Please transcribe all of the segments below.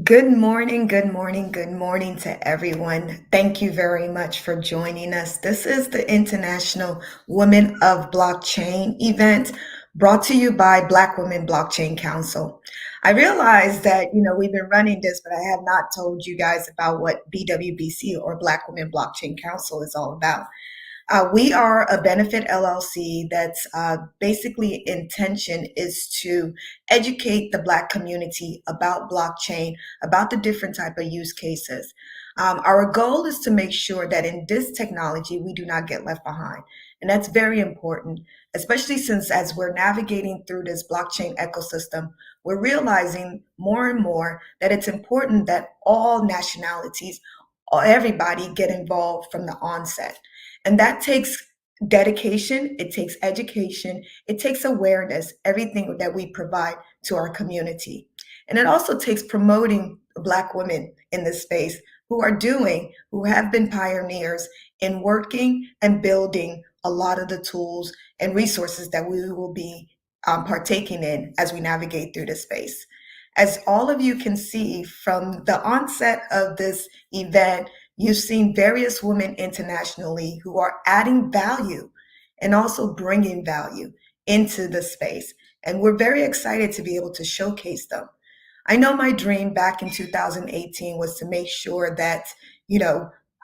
Good morning, good morning, good morning to everyone. Thank you very much for joining us. This is the International Women of Blockchain event brought to you by Black Women Blockchain Council. I realize that, we've been running this, but I have not told you guys about what BWBC or Black Women Blockchain Council is all about. We are a benefit LLC that's basically intention is to educate the Black community about blockchain, about the different type of use cases. Our goal is to make sure that in this technology, we do not get left behind. And that's very important, especially since as we're navigating through this blockchain ecosystem, we're realizing more and more that it's important that all nationalities, or everybody get involved from the onset. And that takes dedication, it takes education, it takes awareness, everything that we provide to our community. And it also takes promoting Black women in this space who have been pioneers in working and building a lot of the tools and resources that we will be partaking in as we navigate through this space. As all of you can see from the onset of this event, you've seen various women internationally who are adding value and also bringing value into the space. And we're very excited to be able to showcase them. I know my dream back in 2018 was to make sure that,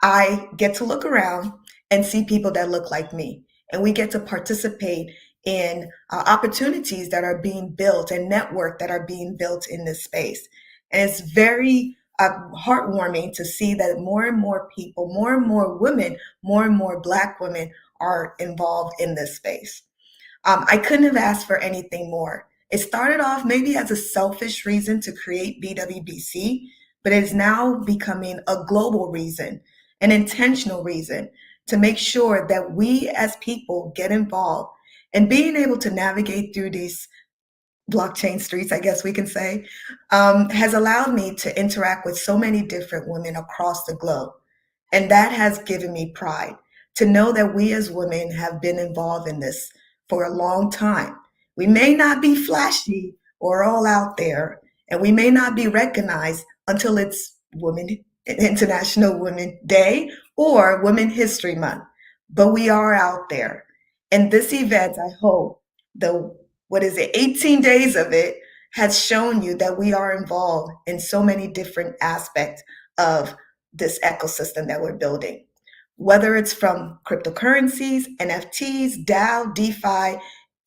I get to look around and see people that look like me. And we get to participate in opportunities that are being built and network that are being built in this space. And it's very heartwarming to see that more and more people, more and more women, more and more Black women are involved in this space. I couldn't have asked for anything more. It started off maybe as a selfish reason to create BWBC, but it is now becoming a global reason, an intentional reason to make sure that we as people get involved and being able to navigate through these blockchain streets, I guess we can say, has allowed me to interact with so many different women across the globe. And that has given me pride to know that we as women have been involved in this for a long time. We may not be flashy or all out there, and we may not be recognized until it's International Women Day or Women History Month, but we are out there. And this event, I hope, the 18 days of it has shown you that we are involved in so many different aspects of this ecosystem that we're building. Whether it's from cryptocurrencies, NFTs, DAO, DeFi,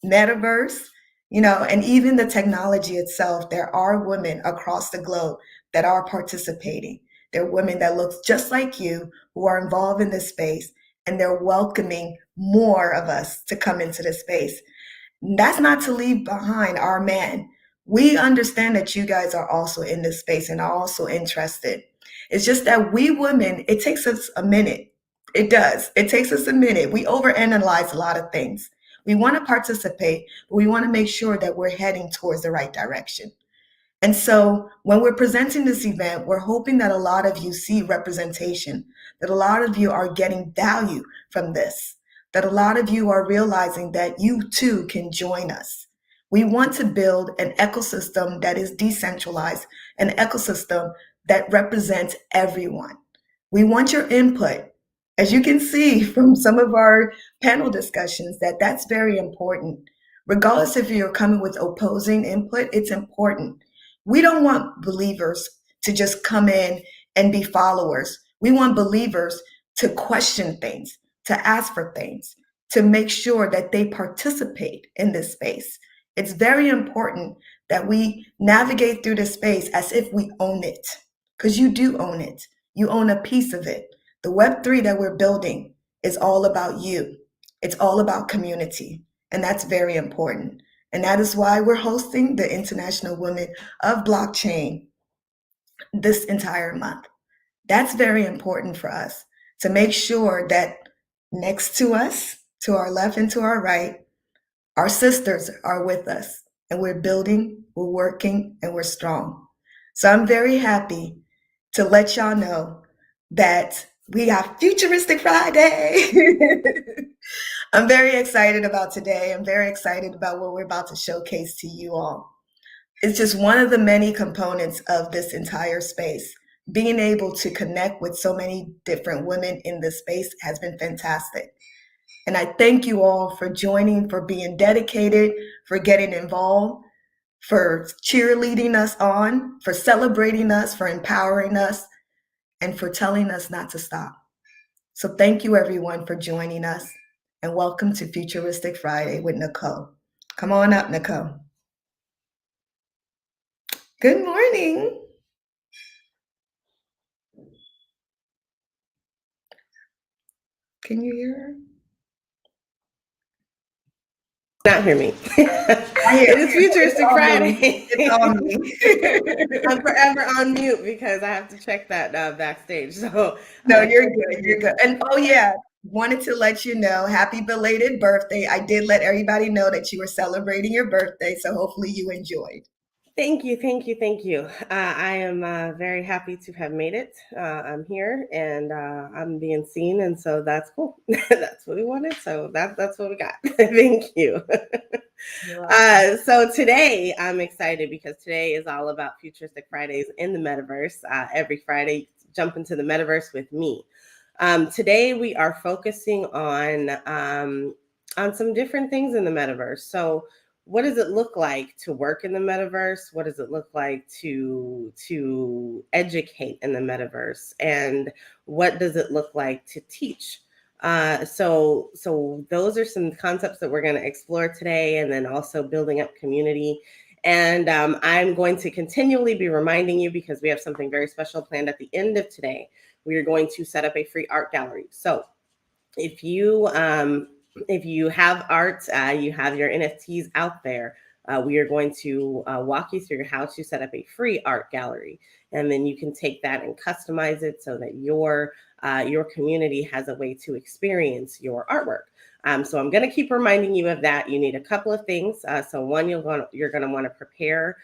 Metaverse, and even the technology itself, there are women across the globe that are participating. There are women that look just like you who are involved in this space, and they're welcoming more of us to come into this space. That's not to leave behind our men. We understand that you guys are also in this space and are also interested. It's just that we women, it takes us a minute. It does. It takes us a minute. We overanalyze a lot of things. We want to participate, but we want to make sure that we're heading towards the right direction. And so when we're presenting this event, we're hoping that a lot of you see representation, that a lot of you are getting value from this, that a lot of you are realizing that you too can join us. We want to build an ecosystem that is decentralized, an ecosystem that represents everyone. We want your input. As you can see from some of our panel discussions, that's very important. Regardless if you're coming with opposing input, it's important. We don't want believers to just come in and be followers. We want believers to question things, to ask for things, to make sure that they participate in this space. It's very important that we navigate through this space as if we own it, because you do own it. You own a piece of it. The Web3 that we're building is all about you. It's all about community, and that's very important. And that is why we're hosting the International Women of Blockchain this entire month. That's very important for us to make sure that next to us, to our left and to our right, our sisters are with us, and we're building, we're working, and we're strong. So I'm very happy to let y'all know that we got Futuristic Friday. I'm very excited about today. I'm very excited about what we're about to showcase to you all. it's just one of the many components of this entire space. Being able to connect with so many different women in this space has been fantastic. And I thank you all for joining, for being dedicated, for getting involved, for cheerleading us on, for celebrating us, for empowering us, and for telling us not to stop. So thank you everyone for joining us, and welcome to Futuristic Friday with NiKole. Come on up, NiKole. Good morning. Can you hear her? Not hear me. It is Futuristic Friday. It's on me. I'm forever on mute because I have to check that backstage. So No, you're good. You're good. And oh yeah, wanted to let you know, happy belated birthday. I did let everybody know that you were celebrating your birthday, so hopefully you enjoyed. thank you, thank you, thank you. I am very happy to have made it. I'm here and I'm being seen, and so that's cool. That's what we wanted. So that's what we got. Thank you. So today I'm excited because today is all about Futuristic Fridays in the Metaverse. Every Friday, jump into the Metaverse with me. Today we are focusing on some different things in the Metaverse. So what does it look like to work in the Metaverse? What does it look like to educate in the Metaverse? And what does it look like to teach? So those are some concepts that we're going to explore today, and then also building up community. And I'm going to continually be reminding you, because we have something very special planned at the end of today. We are going to set up a free art gallery. So if you have art, you have your NFTs out there, we are going to walk you through how to set up a free art gallery, and then you can take that and customize it so that your community has a way to experience your artwork. So I'm going to keep reminding you of that. You need a couple of things. So one, you're going to want to prepare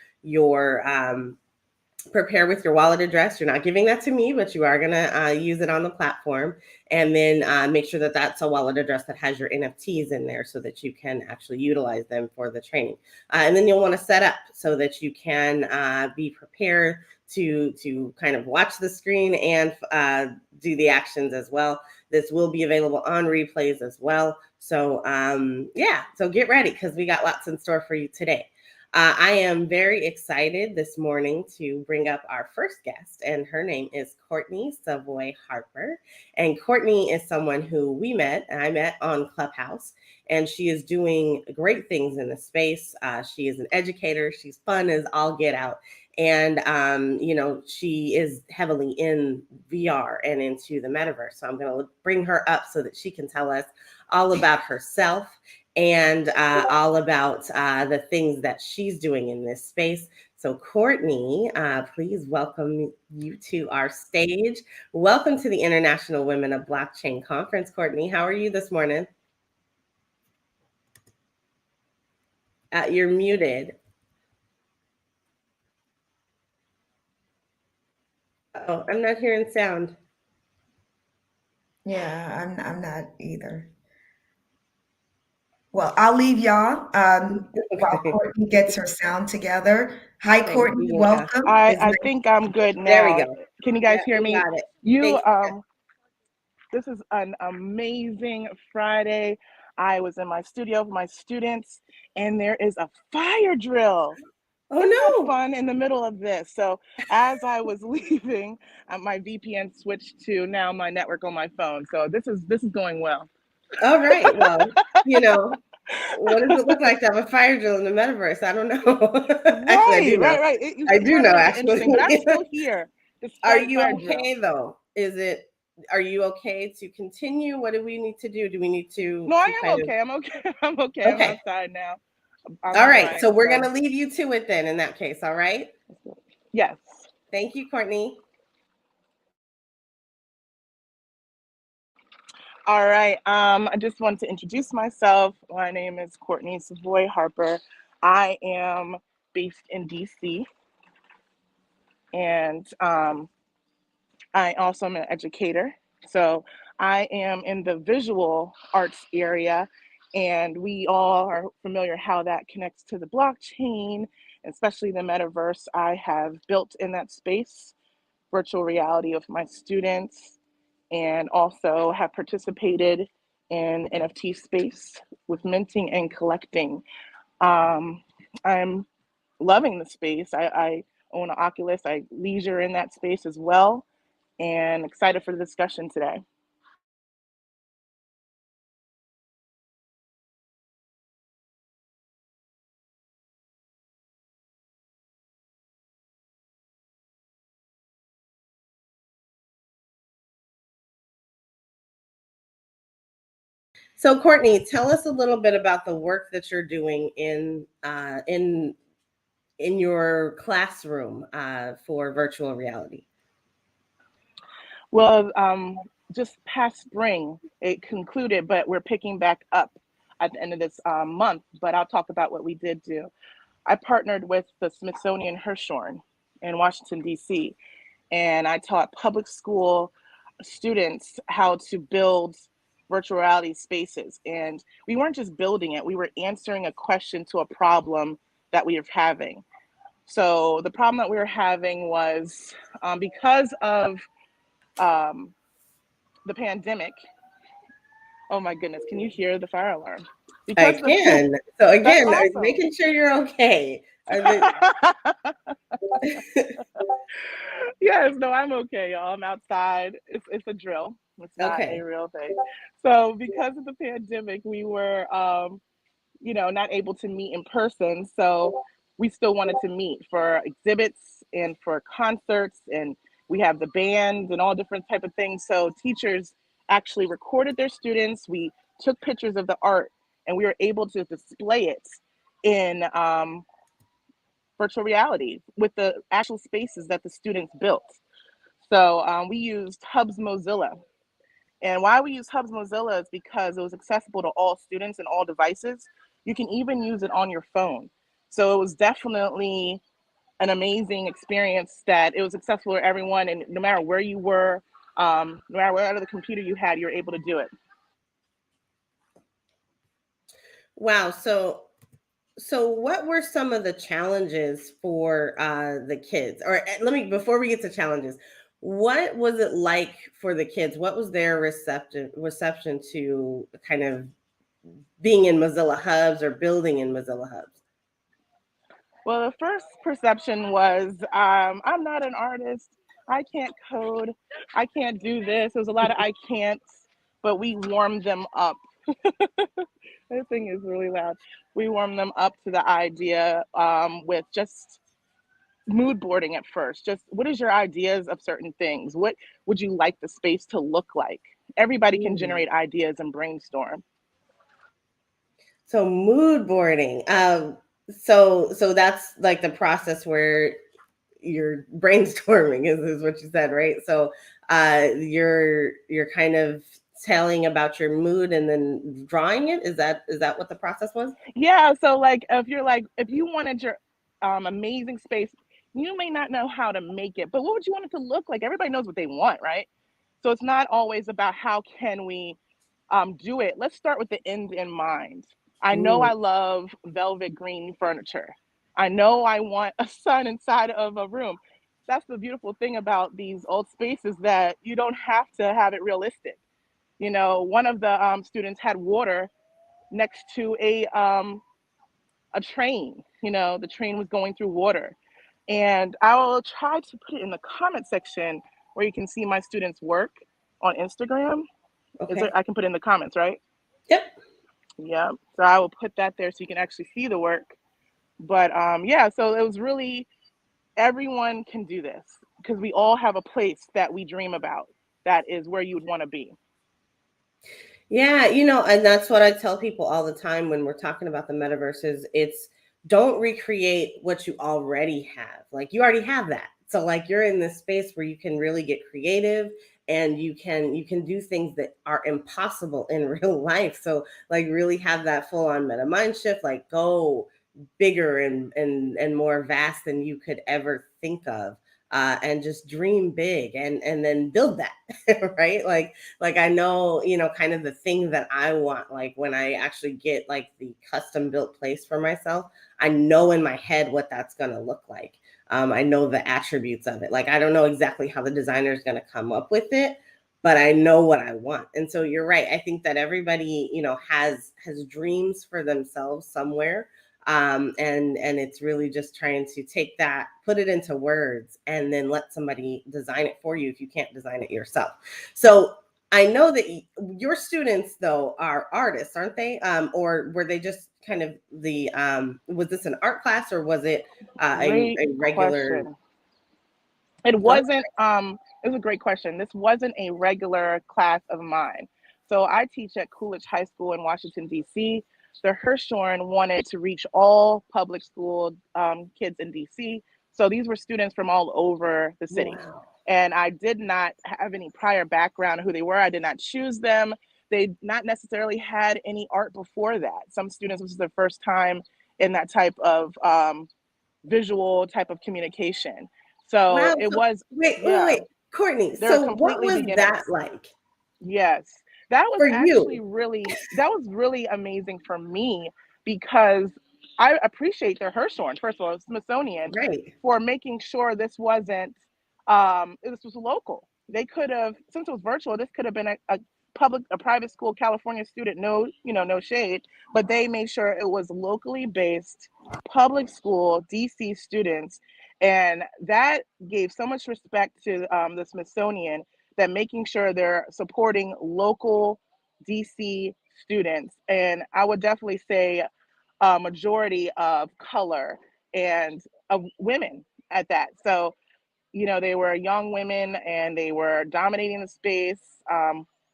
with your wallet address. You're not giving that to me, but you are going to use it on the platform. And then make sure that that's a wallet address that has your NFTs in there so that you can actually utilize them for the training. And then you'll want to set up so that you can be prepared to kind of watch the screen and do the actions as well. This will be available on replays as well. So yeah, so get ready because we got lots in store for you today. I am very excited this morning to bring up our first guest, and her name is Courtney Savoy Harper. And Courtney is someone who I met on Clubhouse, and she is doing great things in the space. She is an educator. She's fun as all get out. And, she is heavily in VR and into the metaverse. So I'm going to bring her up so that she can tell us all about herself and all about the things that she's doing in this space. So Courtney, please welcome you to our stage. Welcome to the International Women of Blockchain Conference. Courtney, how are you this morning? You're muted. Oh, I'm not hearing sound. Yeah, I'm not either. Well, I'll leave y'all while Courtney gets her sound together. Hi, Courtney. Welcome. I think I'm good now. There we go. Can you guys hear me? Got it. This is an amazing Friday. I was in my studio with my students, and there is a fire drill. Oh no! Fun in the middle of this. So as I was leaving, my VPN switched to now my network on my phone. So this is going well. All right. Well, what does it look like to have a fire drill in the metaverse? I don't know. Actually, I do know. Right. I do know, actually. But I'm still here. Are you okay, though? Are you okay to continue? What do we need to do? Do we need to? No, I am okay. I'm okay. I'm okay. I'm outside now. All right. So we're going to leave you to it then in that case. All right? Yes. Thank you, Courtney. All right. I just want to introduce myself. My name is Courtney Savoy Harper. I am based in DC. And I also am an educator. So I am in the visual arts area, and we all are familiar how that connects to the blockchain especially the metaverse. I have built in that space virtual reality with my students, and also have participated in NFT space with minting and collecting. I'm loving the space. I own an Oculus. I leisure in that space as well, and excited for the discussion today. So, Courtney, tell us a little bit about the work that you're doing in your classroom for virtual reality. Well, just past spring, it concluded, but we're picking back up at the end of this month. But I'll talk about what we did do. I partnered with the Smithsonian Hirshhorn in Washington, D.C., and I taught public school students how to build virtual reality spaces. And we weren't just building it, we were answering a question to a problem that we were having. So the problem that we were having was because of the pandemic. Oh my goodness, can you hear the fire alarm? I Because can. So that's again, awesome. making sure you're okay. Yes, no, I'm okay, y'all. I'm outside. It's a drill. It's not Okay. a real thing. So because of the pandemic, we were not able to meet in person. So we still wanted to meet for exhibits and for concerts, and we have the band and all different type of things. So teachers actually recorded their students. We took pictures of the art, and we were able to display it in virtual reality with the actual spaces that the students built. So we used Hubs Mozilla. And why we use Hubs Mozilla is because it was accessible to all students and all devices. You can even use it on your phone. So it was definitely an amazing experience that it was accessible to everyone. And no matter where you were, no matter what other computer you had, you're able to do it. Wow. So what were some of the challenges for the kids? Or before we get to challenges, what was it like for the kids? What was their reception to kind of being in Mozilla Hubs or building in Mozilla Hubs? Well, the first perception was I'm not an artist. I can't code. I can't do this. There was a lot of I can'ts, but we warmed them up. This thing is really loud. We warmed them up to the idea with just mood boarding at first. Just what is your ideas of certain things? What would you like the space to look like? Everybody can generate ideas and brainstorm. So mood boarding. So that's like the process where you're brainstorming is what you said, right? So you're kind of telling about your mood and then drawing it. Is that what the process was? Yeah. So like if you wanted your amazing space, you may not know how to make it, but what would you want it to look like? Everybody knows what they want, right? So it's not always about how can we do it. Let's start with the end in mind. I know I love velvet green furniture. I know I want a sun inside of a room. That's the beautiful thing about these old spaces, that you don't have to have it realistic. One of the students had water next to a train. The train was going through water. And I will try to put it in the comment section where you can see my students' work on Instagram. Okay. I can put it in the comments, right? Yep. Yeah. So I will put that there so you can actually see the work. But yeah, so it was really, everyone can do this because we all have a place that we dream about that is where you would want to be. Yeah, and that's what I tell people all the time when we're talking about the metaverse is it's don't recreate what you already have. Like you already have that. So like you're in this space where you can really get creative and you can do things that are impossible in real life. So like really have that full on meta mind shift, like go bigger and more vast than you could ever think of. and just dream big and then build that. Right. Like I know, kind of the thing that I want, like when I actually get like the custom built place for myself, I know in my head what that's going to look like. I know the attributes of it. Like, I don't know exactly how the designer is going to come up with it, but I know what I want. And so you're right. I think that everybody, has dreams for themselves somewhere. And it's really just trying to take that, put it into words, and then let somebody design it for you if you can't design it yourself. So I know that your students, though, are artists, aren't they? Or were they just kind of was this an art class, or was it a regular question? It wasn't. It was a great question. This wasn't a regular class of mine. So I teach at Coolidge High School in Washington, D.C. The Hirshhorn wanted to reach all public school kids in D.C. So these were students from all over the city. Wow. And I did not have any prior background of who they were. I did not choose them. They not necessarily had any art before that. Some students, this is their first time in that type of visual type of communication. So Wow. it So, was, wait, Courtney. they're So what completely was beginners. that like? Yes, that was For actually you? that was really amazing for me, because I appreciate the Hirshhorn, first of all, Smithsonian, Right. for making sure this wasn't, this was local. They could have, since it was virtual, this could have been a private school California student, no shade, but they made sure it was locally based public school DC students. And that gave so much respect to the Smithsonian, that making sure they're supporting local DC students. And I would definitely say a majority of color and of women at that. So, they were young women and they were dominating the space.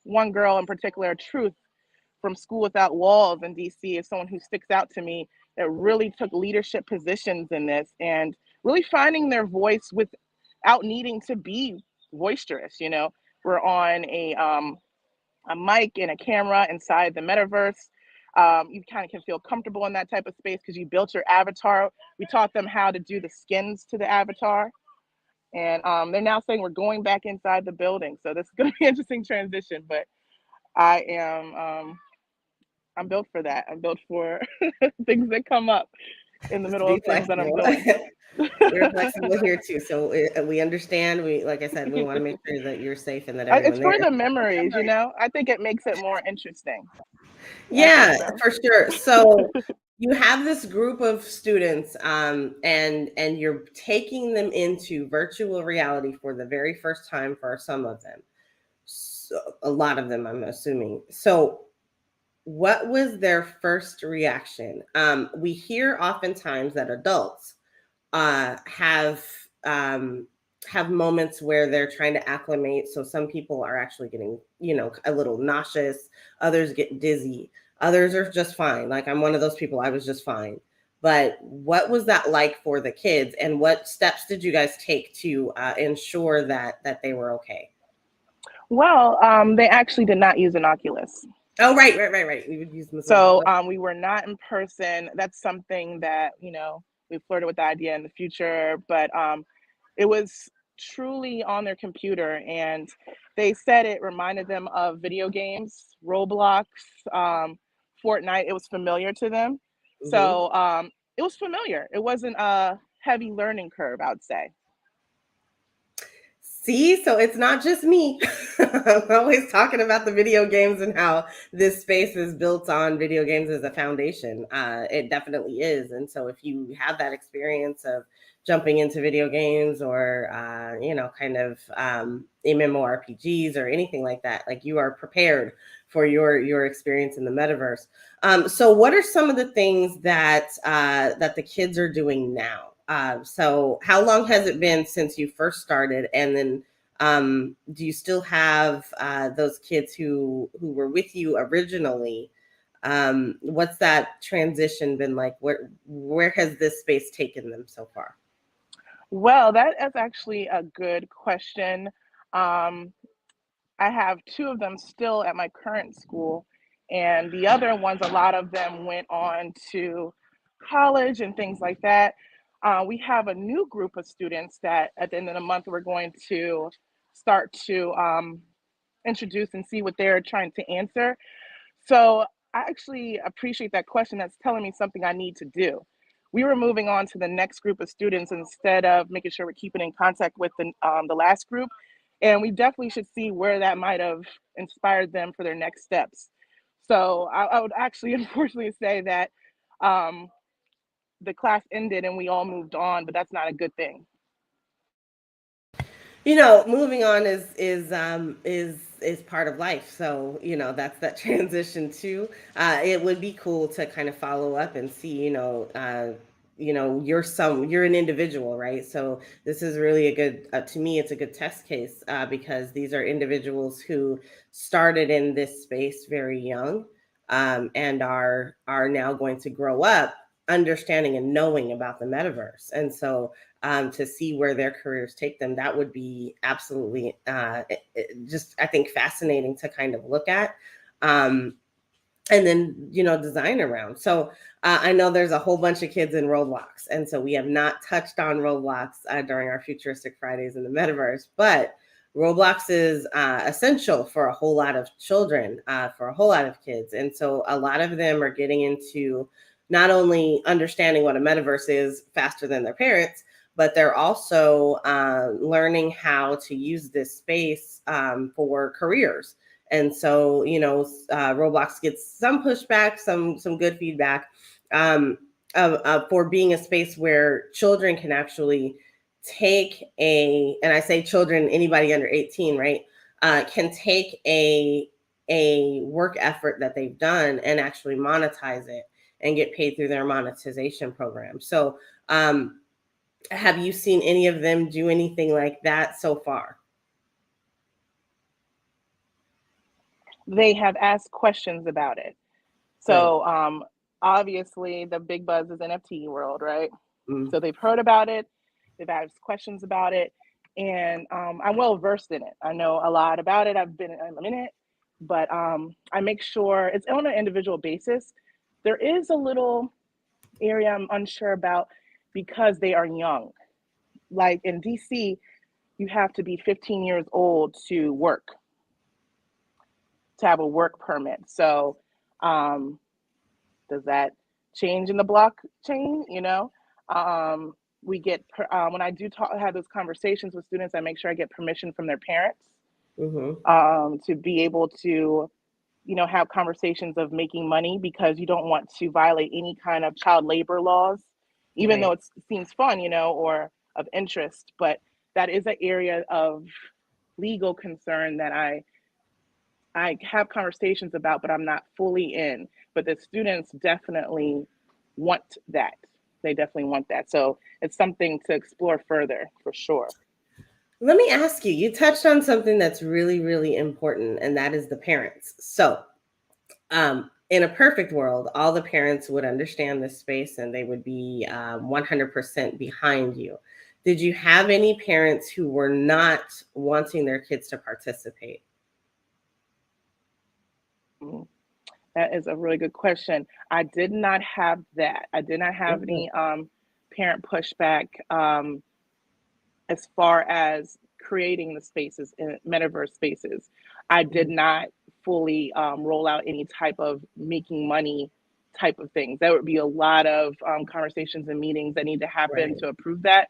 One girl in particular, Truth, from School Without Walls in DC, is someone who sticks out to me, that really took leadership positions in this and really finding their voice without needing to be boisterous. We're on a mic and a camera inside the metaverse. You kind of can feel comfortable in that type of space because you built your avatar. We taught them how to do the skins to the avatar. And they're now saying we're going back inside the building. So this is going to be an interesting transition, but I am, I'm built for that. I'm built for things that come up in the Just to middle be of things that I'm flexible. doing. We're flexible here too. So we understand. Like I said, we want to make sure that you're safe and that It's everyone there for is the safe. memories, I think it makes it more interesting. I think Yeah, so. for sure. So you have this group of students, and you're taking them into virtual reality for the very first time for some of them. So, a lot of them, I'm assuming. So what was their first reaction? We hear oftentimes that adults have have moments where they're trying to acclimate. So some people are actually getting, a little nauseous. Others get dizzy. Others are just fine. Like, I'm one of those people. I was just fine. But what was that like for the kids, and what steps did you guys take to ensure that they were okay? Well, they actually did not use an Oculus. Oh, right. We would use them as So well. we were not in person. That's something that, we flirted with the idea in the future, but it was truly on their computer. And they said it reminded them of video games, Roblox, Fortnite. It was familiar to them. Mhm. So it was familiar. It wasn't a heavy learning curve, I would say. See, so it's not just me. I'm always talking about the video games and how this space is built on video games as a foundation. It definitely is. And so if you have that experience of jumping into video games, or, kind of MMORPGs or anything like that, like, you are prepared for your experience in the metaverse. So what are some of the things that the kids are doing now? So how long has it been since you first started? And then do you still have those kids who were with you originally? What's that transition been like? Where has this space taken them so far? Well, that is actually a good question. Um, I have two of them still at my current school, and the other ones, a lot of them went on to college and things like that. we have a new group of students that at the end of the month we're going to start to introduce and see what they're trying to answer. So I actually appreciate that question. That's telling me something I need to do. We were moving on to the next group of students instead of making sure we're keeping in contact with the last group. And we definitely should see where that might have inspired them for their next steps. So I would actually unfortunately say that the class ended and we all moved on, but that's not a good thing. Moving on is part of life. So, that's that transition too. It would be cool to kind of follow up and see, you're an individual, right? So this is really a good, to me, it's a good test case because these are individuals who started in this space very young and are now going to grow up understanding and knowing about the metaverse. And so to see where their careers take them, that would be absolutely just, I think, fascinating to kind of look at. And then, design around. So I know there's a whole bunch of kids in Roblox. And so we have not touched on Roblox during our Futuristic Fridays in the metaverse, but Roblox is essential for a whole lot of children, for a whole lot of kids. And so a lot of them are getting into not only understanding what a metaverse is faster than their parents, but they're also learning how to use this space for careers. And so, Roblox gets some pushback, some good feedback for being a space where children can actually take and I say children, anybody under 18, right, can take a work effort that they've done and actually monetize it and get paid through their monetization program. So have you seen any of them do anything like that so far? They have asked questions about it. So obviously the big buzz is NFT world, right? Mm-hmm. So they've heard about it, they've asked questions about it, and I'm well versed in it. I know a lot about it. I'm in it, but I make sure it's on an individual basis. There is a little area I'm unsure about because they are young. Like in DC, you have to be 15 years old to work, to have a work permit. So does that change in the blockchain? We get when I do have those conversations with students, I make sure I get permission from their parents to be able to have conversations of making money, because you don't want to violate any kind of child labor laws, even though it seems fun, or of interest. But that is an area of legal concern that I have conversations about, but I'm not fully in. But the students definitely want that. They definitely want that. So it's something to explore further, for sure. Let me ask you, you touched on something that's really, really important, and that is the parents. So in a perfect world, all the parents would understand this space and they would be 100% behind you. Did you have any parents who were not wanting their kids to participate? That is a really good question. I did not have that. I did not have any parent pushback as far as creating the spaces in metaverse spaces. I did not fully roll out any type of making money type of things. There would be a lot of conversations and meetings that need to happen to approve that,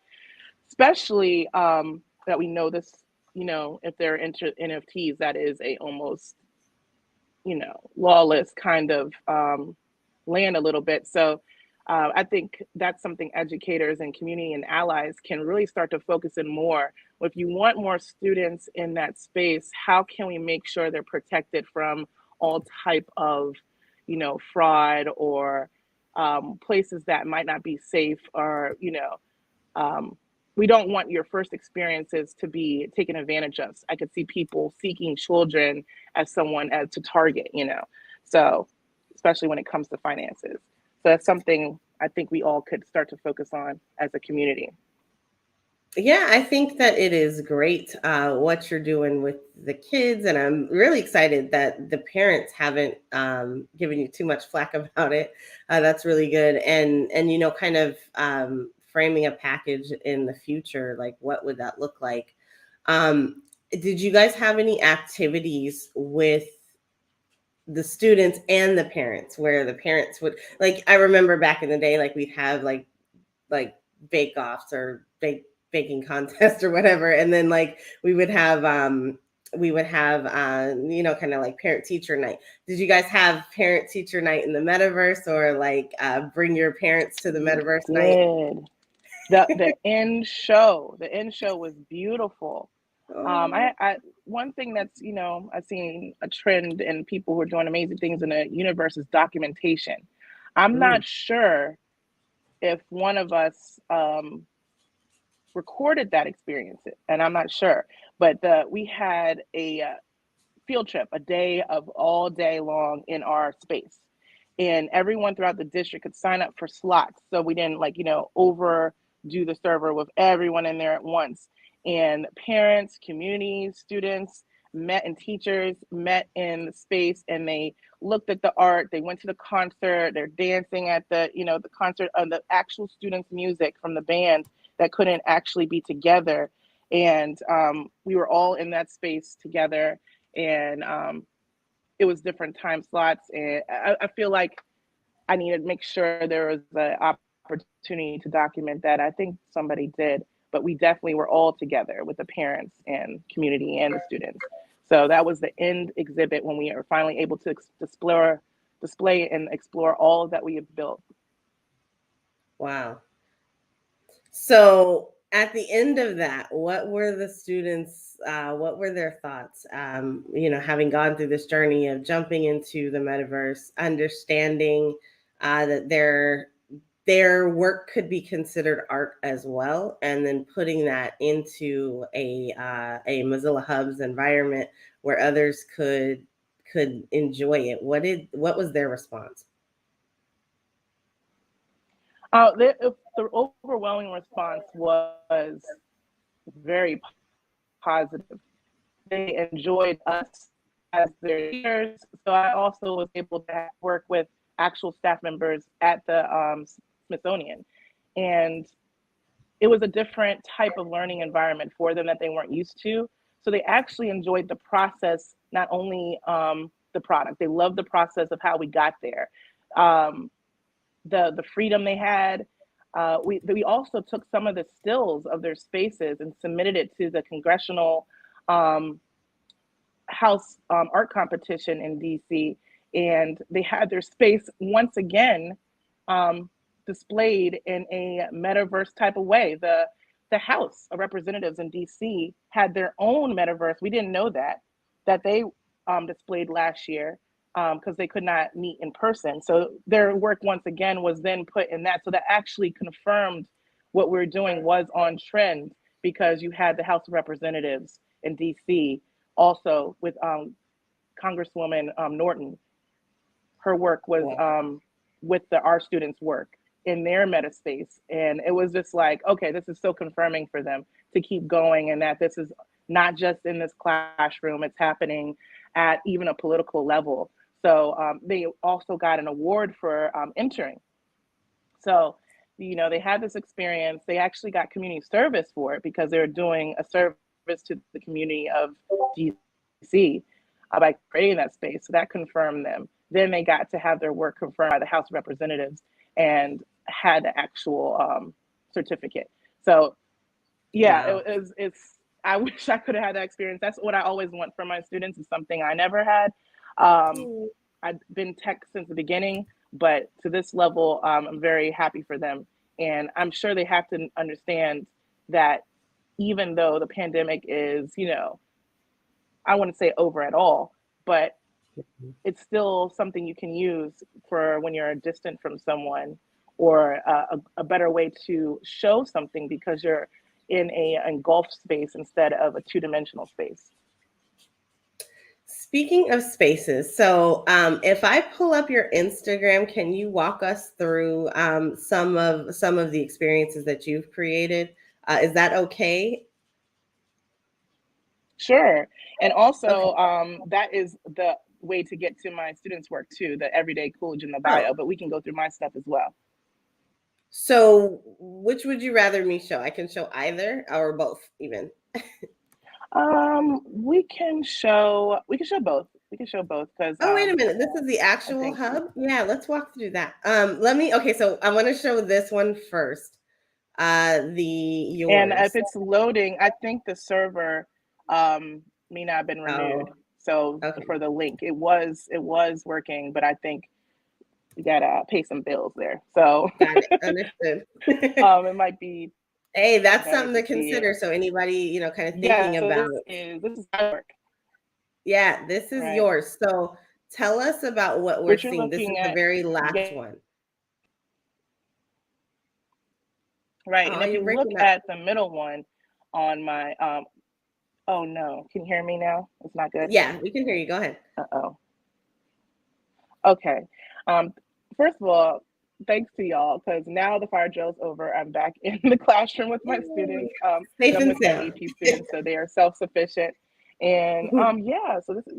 especially that we know this, if they're into NFTs, that is a almost, lawless kind of land a little bit. So I think that's something educators and community and allies can really start to focus in more. If you want more students in that space, how can we make sure they're protected from all type of, fraud or places that might not be safe, or, we don't want your first experiences to be taken advantage of. I could see people seeking children as someone to target, so especially when it comes to finances. So that's something I think we all could start to focus on as a community. Yeah, I think that it is great what you're doing with the kids. And I'm really excited that the parents haven't given you too much flack about it. That's really good. And kind of framing a package in the future, like what would that look like? Did you guys have any activities with the students and the parents where the parents would, like, I remember back in the day, like we'd have like bake-offs or baking contests or whatever, and then like we would have you know, kind of like parent teacher night. Did you guys have parent teacher night in the metaverse, or like bring your parents to the metaverse night? The end show was beautiful. I one thing that's, you know, I've seen a trend in people who are doing amazing things in the universe is documentation. I'm not sure if one of us recorded that experience, and I'm not sure, but we had a field trip, a day of all day long in our space, and everyone throughout the district could sign up for slots, so we didn't, like, you know, overdo the server with everyone in there at once. And parents, communities, students met, and teachers met in the space, and they looked at the art, they went to the concert, they're dancing at the, you know, the concert of the actual students' music from the band that couldn't actually be together. And we were all in that space together, and it was different time slots. And I feel like I needed to make sure there was an opportunity to document that. I think somebody did, but we definitely were all together with the parents and community and the students. So that was the end exhibit when we were finally able to display and explore all that we have built. Wow. So at the end of that, what were the students, what were their thoughts? You know, having gone through this journey of jumping into the metaverse, understanding that their work could be considered art as well, and then putting that into a Mozilla Hubs environment where others could enjoy it. What was their response? The overwhelming response was very positive. They enjoyed us as their leaders. So I also was able to work with actual staff members at the Smithsonian. And it was a different type of learning environment for them that they weren't used to. So they actually enjoyed the process, not only the product. They loved the process of how we got there. The freedom they had. We also took some of the stills of their spaces and submitted it to the Congressional House art competition in DC, and they had their space once again displayed in a metaverse type of way. The House of Representatives in DC had their own metaverse. We didn't know that they displayed last year because they could not meet in person. So their work once again was then put in that. So that actually confirmed what we're doing was on trend, because you had the House of Representatives in DC also with Congresswoman Norton. Her work was with our students' work in their meta space. And it was just like, okay, this is so confirming for them to keep going, and that this is not just in this classroom, it's happening at even a political level. So they also got an award for entering. So, you know, they had this experience. They actually got community service for it because they were doing a service to the community of DC by creating that space. So that confirmed them. Then they got to have their work confirmed by the House of Representatives and had the actual certificate. So yeah, Wow. it's I wish I could have had that experience. That's what I always want for my students, is something I never had. I've been tech since the beginning, but to this level, I'm very happy for them. And I'm sure they have to understand that even though the pandemic is, you know, I wouldn't say over at all, but it's still something you can use for when you're distant from someone, or a better way to show something because you're in a engulfed space instead of a two-dimensional space. Speaking of spaces, so if I pull up your Instagram, can you walk us through some of the experiences that you've created? Is that okay? Sure. And also, Okay. that is the way to get to my students' work too, the everyday Coolidge in the bio, Oh, but we can go through my stuff as well. So which would you rather me show? I can show either or both even. We can show both. We can show both because Oh, wait a minute. This is the I actual think hub. Yeah, let's walk through that. Okay, so I want to show this one first. and Yours. if it's loading, I think the server may not have been renewed. Oh, So okay. for the link, it was working, but I think we gotta pay some bills there. So Got it. Understood. it might be Hey, that's better something to see it. consider. So anybody, kind of Yeah, thinking so about. this is my work, Yeah, this is right? yours. So tell us about what we're What you're seeing. This is looking the at, very last yeah, one. right. Oh, And if you're you look breaking up. at the middle one on my oh no, can you hear me now? It's not good. Yeah, we can hear you. Go ahead. Uh-oh. Okay. First of all, thanks to y'all because now the fire drill's over. I'm back in the classroom with my students. Safe I'm and with my sound. AP students, so they are self-sufficient. And yeah, so this is,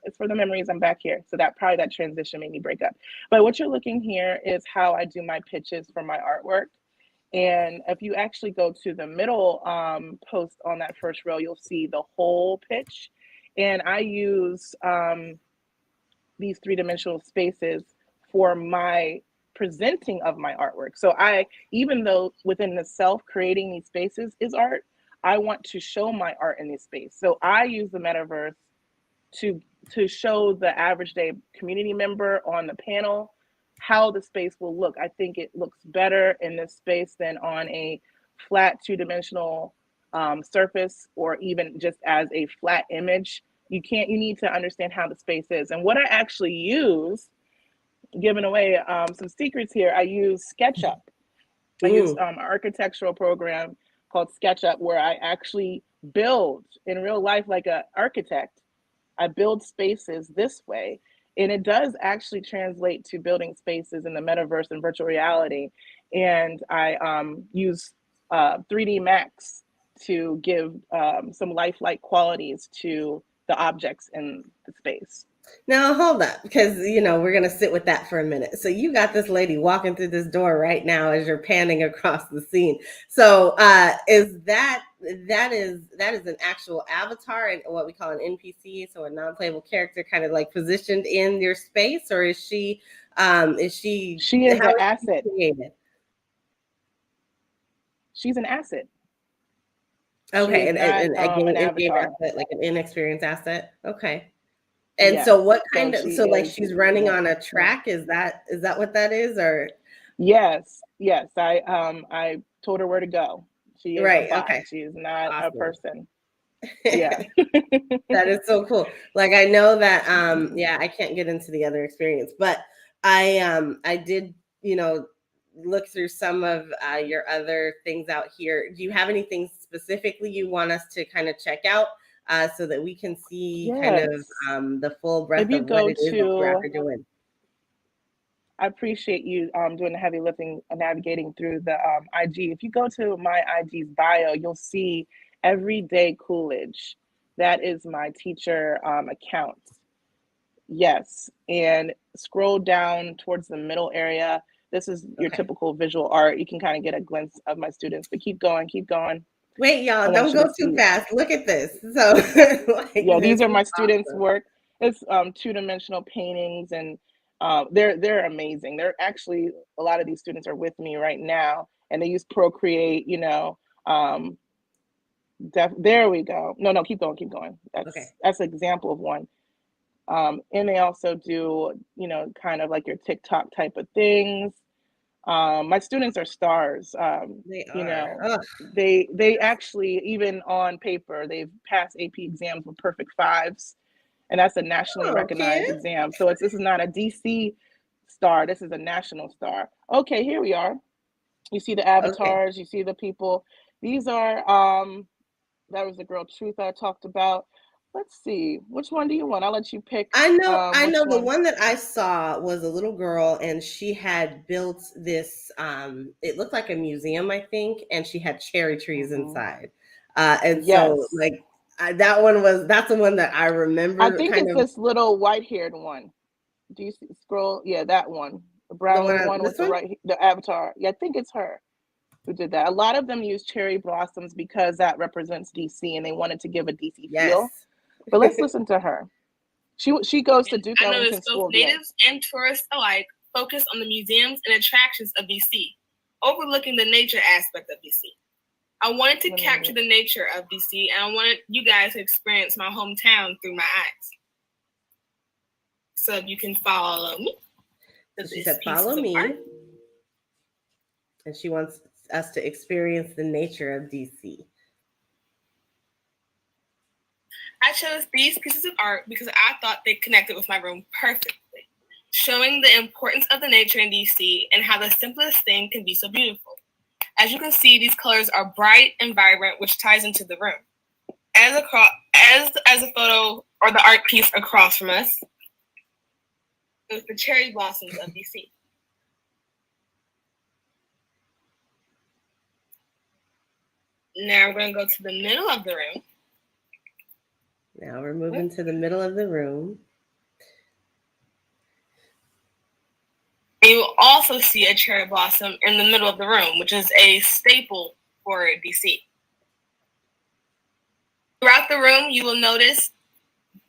it's for the memories. I'm back here. So that transition made me break up. But what you're looking here is how I do my pitches for my artwork. And if you actually go to the middle post on that first row, you'll see the whole pitch. And I use these three-dimensional spaces for my presenting of my artwork. So even though within the self creating these spaces is art, I want to show my art in this space. So I use the metaverse to show the average day community member on the panel how the space will look. I think it looks better in this space than on a flat two-dimensional surface, or even just as a flat image. You need to understand how the space is. And what I actually use, giving away some secrets here, I use SketchUp. I use an architectural program called SketchUp where I actually build in real life like an architect. I build spaces this way. And it does actually translate to building spaces in the metaverse and virtual reality. And I use 3D Max to give some lifelike qualities to the objects in the space. Now hold up, because we're gonna sit with that for a minute. So you got this lady walking through this door right now as you're panning across the scene. So is that is an actual avatar and what we call an NPC, so a non-playable character, kind of like positioned in your space, or is she? She is an asset. Created? She's an asset. Okay, and an avatar, asset, like an inexperienced asset. Okay. And yes. so what kind so of like she's running on a track? Is that what that is? Or yes. I told her where to go. She is a bot. Okay. She is not a person. Yeah. That is so cool. Like I know that I can't get into the other experience, but I did, look through some of your other things out here. Do you have anything specifically you want us to kind of check out? So that we can see kind of the full breadth of what it is that you're doing. I appreciate you doing the heavy lifting, navigating through the IG. If you go to my IG's bio, you'll see Everyday Coolidge. That is my teacher account. Yes, and scroll down towards the middle area. This is your typical visual art. You can kind of get a glimpse of my students, but keep going, keep going. Wait, y'all, don't go too fast. Look at this. So, yeah, these are my students' work. It's two-dimensional paintings, and they're amazing. They're actually, a lot of these students are with me right now, and they use Procreate. There we go. No, keep going. That's an example of one. And they also do, kind of like your TikTok type of things. My students are stars. They are. They actually, even on paper, they've passed AP exams with perfect 5s, and that's a nationally recognized exam. So this is not a DC star. This is a national star. Okay, here we are. You see the avatars. You see the people. These are that was the girl Truth I talked about. Let's see. Which one do you want? I'll let you pick. I know the one that I saw was a little girl, and she had built this, it looked like a museum, I think, and she had cherry trees inside. And so like that's the one that I remember. I think it's this little white-haired one. Do you scroll? Yeah, that one. brown one, one with this one? the avatar. Yeah, I think it's her who did that. A lot of them use cherry blossoms because that represents DC, and they wanted to give a DC feel. Yes. But let's listen to her. She goes to Duke I Ellington noticed School both of the Arts. natives and tourists alike focus on the museums and attractions of DC, overlooking the nature aspect of DC. I wanted to capture the nature of DC, and I wanted you guys to experience my hometown through my eyes. So you can follow me. So she said, follow me. And she wants us to experience the nature of DC. I chose these pieces of art because I thought they connected with my room perfectly, showing the importance of the nature in DC and how the simplest thing can be so beautiful. As you can see, these colors are bright and vibrant, which ties into the room. As a photo or the art piece across from us, it was the cherry blossoms of DC. Now we're going to go to the middle of the room. Now we're moving to the middle of the room. And you will also see a cherry blossom in the middle of the room, which is a staple for DC. Throughout the room, you will notice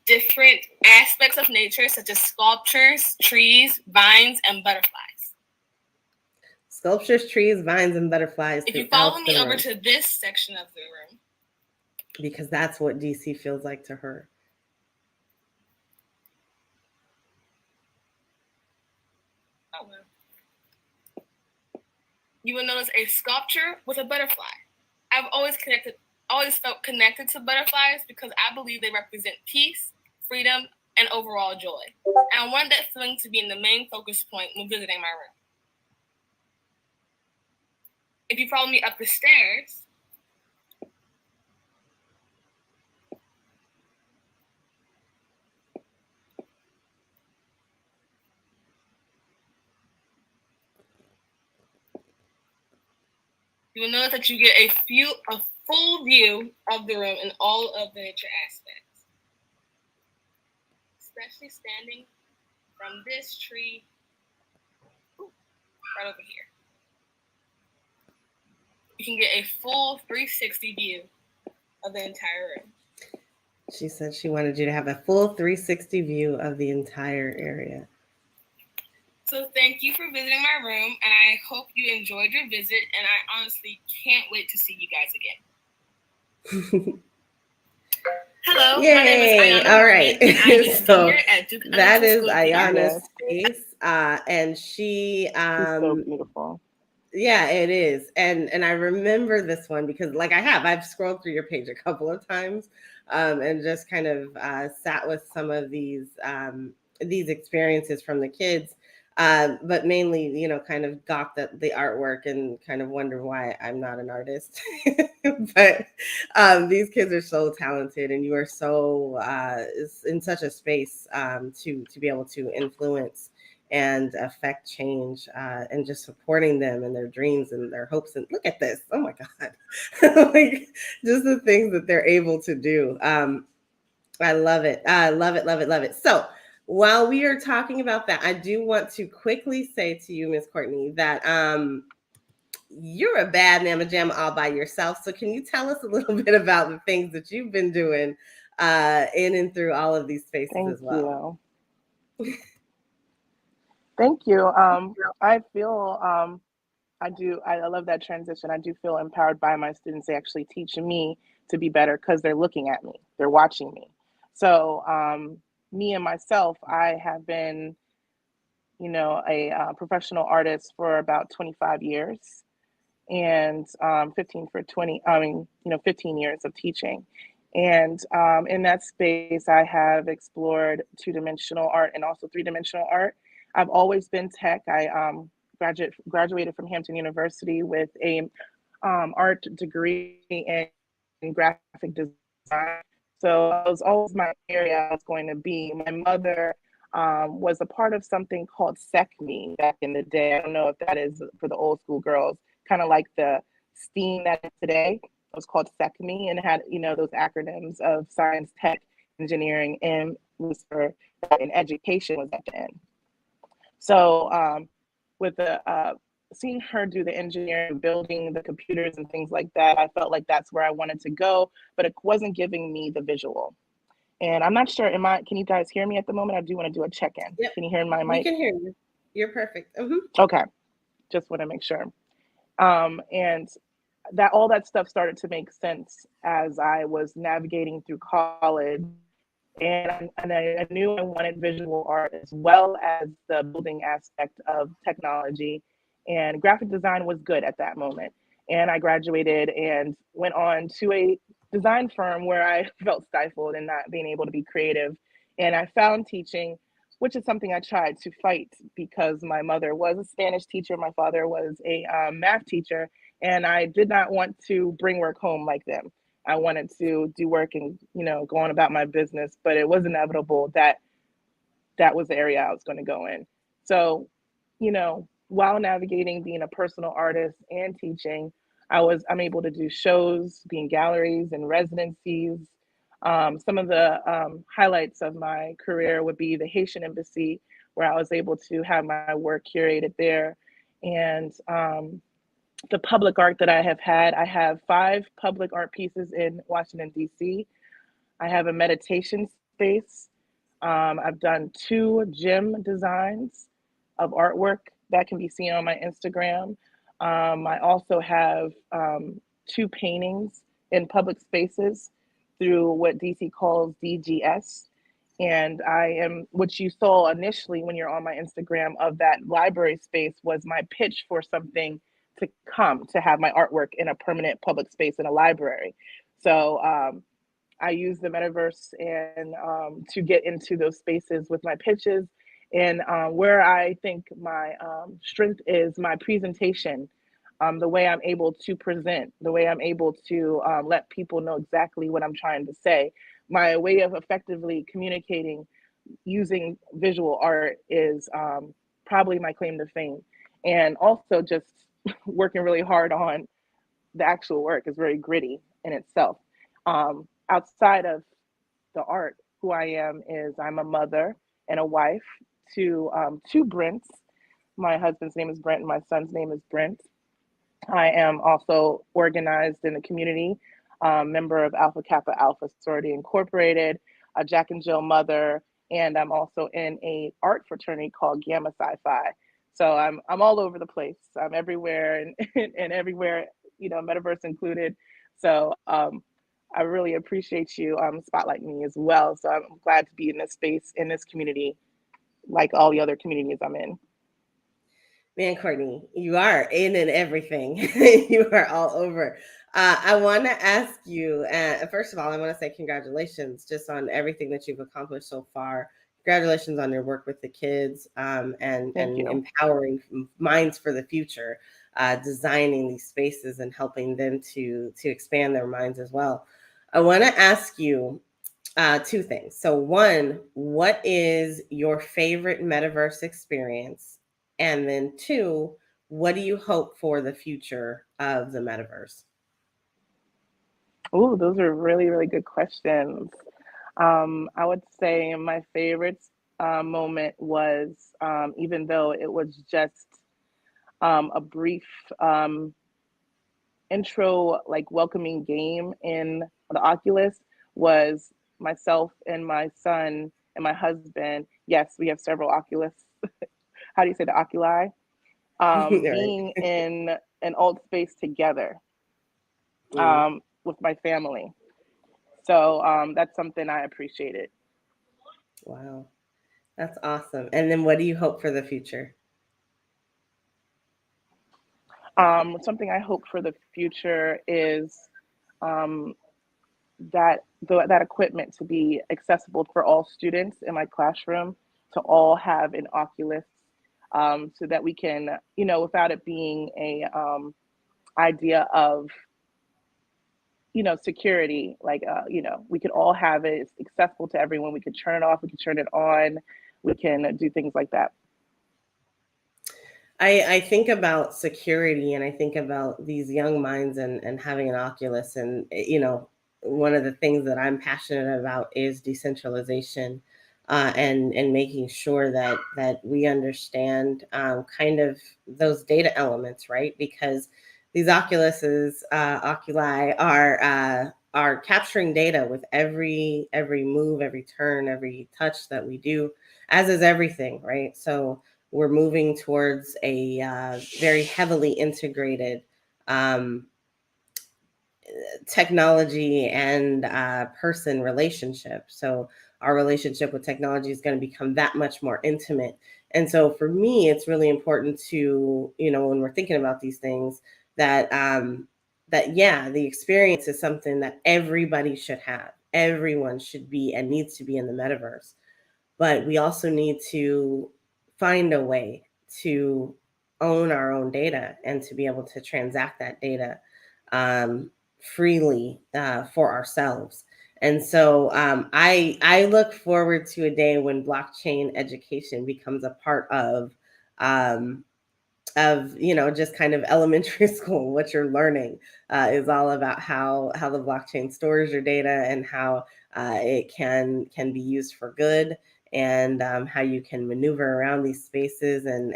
different aspects of nature, such as sculptures, trees, vines, and butterflies. Sculptures, trees, vines, and butterflies. If you follow me over to this section of the room, because that's what DC feels like to her. You will notice a sculpture with a butterfly. I've always felt connected to butterflies because I believe they represent peace, freedom, and overall joy. And I wanted that feeling to be in the main focus point when visiting my room. If you follow me up the stairs, you will notice that you get a full view of the room and all of the nature aspects. Especially standing from this tree right over here. You can get a full 360 view of the entire room. She said she wanted you to have a full 360 view of the entire area. So thank you for visiting my room, and I hope you enjoyed your visit, and I honestly can't wait to see you guys again. Hello, Yay. my name is Ayana. All right. So that is Ayana's face, and she she's so beautiful. Yeah, it is. And I remember this one because I've scrolled through your page a couple of times, and just kind of sat with some of these experiences from the kids. But mainly, kind of gawked at the artwork and kind of wonder why I'm not an artist. But these kids are so talented, and you are so in such a space to be able to influence and affect change, and just supporting them and their dreams and their hopes. And look at this! Oh my God, just the things that they're able to do. I love it. I love it. Love it. Love it. So, while we are talking about that, I do want to quickly say to you, Miss Courtney, that you're a bad mamma jamma all by yourself. So can you tell us a little bit about the things that you've been doing in and through all of these spaces as well? Thank you. I feel I love that transition. I do feel empowered by my students. They actually teach me to be better because they're looking at me. They're watching me. So me and myself, I have been, a professional artist for about 25 years and 15 years of teaching. And in that space, I have explored two-dimensional art and also three-dimensional art. I've always been tech. I graduated from Hampton University with a art degree in graphic design. So it was always my area I was going to be. My mother was a part of something called SECME back in the day. I don't know if that is for the old school girls, kind of like the STEAM that is today. It was called SECME and it had, those acronyms of science, tech, engineering, and was for in education was at the end. So with the seeing her do the engineering, building the computers and things like that, I felt like that's where I wanted to go, but it wasn't giving me the visual. And I'm not sure, can you guys hear me at the moment? I do want to do a check-in. Yep. Can you hear my mic? We can hear you. You're perfect. Okay, just want to make sure. And that all that stuff started to make sense as I was navigating through college. And I knew I wanted visual art as well as the building aspect of technology. And graphic design was good at that moment. And I graduated and went on to a design firm where I felt stifled and not being able to be creative. And I found teaching, which is something I tried to fight because my mother was a Spanish teacher, my father was a math teacher, and I did not want to bring work home like them. I wanted to do work and, go on about my business, but it was inevitable that that was the area I was going to go in. So, while navigating being a personal artist and teaching, I'm able to do shows, be in galleries and residencies. Some of the highlights of my career would be the Haitian Embassy, where I was able to have my work curated there. And the public art that I have 5 public art pieces in Washington, D.C. I have a meditation space. I've done 2 gym designs of artwork that can be seen on my Instagram. I also have 2 paintings in public spaces through what DC calls DGS. And what you saw initially when you're on my Instagram of that library space was my pitch for something to come, to have my artwork in a permanent public space in a library. So I use the metaverse and to get into those spaces with my pitches. And where I think my strength is my presentation, the way I'm able to present, the way I'm able to let people know exactly what I'm trying to say. My way of effectively communicating using visual art is probably my claim to fame. And also just working really hard on the actual work is very gritty in itself. Outside of the art, who I am is I'm a mother and a wife to 2 Brents. My husband's name is Brent and my son's name is Brent. I am also organized in the community, member of Alpha Kappa Alpha Sorority Incorporated, a Jack and Jill mother, and I'm also in a art fraternity called Gamma Sci-Fi. So I'm all over the place. I'm everywhere and everywhere, metaverse included. So I really appreciate you spotlighting me as well. So I'm glad to be in this space, in this community, like all the other communities I'm in. Man, Courtney, you are in and everything. You are all over. I want to ask you, first of all, I want to say congratulations just on everything that you've accomplished so far. Congratulations on your work with the kids and empowering minds for the future, designing these spaces and helping them to expand their minds as well. I want to ask you 2 things. So 1, what is your favorite metaverse experience? And then 2, what do you hope for the future of the metaverse? Oh, those are really, really good questions. I would say my favorite moment was, even though it was just a brief intro, like welcoming game in the Oculus, was myself and my son and my husband. Yes, we have several Oculus. How do you say the oculi? Being in an alt space together with my family. So that's something I appreciated. Wow, that's awesome. And then what do you hope for the future? Something I hope for the future is that equipment to be accessible for all students in my classroom, to all have an Oculus, so that we can, without it being a idea of, security, like, we could all have it. It's accessible to everyone. We could turn it off. We can turn it on. We can do things like that. I think about security and I think about these young minds and having an Oculus. And, one of the things that I'm passionate about is decentralization. and making sure that we understand kind of those data elements, right? Because these oculi are capturing data with every move, every turn, every touch that we do, as is everything, right? So we're moving towards a very heavily integrated technology and person relationship. So our relationship with technology is going to become that much more intimate. And so for me, it's really important to, when we're thinking about these things, that yeah, the experience is something that everybody should have. Everyone should be and needs to be in the metaverse. But we also need to find a way to own our own data and to be able to transact that data freely for ourselves. And so I look forward to a day when blockchain education becomes a part of just kind of elementary school. What you're learning is all about how the blockchain stores your data and how it can be used for good, and how you can maneuver around these spaces, and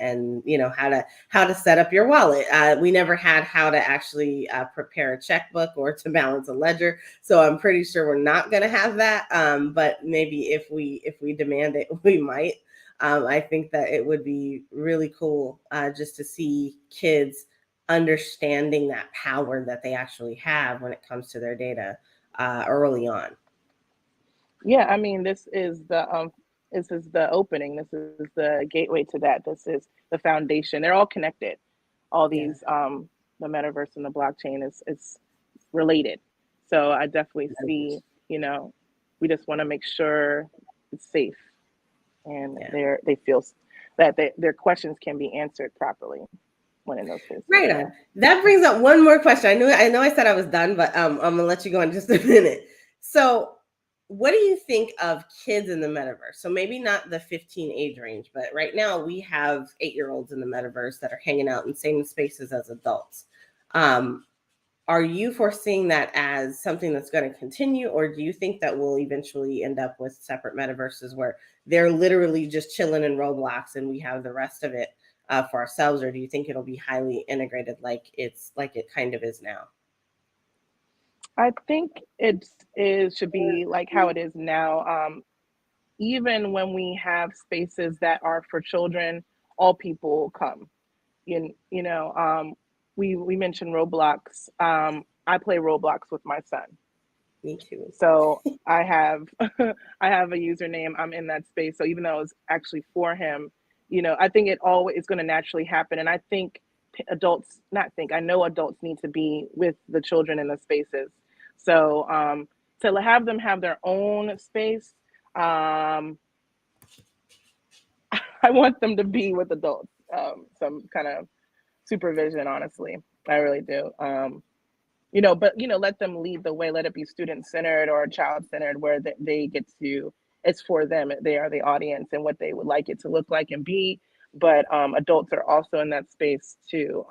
how to set up your wallet. We never had how to actually prepare a checkbook or to balance a ledger, so I'm pretty sure we're not going to have that. But maybe if we demand it, we might. I think that it would be really cool just to see kids understanding that power that they actually have when it comes to their data early on. Yeah, I mean, this is the opening. This is the gateway to that. This is the foundation. They're all connected. All these, the metaverse and the blockchain is related. So I definitely see, we just want to make sure it's safe, and they feel that their questions can be answered properly when in those spaces. Right on. That brings up one more question. I know I said I was done, but I'm gonna let you go in just a minute. So what do you think of kids in the metaverse? So maybe not the 15 age range, but right now we have 8-year-olds in the metaverse that are hanging out in the same spaces as adults. Are you foreseeing that as something that's going to continue, or do you think that we'll eventually end up with separate metaverses where they're literally just chilling in Roblox and we have the rest of it for ourselves? Or do you think it'll be highly integrated like it kind of is now? I think it should be like how it is now. Even when we have spaces that are for children, all people come. We mentioned Roblox. I play Roblox with my son. Me too. So I have I have a username. I'm in that space. So even though it's actually for him, I think it always is going to naturally happen. And I think I know adults need to be with the children in the spaces. So to have them have their own space, I want them to be with adults, some kind of supervision, honestly. I really do. But let them lead the way. Let it be student-centered or child-centered, where they get to, it's for them. They are the audience and what they would like it to look like and be. But adults are also in that space too,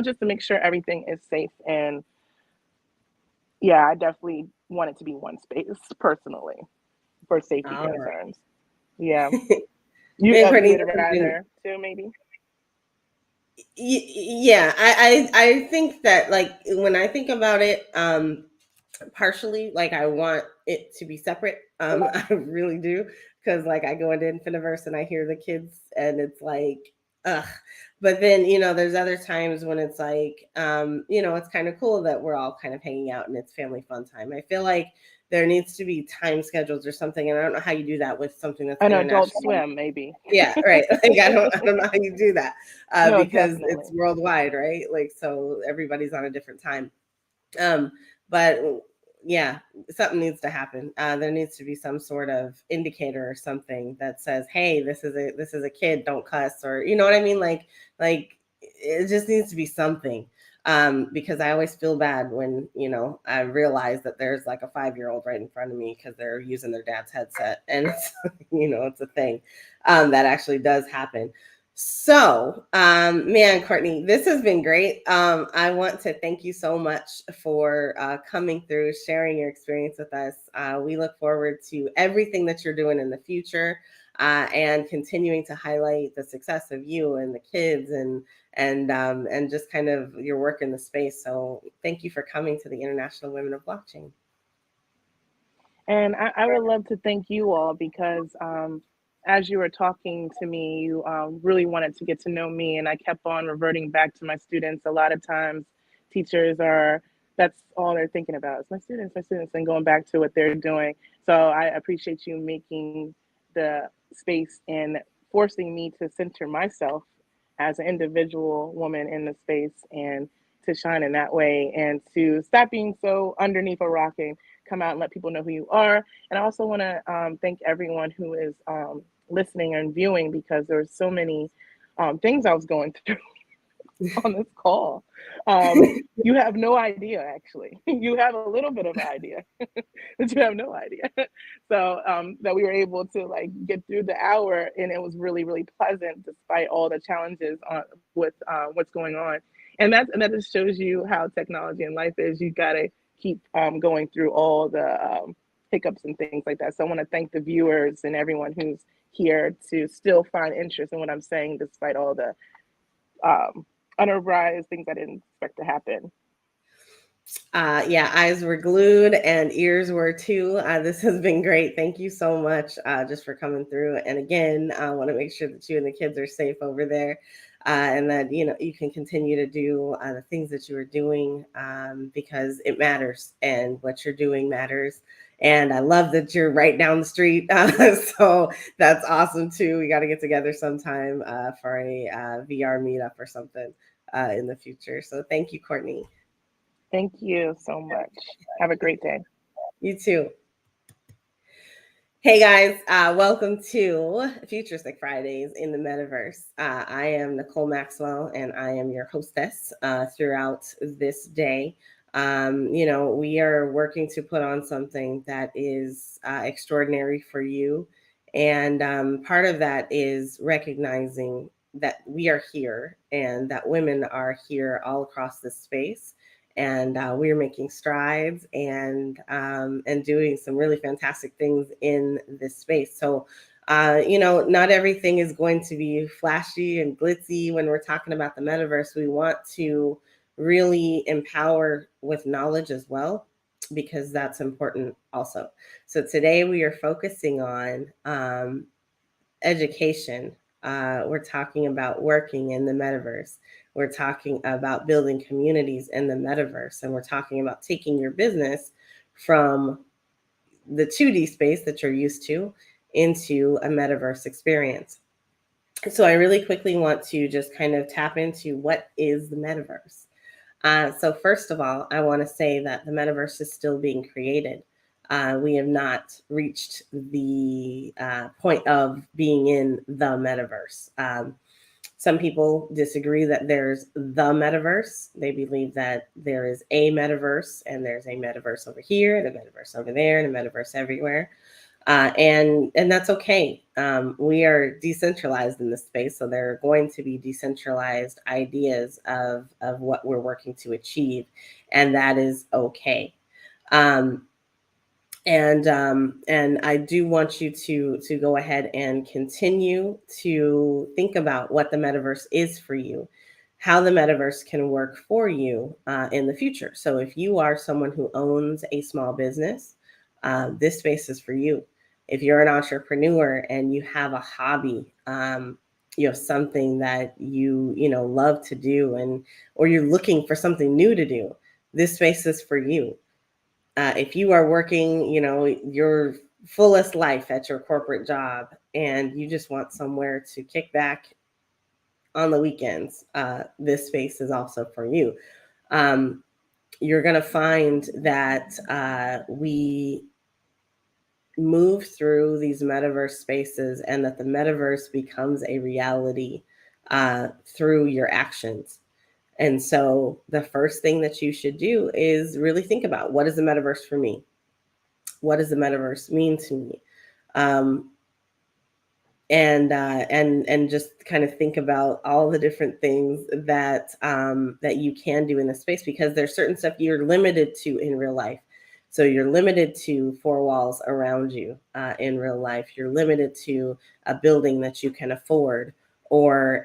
just to make sure everything is safe. And yeah, I definitely want it to be one space personally for safety concerns. Yeah. You would rather too, maybe? Yeah, I think that, like, when I think about it, partially, like, I want it to be separate. I really do, because like I go into Infiniverse and I hear the kids and it's like, ugh. But then there's other times when it's like, it's kind of cool that we're all kind of hanging out and it's family fun time. I feel like there needs to be time schedules or something, and I don't know how you do that with something that's an Adult international. Swim, maybe. Yeah, right. Like I don't know how you do that No, because definitely. it's worldwide, right? Like, so everybody's on a different time. But yeah, something needs to happen. There needs to be some sort of indicator or something that says, "Hey, this is a kid. Don't cuss," or you know what I mean? Like it just needs to be something. Because I always feel bad when I realize that there's like a 5-year-old right in front of me because they're using their dad's headset, and it's it's a thing that actually does happen. So, man, Courtney, this has been great. I want to thank you so much for coming through, sharing your experience with us. We look forward to everything that you're doing in the future, and continuing to highlight the success of you and the kids, and just kind of your work in the space. So, thank you for coming to the International Women of Blockchain. And I would love to thank you all because as you were talking to me, you really wanted to get to know me. And I kept on reverting back to my students. A lot of times, teachers that's all they're thinking about is my students, and going back to what they're doing. So I appreciate you making the space and forcing me to center myself as an individual woman in the space and to shine in that way and to stop being so underneath a rock and come out and let people know who you are. And I also want to thank everyone who is listening and viewing because there were so many things I was going through on this call. You have no idea, actually. You have a little bit of an idea, but you have no idea. So that we were able to like get through the hour, and it was really, really pleasant despite all the challenges with what's going on. And that just shows you how technology and life is. You got to keep going through all the hiccups and things like that. So I want to thank the viewers and everyone who's here to still find interest in what I'm saying, despite all the unauthorized things I didn't expect to happen. Yeah, eyes were glued and ears were too. This has been great. Thank you so much just for coming through. And again, I want to make sure that you and the kids are safe over there, and that you can continue to do the things that you are doing, because it matters and what you're doing matters. And I love that you're right down the street. So that's awesome too. We got to get together sometime for a VR meetup or something in the future. So thank you, Courtney. Thank you so much. Have a great day. You too. Hey guys, welcome to Futuristic Fridays in the Metaverse. I am NiKole Maxwell and I am your hostess throughout this day. We are working to put on something that is extraordinary for you. And part of that is recognizing that we are here and that women are here all across this space. And we're making strides and doing some really fantastic things in this space. So, not everything is going to be flashy and glitzy when we're talking about the metaverse. We want to really empower with knowledge as well, because that's important also. So today we are focusing on education. We're talking about working in the metaverse. We're talking about building communities in the metaverse. And we're talking about taking your business from the 2D space that you're used to into a metaverse experience. So I really quickly want to just kind of tap into what is the metaverse. So first of all, I want to say that the metaverse is still being created. We have not reached the point of being in the metaverse. Some people disagree that there's the metaverse. They believe that there is a metaverse and there's a metaverse over here and a metaverse over there and a metaverse everywhere. And that's okay. We are decentralized in this space, so there are going to be decentralized ideas of what we're working to achieve, and that is okay. And I do want you to go ahead and continue to think about what the metaverse is for you, how the metaverse can work for you in the future. So if you are someone who owns a small business, this space is for you. If you're an entrepreneur and you have a hobby, you have something that you love to do, or you're looking for something new to do, this space is for you. If you are working, your fullest life at your corporate job and you just want somewhere to kick back on the weekends, this space is also for you. You're going to find that we move through these metaverse spaces and that the metaverse becomes a reality through your actions. And so the first thing that you should do is really think about, what is the metaverse for me? What does the metaverse mean to me? and just kind of think about all the different things that that you can do in this space, because there's certain stuff you're limited to in real life. So you're limited to 4 walls around you in real life. You're limited to a building that you can afford, or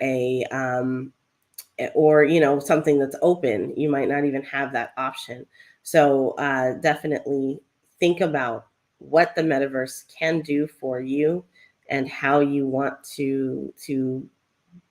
or something that's open. You might not even have that option. So definitely think about what the metaverse can do for you and how you want to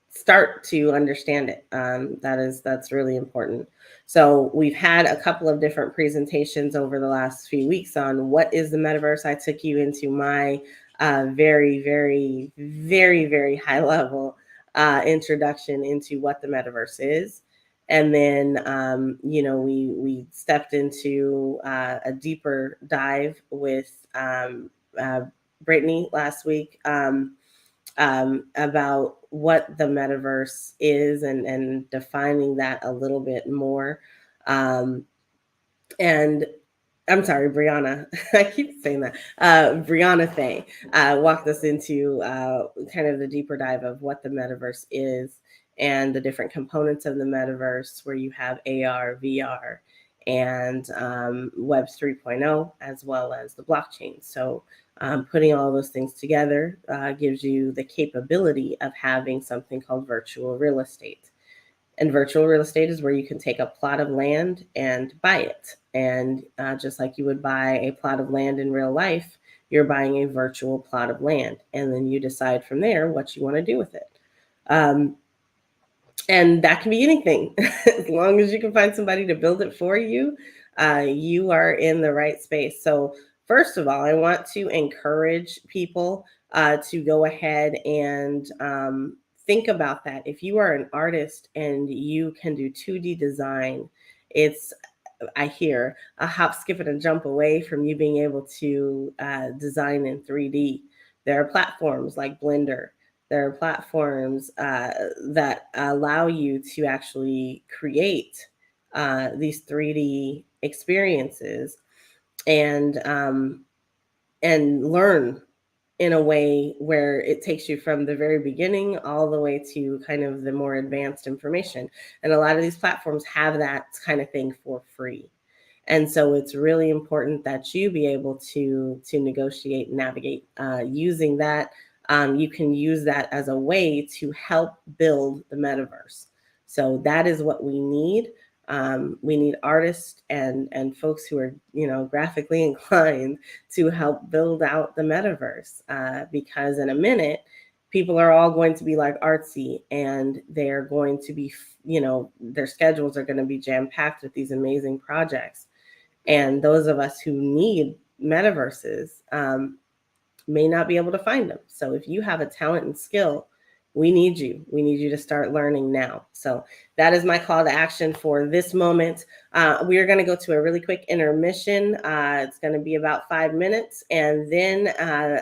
start to understand it. That's really important. So we've had a couple of different presentations over the last few weeks on what is the metaverse. I took you into my very, very, very, very high level introduction into what the metaverse is. And then, we stepped into a deeper dive with Brittany last week about what the metaverse is, and defining that a little bit more. And I'm sorry, Brianna, I keep saying that. Brianna Faye walked us into kind of the deeper dive of what the metaverse is and the different components of the metaverse, where you have AR, VR, and Web 3.0, as well as the blockchain. So putting all those things together gives you the capability of having something called virtual real estate. And virtual real estate is where you can take a plot of land and buy it. And just like you would buy a plot of land in real life, you're buying a virtual plot of land. And then you decide from there what you want to do with it. And that can be anything. As long as you can find somebody to build it for you, you are in the right space. So first of all, I want to encourage people to go ahead and think about that. If you are an artist and you can do 2D design, it's, I hear, a hop, skip, and a jump away from you being able to design in 3D. There are platforms like Blender. There are platforms that allow you to actually create these 3D experiences and learn in a way where it takes you from the very beginning all the way to kind of the more advanced information. And a lot of these platforms have that kind of thing for free. And so it's really important that you be able to negotiate and navigate using that. You can use that as a way to help build the metaverse. So that is what we need. We need artists and folks who are, graphically inclined to help build out the metaverse, because in a minute, people are all going to be like artsy, and they're going to be, their schedules are going to be jam-packed with these amazing projects. And those of us who need metaverses may not be able to find them. So if you have a talent and skill, we need you. We need you to start learning now. So that is my call to action for this moment. We are going to go to a really quick intermission. It's going to be about 5 minutes. And then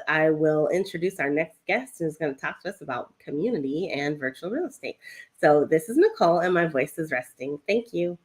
I will introduce our next guest, who's going to talk to us about community and virtual real estate. So this is NiKole, and my voice is resting. Thank you.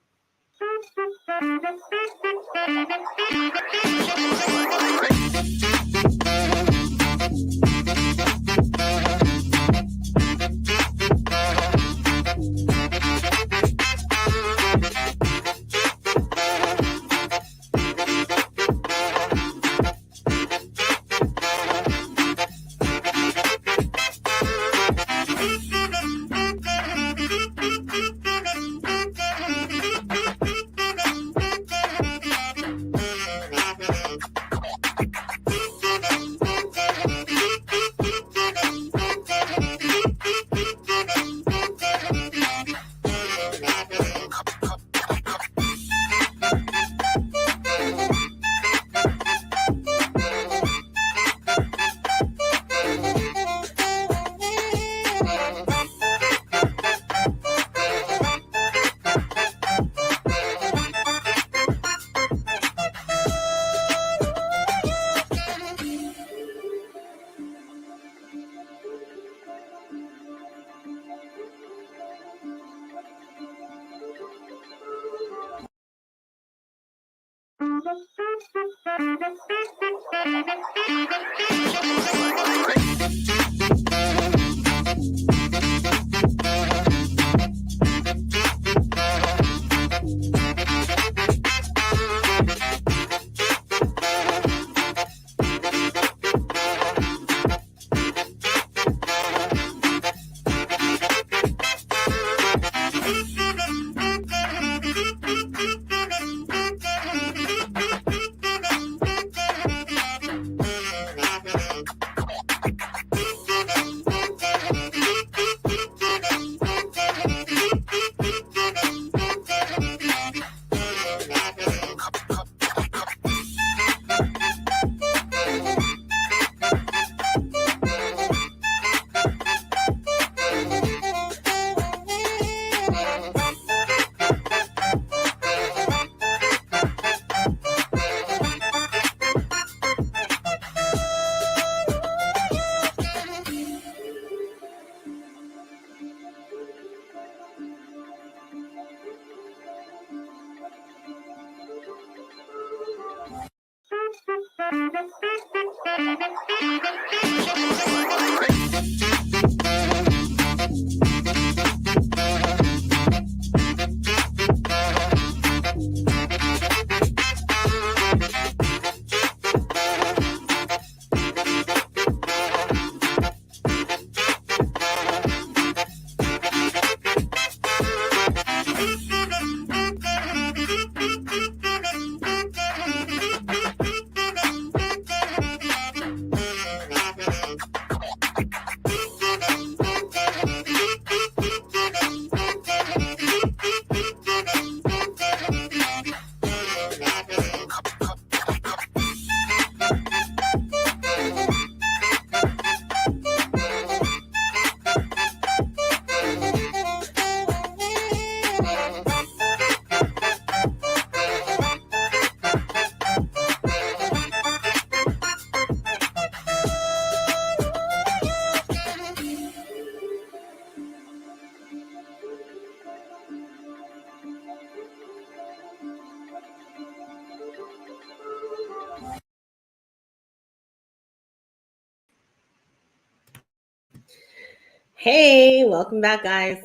Hey, welcome back, guys.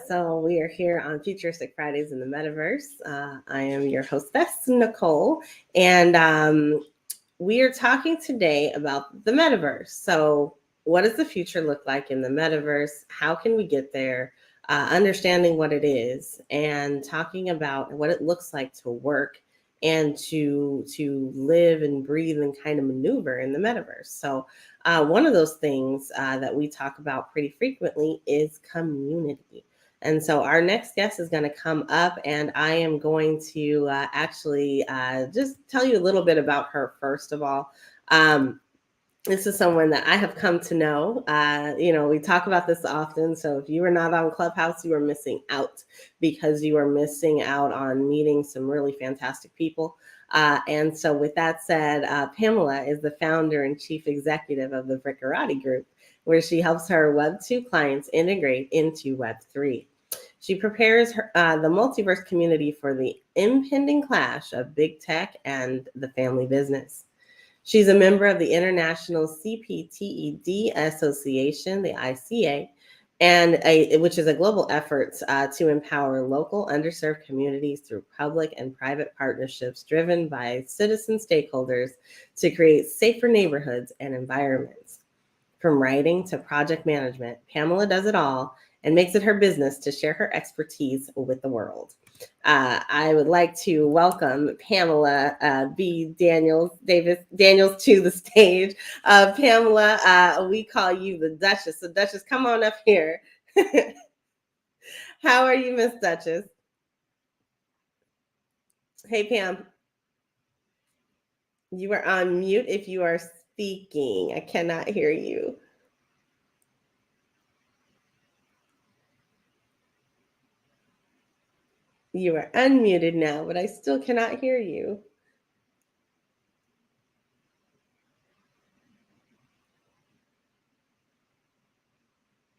So we are here on Futuristic Fridays in the Metaverse. I am your hostess, NiKole, and we are talking today about the Metaverse. So what does the future look like in the Metaverse? How can we get there? Understanding what it is and talking about what it looks like to work and to live and breathe and kind of maneuver in the Metaverse. So one of those things that we talk about pretty frequently is community. And so our next guest is going to come up, and I am going to actually just tell you a little bit about her first of all. This is someone that I have come to know. We talk about this often. So if you are not on Clubhouse, you are missing out, because you are missing out on meeting some really fantastic people. And so with that said, Pamela is the founder and chief executive of the Vrickarati Group, where she helps her Web2 clients integrate into Web3. She prepares the multiverse community for the impending clash of big tech and the family business. She's a member of the International CPTED Association, the ICA, which is a global effort to empower local underserved communities through public and private partnerships driven by citizen stakeholders to create safer neighborhoods and environments. From writing to project management, Pamela does it all and makes it her business to share her expertise with the world. I would like to welcome Pamela Daniels to the stage. Pamela, we call you the Duchess. So Duchess, come on up here. How are you, Miss Duchess? Hey, Pam. You are on mute if you are speaking. I cannot hear you. You are unmuted now, but I still cannot hear you.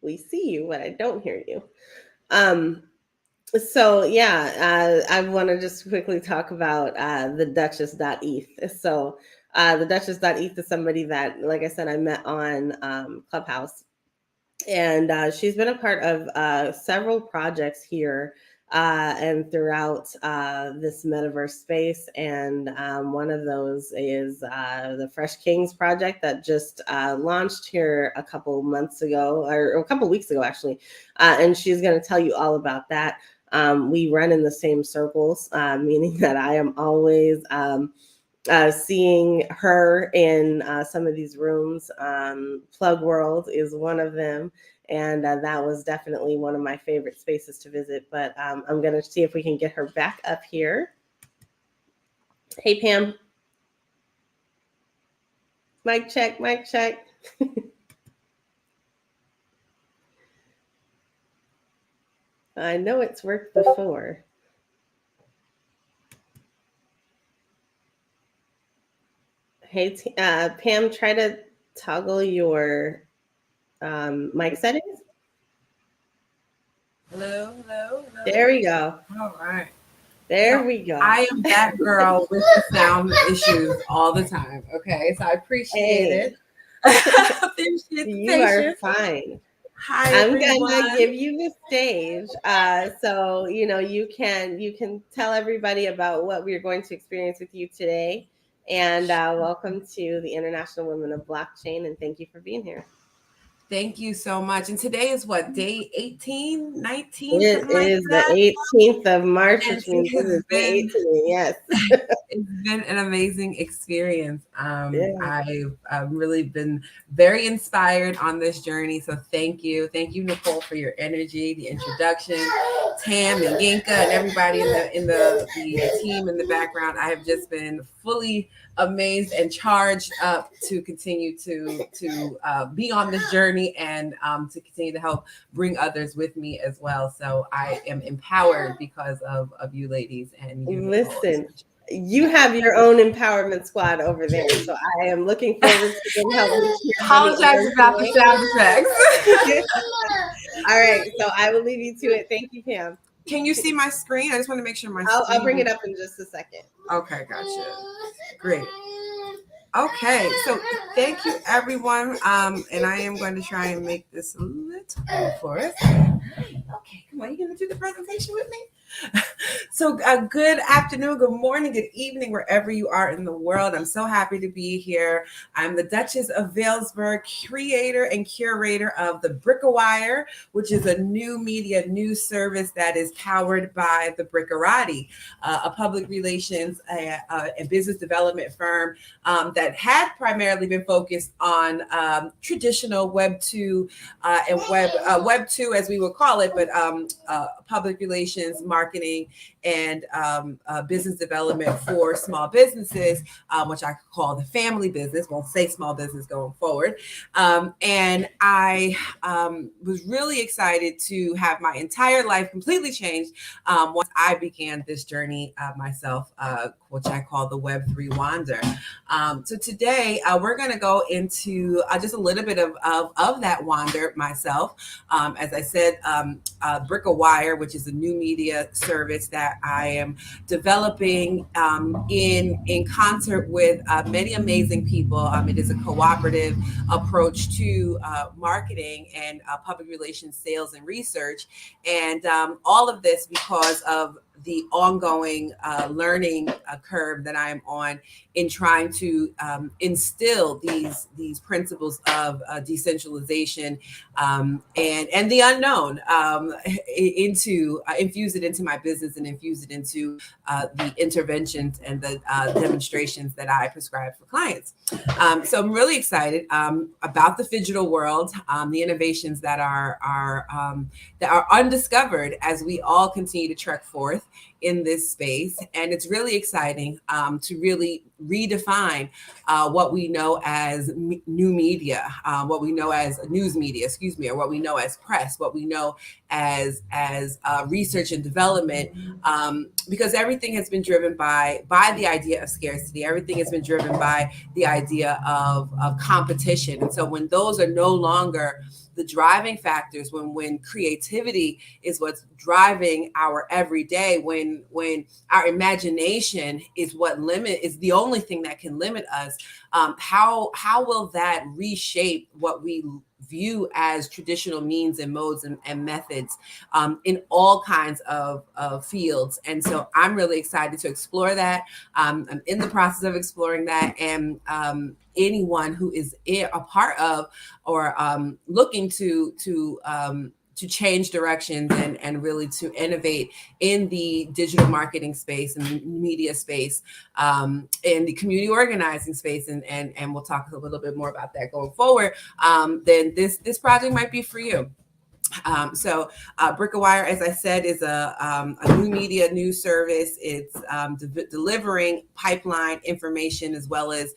We see you, but I don't hear you. So yeah, I want to just quickly talk about the Duchess.eth. So the Duchess.eth is somebody that, like I said, I met on Clubhouse. And she's been a part of several projects here and throughout this metaverse space. And one of those is the Fresh Kings project that just launched here a couple months ago, or a couple weeks ago, actually. And she's going to tell you all about that. We run in the same circles, meaning that I am always seeing her in some of these rooms. Plug World is one of them. And that was definitely one of my favorite spaces to visit. But I'm going to see if we can get her back up here. Hey, Pam. Mic check, mic check. I know it's worked before. Hey, Pam, try to toggle your mic settings. Hello. There we go. All right. There we go. I am that girl with the sound issues all the time. Okay, so I appreciate it. You are fine. Hi, I'm everyone. gonna give you the stage, so you can tell everybody about what we're going to experience with you today. And welcome to the International Women of Blockchain, and thank you for being here. Thank you so much. And today is what, day 18, 19? It is the 18th of March, which means this is day 18. Yes. It's been an amazing experience. I've really been very inspired on this journey. So thank you. Thank you, NiKole, for your energy, the introduction, Tam and Yinka and everybody in the team in the background. I have just been fully amazed and charged up to continue to be on this journey and to continue to help bring others with me as well. So I am empowered because of you ladies. And you, listen, you have your own empowerment squad over there, so I am looking forward to them helping you. Apologize about the sound effects. All right, so I will leave you to it. Thank you, Pam. Can you see my screen? I just want to make sure my I'll screen. bring it up in just a second. Okay, gotcha. Great. Okay, so thank you, everyone. And I am going to try and make this a little for us. Okay, come on, you gonna do the presentation with me? So good afternoon, good morning, good evening, wherever you are in the world. I'm so happy to be here. I'm the Duchess of Vailsburg, creator and curator of the Brickawire, which is a new media news service that is powered by the Brickarati, a public relations and business development firm that had primarily been focused on traditional Web 2 and Web 2, as we would call it, but public relations, marketing, and business development for small businesses, which I call the family business. Won't say small business going forward. And I was really excited to have my entire life completely changed once I began this journey myself, which I call the Web3 Wander. So today we're going to go into just a little bit of that wander myself. As I said, Brickawire, which is a new media service that I am developing in concert with many amazing people. It is a cooperative approach to marketing and public relations, sales, and research. And all of this because of the ongoing learning curve that I am on in trying to instill these principles of decentralization and the unknown infuse it into my business and infuse it into the interventions and the demonstrations that I prescribe for clients. So I'm really excited about the digital world, the innovations that are undiscovered as we all continue to trek forth in this space. And it's really exciting to really redefine what we know as new media, what we know as news media, or what we know as press, what we know as research and development, because everything has been driven by the idea of scarcity. Everything has been driven by the idea of competition. And so when those are no longer the driving factors, when creativity is what's driving our everyday, when our imagination is the only thing that can limit us. How will that reshape what we view as traditional means and modes and methods in all kinds of fields? And so I'm really excited to explore that. I'm in the process of exploring that, and anyone who is a part of or looking to change directions and really to innovate in the digital marketing space and the media space, in the community organizing space, and we'll talk a little bit more about that going forward, then this project might be for you. So Brick of Wire, as I said, is a new media news service. It's delivering pipeline information as well as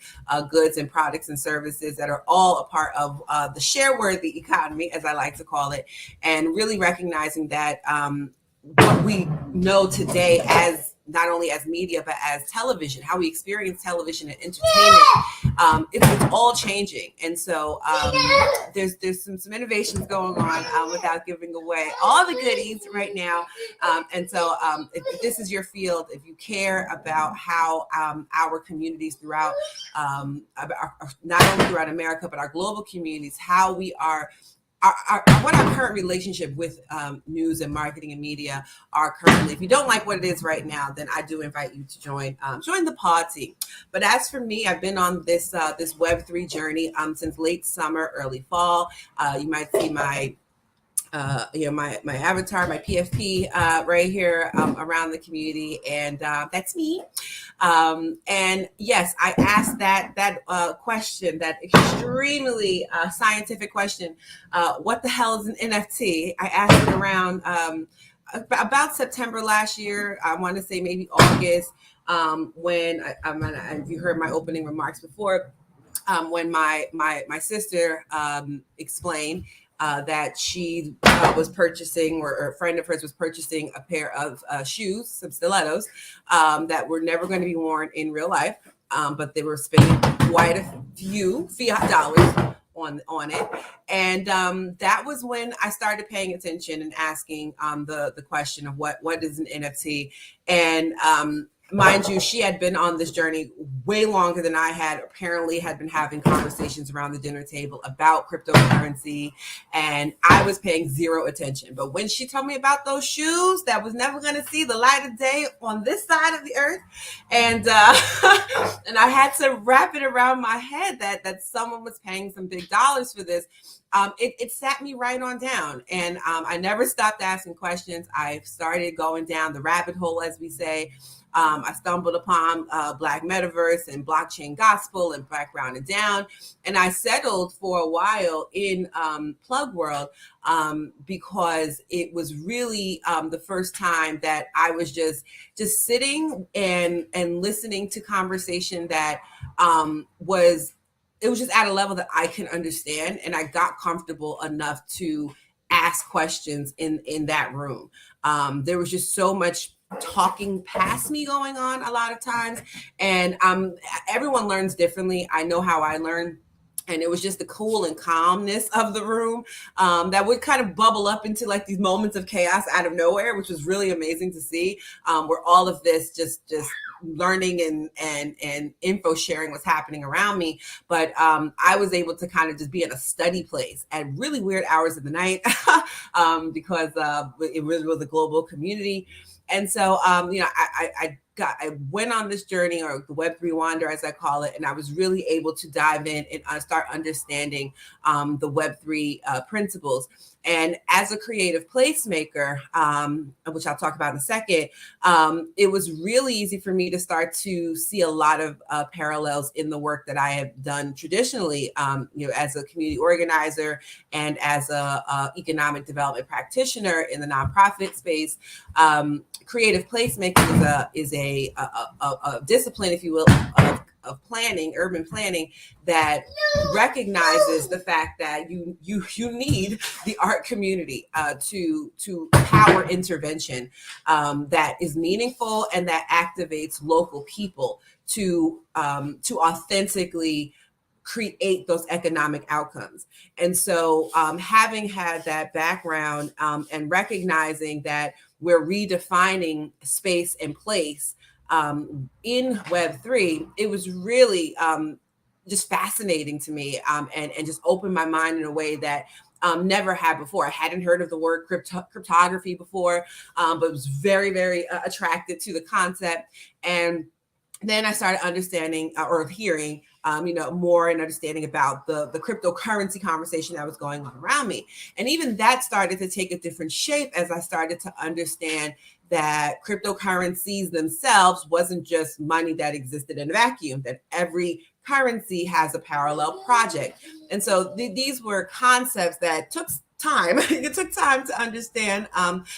goods and products and services that are all a part of the share-worthy economy, as I like to call it, and really recognizing that what we know today as not only as media, but as television, how we experience television and entertainment, it's all changing. And so there's some innovations going on without giving away all the goodies right now. And so if this is your field, if you care about how our communities throughout, not only throughout America, but our global communities, how we are, what our current relationship with news and marketing and media are currently. If you don't like what it is right now, then I do invite you to join the party. But as for me, I've been on this Web3 journey since late summer, early fall. You might see my my avatar, my PFP right here around the community, and that's me. And yes, I asked that question, that extremely scientific question, what the hell is an NFT? I asked it around about September last year. I want to say maybe August, when if you heard my opening remarks before, when my sister explained that she was purchasing, or a friend of hers was purchasing a pair of shoes, some stilettos, that were never going to be worn in real life, but they were spending quite a few fiat dollars on it. And that was when I started paying attention and asking the question of what is an NFT. And mind you, she had been on this journey way longer than I had. Apparently had been having conversations around the dinner table about cryptocurrency, and I was paying zero attention. But when she told me about those shoes that was never going to see the light of day on this side of the earth, and and I had to wrap it around my head that someone was paying some big dollars for this, it sat me right on down. And I never stopped asking questions. I started going down the rabbit hole, as we say. I stumbled upon Black Metaverse and blockchain gospel and background and down. And I settled for a while in Plug World because it was really the first time that I was just sitting and listening to conversation that was just at a level that I can understand. And I got comfortable enough to ask questions in that room. There was just so much talking past me going on a lot of times, and everyone learns differently. I know how I learn, and it was just the cool and calmness of the room that would kind of bubble up into like these moments of chaos out of nowhere, which was really amazing to see, where all of this just learning and info sharing was happening around me. But I was able to kind of just be in a study place at really weird hours of the night because it really was a global community. And so, I went on this journey, or the Web3 wander, as I call it, and I was really able to dive in and start understanding the Web3 principles. And as a creative placemaker, which I'll talk about in a second, it was really easy for me to start to see a lot of parallels in the work that I have done traditionally, as a community organizer and as a economic development practitioner in the nonprofit space. Creative placemaking is a discipline, if you will, of planning, urban planning, that recognizes the fact that you need the art community to power intervention that is meaningful and that activates local people to authentically create those economic outcomes. And so having had that background and recognizing that we're redefining space and place in Web3, it was really just fascinating to me, and just opened my mind in a way that never had before. I hadn't heard of the word cryptography before, but was very, very attracted to the concept. And then I started understanding or hearing, more and understanding about the cryptocurrency conversation that was going on around me. And even that started to take a different shape as I started to understand that cryptocurrencies themselves wasn't just money that existed in a vacuum, that every currency has a parallel project. And so these were concepts that took time. It took time to understand.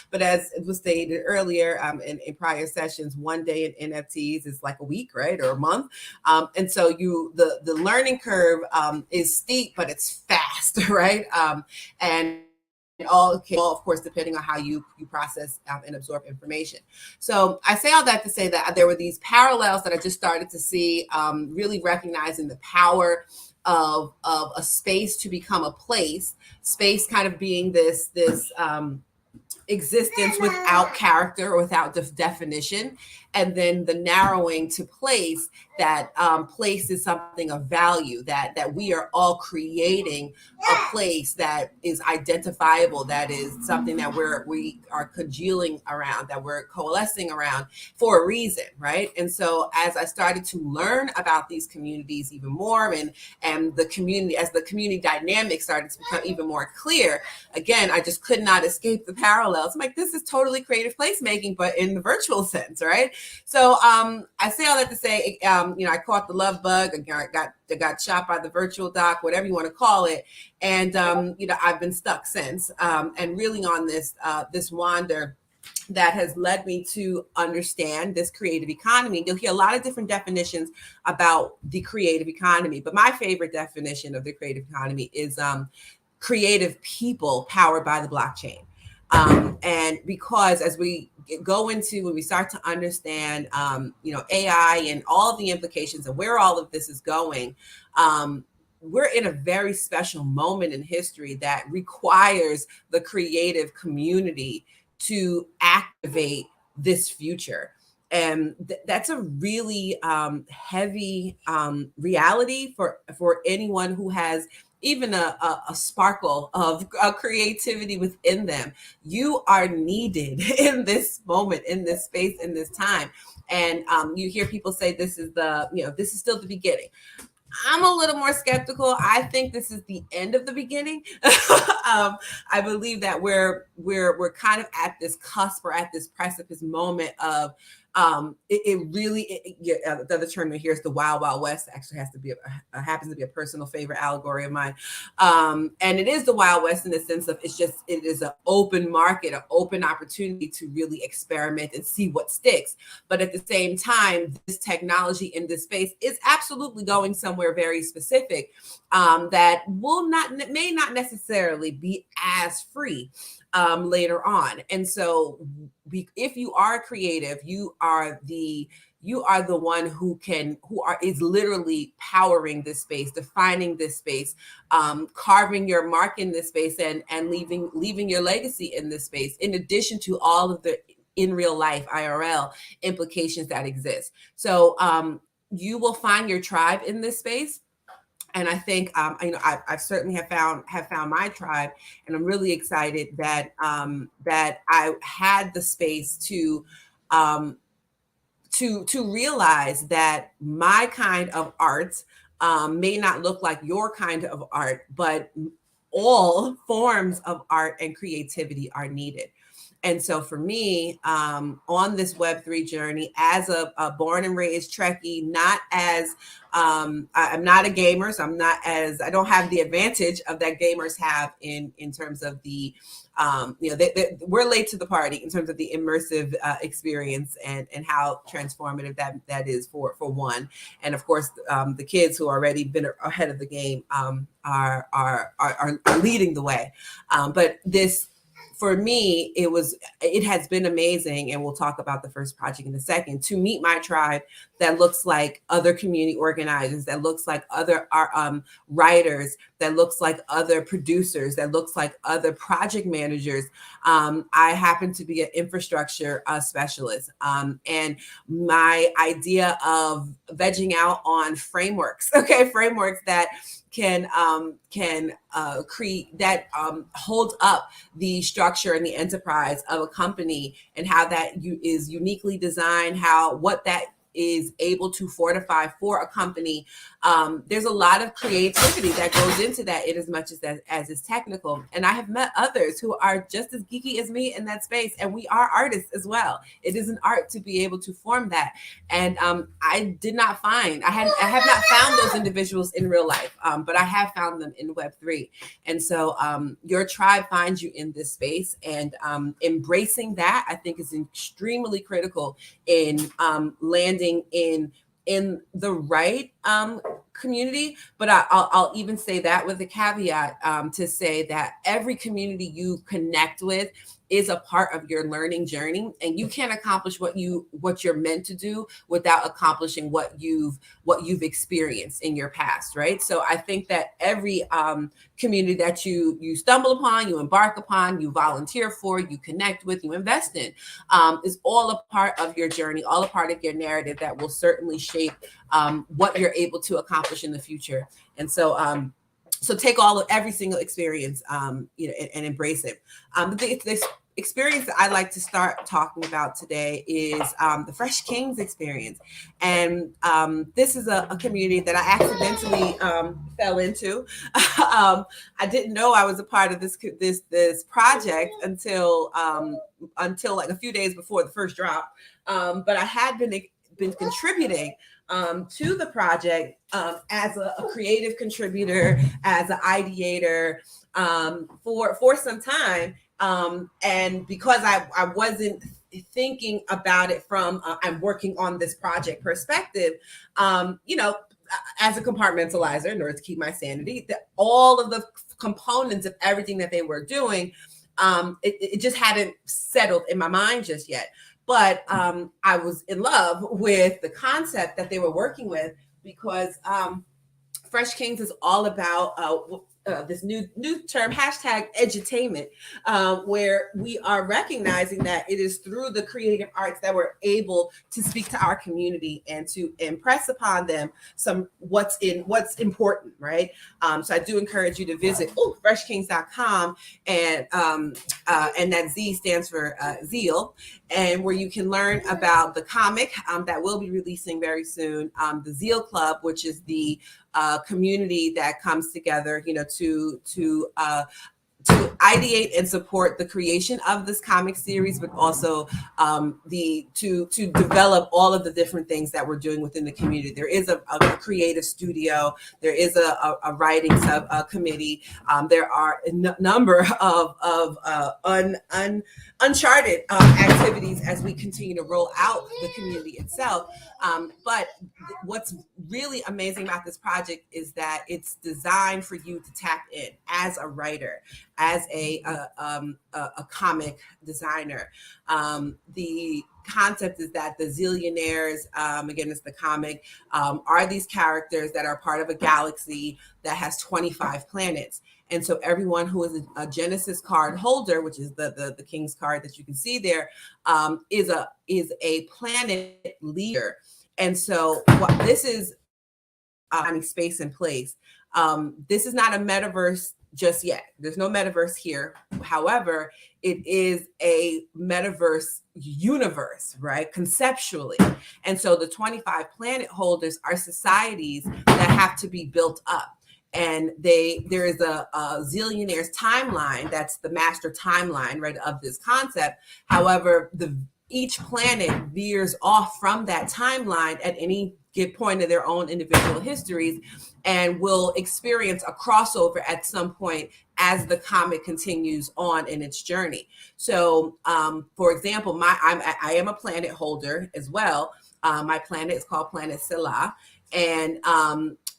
But as it was stated earlier in prior sessions, one day in NFTs is like a week, right? Or a month. And so the learning curve is steep, but it's fast, right? And all, of course, depending on how you process and absorb information. So I say all that to say that there were these parallels that I just started to see, really recognizing the power of a space to become a place, space kind of being this existence without character or without definition, and then the narrowing to place, that place is something of value, that we are all creating a place that is identifiable, that is something that we are congealing around, that we're coalescing around for a reason, right? And so as I started to learn about these communities even more, and the community, as the community dynamic started to become even more clear, again, I just could not escape the parallels. I'm like, this is totally creative placemaking, but in the virtual sense, right? So I say all that to say, I caught the love bug. I got shot by the virtual doc, whatever you want to call it. And, I've been stuck since, and really on this wander that has led me to understand this creative economy. You'll hear a lot of different definitions about the creative economy, but my favorite definition of the creative economy is creative people powered by the blockchain. And because as we go into, when we start to understand, AI and all of the implications and where all of this is going, we're in a very special moment in history that requires the creative community to activate this future. And that's a really heavy reality for anyone who has even a sparkle of creativity within them. You are needed in this moment, in this space, in this time. And you hear people say this is still the beginning. I'm a little more skeptical. I think this is the end of the beginning. I believe that we're kind of at this cusp, or at this precipice moment of the other term here is the Wild Wild West. Actually happens to be a personal favorite allegory of mine. And it is the Wild West in the sense of it is an open market, an open opportunity to really experiment and see what sticks. But at the same time, this technology in this space is absolutely going somewhere very specific, that may not necessarily be as free later on. And so if you are creative, you are the one who is literally powering this space, defining this space, carving your mark in this space, and leaving your legacy in this space, in addition to all of the in real life IRL implications that exist. So you will find your tribe in this space. And I think, I certainly have found my tribe, and I'm really excited that I had the space to realize that my kind of art may not look like your kind of art, but all forms of art and creativity are needed. And so for me, on this Web3 journey, as a born and raised Trekkie, not as, I'm not a gamer, so I don't have the advantage of that gamers have in terms of the, we're late to the party in terms of the immersive experience and how transformative that is for one. And of course, the kids who already been ahead of the game are leading the way. But for me, it has been amazing, and we'll talk about the first project in a second, to meet my tribe that looks like other community organizers, that looks like other writers, that looks like other producers, that looks like other project managers. I happen to be an infrastructure specialist, and my idea of vegging out on frameworks that can create, that hold up the structure and the enterprise of a company, and how that is uniquely designed, what that is able to fortify for a company. There's a lot of creativity that goes into that, in as much as is technical. And I have met others who are just as geeky as me in that space, and we are artists as well. It is an art to be able to form that. And I have not found those individuals in real life, but I have found them in Web3. And so your tribe finds you in this space, and embracing that, I think, is extremely critical in landing in the right community. But I'll even say that with a caveat, to say that every community you connect with is a part of your learning journey, and you can't accomplish what you're meant to do without accomplishing what you've experienced in your past, right? So I think that every community that you stumble upon, you embark upon, you volunteer for, you connect with, you invest in, is all a part of your journey, all a part of your narrative that will certainly shape what you're able to accomplish in the future. And so so take every single experience, and embrace it. This experience that I'd like to start talking about today is the Fresh Kings experience. And this is a community that I accidentally fell into. I didn't know I was a part of this project until like a few days before the first drop. But I had been contributing to the project as a creative contributor, as an ideator, for some time. And because I wasn't thinking about it from I'm working on this project perspective, as a compartmentalizer, in order to keep my sanity, all of the components of everything that they were doing, it just hadn't settled in my mind just yet. But I was in love with the concept that they were working with, because Fresh Kings is all about this new term, #edutainment, where we are recognizing that it is through the creative arts that we're able to speak to our community and to impress upon them what's important, right? So I do encourage you to visit freshkings.com, and that Z stands for Zeal, and where you can learn about the comic that we'll be releasing very soon, the Zeal Club, which is the community that comes together, to ideate and support the creation of this comic series, but also to develop all of the different things that we're doing within the community. There is a creative studio. There is a writing committee. There are a number of uncharted activities as we continue to roll out the community itself. But what's really amazing about this project is that it's designed for you to tap in as a writer, as a comic designer. The concept is that the Zillionaires, again, it's the comic, are these characters that are part of a galaxy that has 25 planets. And so everyone who is a Genesis card holder, which is the King's card that you can see there, is a planet leader. And so this is space and place. This is not a metaverse just yet. There's no metaverse here. However, it is a metaverse universe, right? Conceptually. And so the 25 planet holders are societies that have to be built up. And there is a Zillionaires timeline. That's the master timeline, right, of this concept. However, each planet veers off from that timeline at any point in their own individual histories, and will experience a crossover at some point as the comic continues on in its journey. So, for example, I am a planet holder as well. My planet is called Planet Sela, and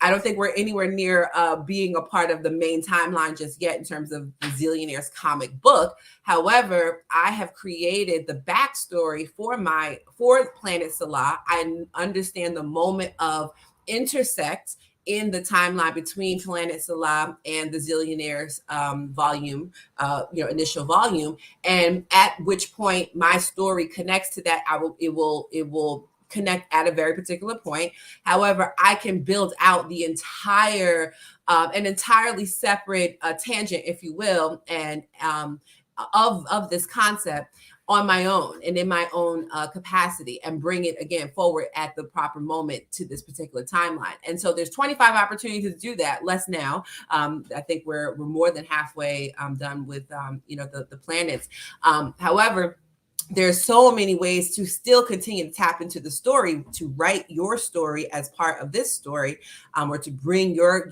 I don't think we're anywhere near being a part of the main timeline just yet in terms of the Zillionaires comic book. However, I have created the backstory for Planet Salah. I understand the moment of intersect in the timeline between Planet Salah and the Zillionaires volume, initial volume, and at which point my story connects to that. It will connect at a very particular point. However, I can build out the entire, an entirely separate tangent, if you will, and of this concept on my own and in my own capacity, and bring it again forward at the proper moment to this particular timeline. And so there's 25 opportunities to do that. Less now. I think we're more than halfway done with the planets. However, there's so many ways to still continue to tap into the story, to write your story as part of this story, or to bring your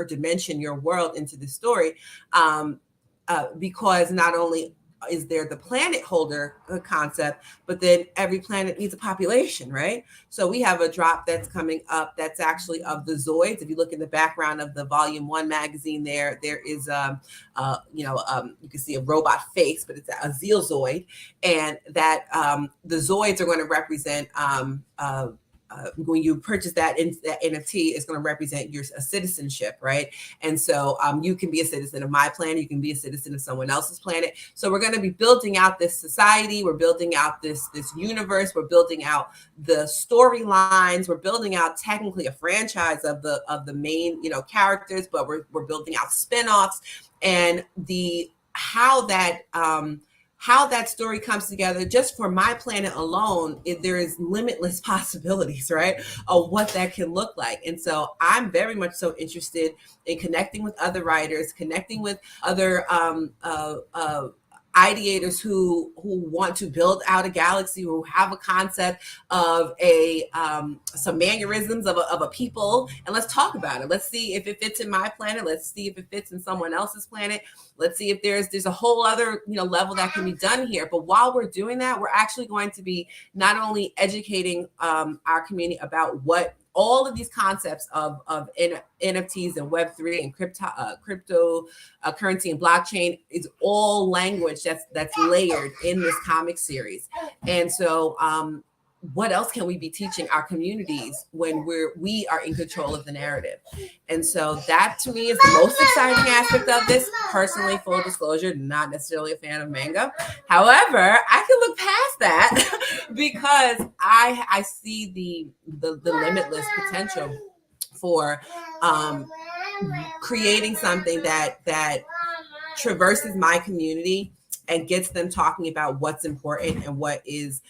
dimension, your world into the story, because not only is there the planet holder concept, but then every planet needs a population, right? So we have a drop that's coming up that's actually of the Zoids. If you look in the background of the Volume 1 magazine, there is you can see a robot face, but it's a Zealzoid, and that the Zoids are going to represent when you purchase that NFT, it's going to represent your citizenship, right? And so you can be a citizen of my planet, you can be a citizen of someone else's planet. So we're going to be building out this society, we're building out this universe, we're building out the storylines, we're building out technically a franchise of the main characters, but we're building out spin-offs, and how that story comes together just for my planet alone, there is limitless possibilities, right, of what that can look like. And so I'm very much so interested in connecting with other writers, connecting with other ideators who want to build out a galaxy, who have a concept of some mannerisms of a people, and let's talk about it. Let's see if it fits in my planet. Let's see if it fits in someone else's planet. Let's see if there's a whole other level that can be done here. But while we're doing that, we're actually going to be not only educating our community about what all of these concepts of NFTs and Web3 and cryptocurrency and blockchain is all language that's layered in this comic series. And so what else can we be teaching our communities when we are in control of the narrative? And so that to me is the most exciting aspect of this. Personally, full disclosure, not necessarily a fan of manga. However, I can look past that because I see the limitless potential for creating something that traverses my community and gets them talking about what's important and what is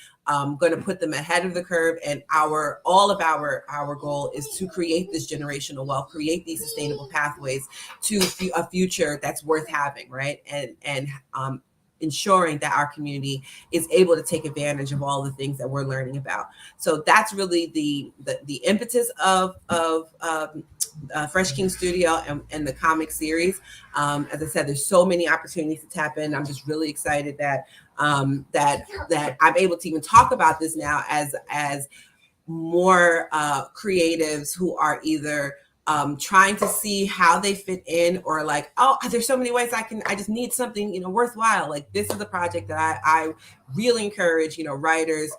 going to put them ahead of the curve. And all of our goal is to create this generational wealth, create these sustainable pathways to a future that's worth having, right? And ensuring that our community is able to take advantage of all the things that we're learning about. So that's really the impetus of Fresh King Studio and the comic series. As I said, there's so many opportunities to tap in. I'm just really excited that I'm able to even talk about this now as more creatives who are either trying to see how they fit in, or like, oh, there's so many ways I just need something worthwhile. Like, this is a project that I really encourage writers,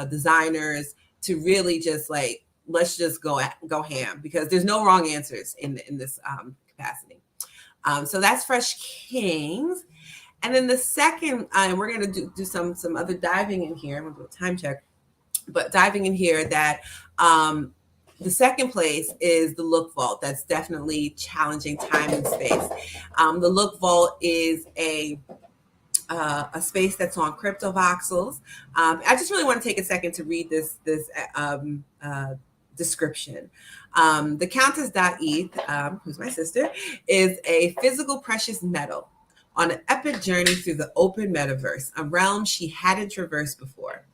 designers to really just like, let's just go ham, because there's no wrong answers in this capacity. So that's Fresh Kings. And then the second, we're going to do some other diving in here. I'm going to do a time check, but diving in here that the second place is the Look Vault. That's definitely challenging time and space. The Look Vault is a space that's on Cryptovoxels. I just really want to take a second to read this description. The Countess.eth, who's my sister, is a physical precious metal on an epic journey through the open metaverse, a realm she hadn't traversed before.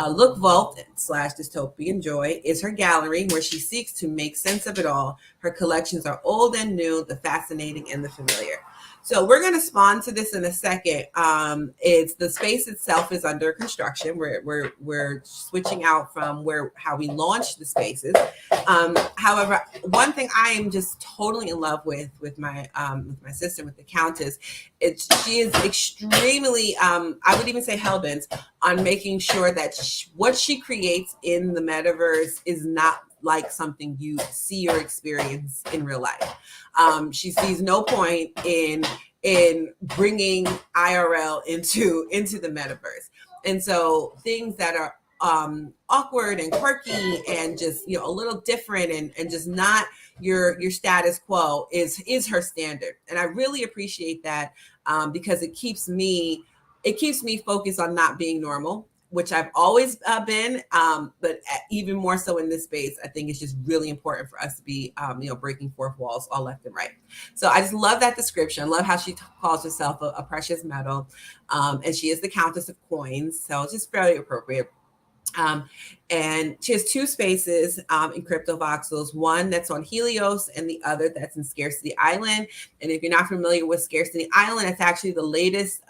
Look Vault / Dystopian Joy is her gallery where she seeks to make sense of it all. Her collections are old and new, the fascinating and the familiar. So we're going to spawn to this in a second. It's the space itself is under construction. We're switching out from how we launched the spaces. However, one thing I am just totally in love with my sister, with the Countess, she is extremely, I would even say hellbent on making sure that what she creates in the metaverse is not like something you see or experience in real life. She sees no point in bringing IRL into the metaverse, and so things that are awkward and quirky and just a little different and just not your status quo is her standard, and I really appreciate that because it keeps me focused on not being normal, which I've always been, but even more so in this space. I think it's just really important for us to be, breaking fourth walls all left and right. So I just love that description. I love how she calls herself a precious metal, and she is the Countess of Coins, so it's just fairly appropriate. And she has two spaces in Cryptovoxels, one that's on Helios and the other that's in Scarcity Island. And if you're not familiar with Scarcity Island, it's actually the latest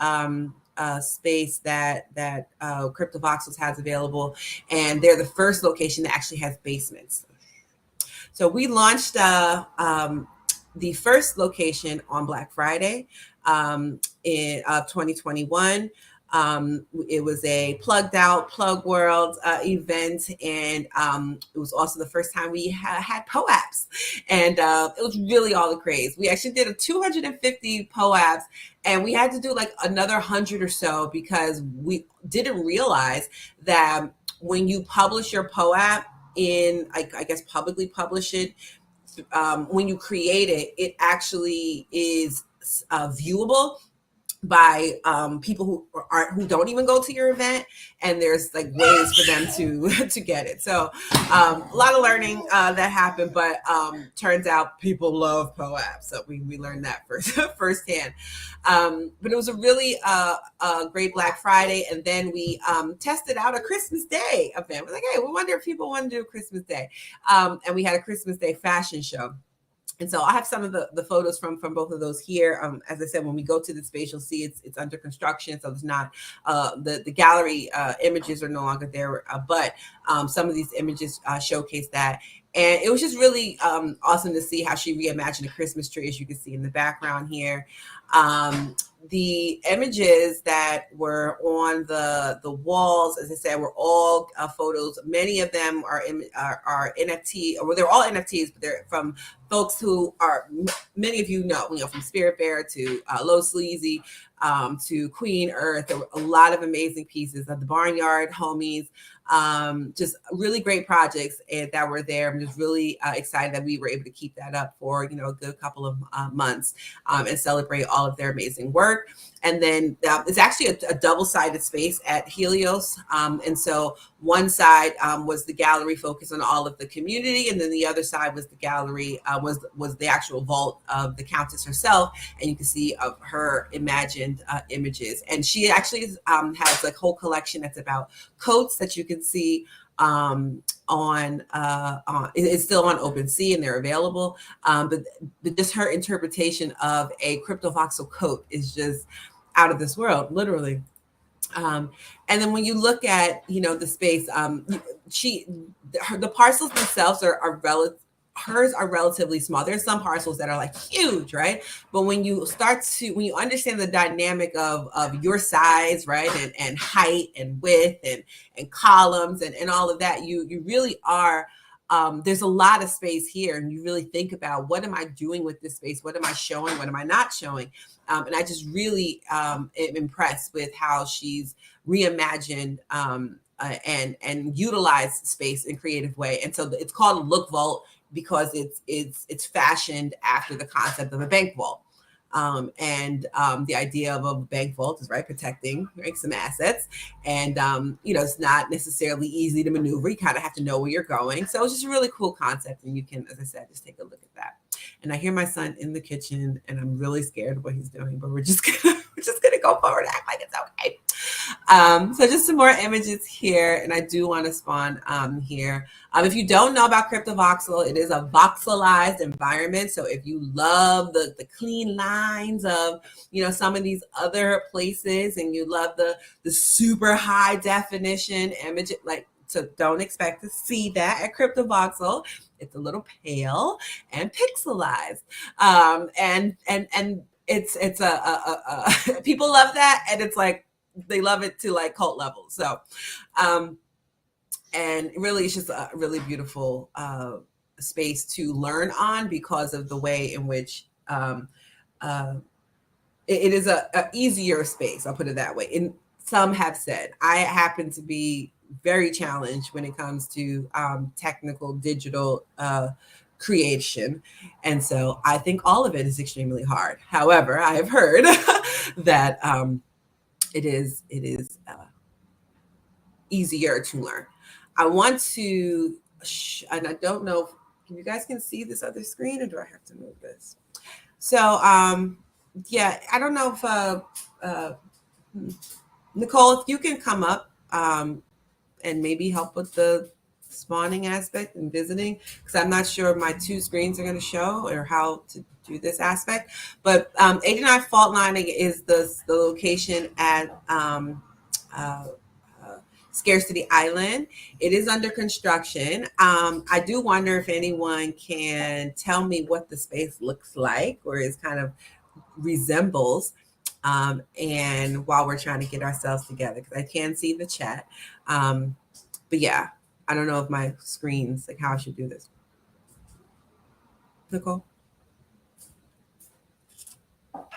space that Cryptovoxels has available, and they're the first location that actually has basements. So we launched the first location on Black Friday in 2021. It was a plugged out Plug World event, and it was also the first time we had POAPs, and it was really all the craze. We actually did 250 POAPs, and we had to do like another 100 or so because we didn't realize that when you publish your POAP in, I guess publicly publish it, when you create it, it actually is viewable by people who don't even go to your event, and there's like ways for them to get it. So a lot of learning that happened, but turns out people love POAP, so we learned that firsthand. But it was a really great Black Friday, and then we tested out a Christmas Day event. We're like, hey, we wonder if people want to do a Christmas Day, and we had a Christmas Day fashion show. And so I have some of the photos from both of those here. As I said, when we go to the space, you'll see it's under construction. So there's not, the gallery images are no longer there, but some of these images showcase that. And it was just really awesome to see how she reimagined a Christmas tree, as you can see in the background here. The images that were on the walls, as I said, were all photos. Many of them are NFT, or they're all NFTs, but they're from folks who are, many of you know, from Spirit Bear to Low Sleazy to Queen Earth. There were a lot of amazing pieces of the Barnyard Homies. Just really great projects that were there. I'm just really excited that we were able to keep that up for a good couple of months and celebrate all of their amazing work. And then it's actually a double-sided space at Helios, and so one side was the gallery focused on all of the community, and then the other side was the gallery was the actual vault of the Countess herself, and you can see of her imagined images. And she actually has a whole collection that's about coats that you can see it's still on OpenSea, and they're available. But just her interpretation of a Cryptovoxel coat is just out of this world, literally. And then when you look at the space, the parcels themselves are relative. Hers are relatively small. There's some parcels that are like huge, right? But when you understand the dynamic of your size, right, and height and width and columns and all of that, you really are. There's a lot of space here, and you really think about, what am I doing with this space? What am I showing? What am I not showing? And I just really am impressed with how she's reimagined and utilized space in a creative way. And so it's called a look vault because it's fashioned after the concept of a bank vault. And the idea of a bank vault is protecting some assets, and it's not necessarily easy to maneuver. You kind of have to know where you're going. So it's just a really cool concept, and you can, as I said, just take a look at that. And I hear my son in the kitchen, and I'm really scared of what he's doing, but we're just just going to go forward and act like it's okay. So just some more images here, and I do want to spawn here. If you don't know about Cryptovoxel, it is a voxelized environment. So if you love the clean lines of, you know, some of these other places, and you love the super high definition image, like, so don't expect to see that at Cryptovoxel. It's a little pale and pixelized, and it's a people love that, and it's like they love it to like cult levels. So, and really, it's just a really beautiful space to learn on because of the way in which it is a easier space. I'll put it that way. And some have said I happen to be very challenged when it comes to technical digital creation, and so I think all of it is extremely hard. However, I have heard that it is easier to learn. I want to, and I don't know if you guys can see this other screen, or do I have to move this? So yeah, I don't know if NiKole, if you can come up and maybe help with the spawning aspect and visiting, because I'm not sure my two screens are going to show or how to do this aspect. But 89 Fault Line is the location at Scarcity Island. It is under construction. I do wonder if anyone can tell me what the space looks like or is kind of resembles. And while we're trying to get ourselves together, because I can see the chat. But yeah, I don't know if my screen's like how I should do this. NiKole?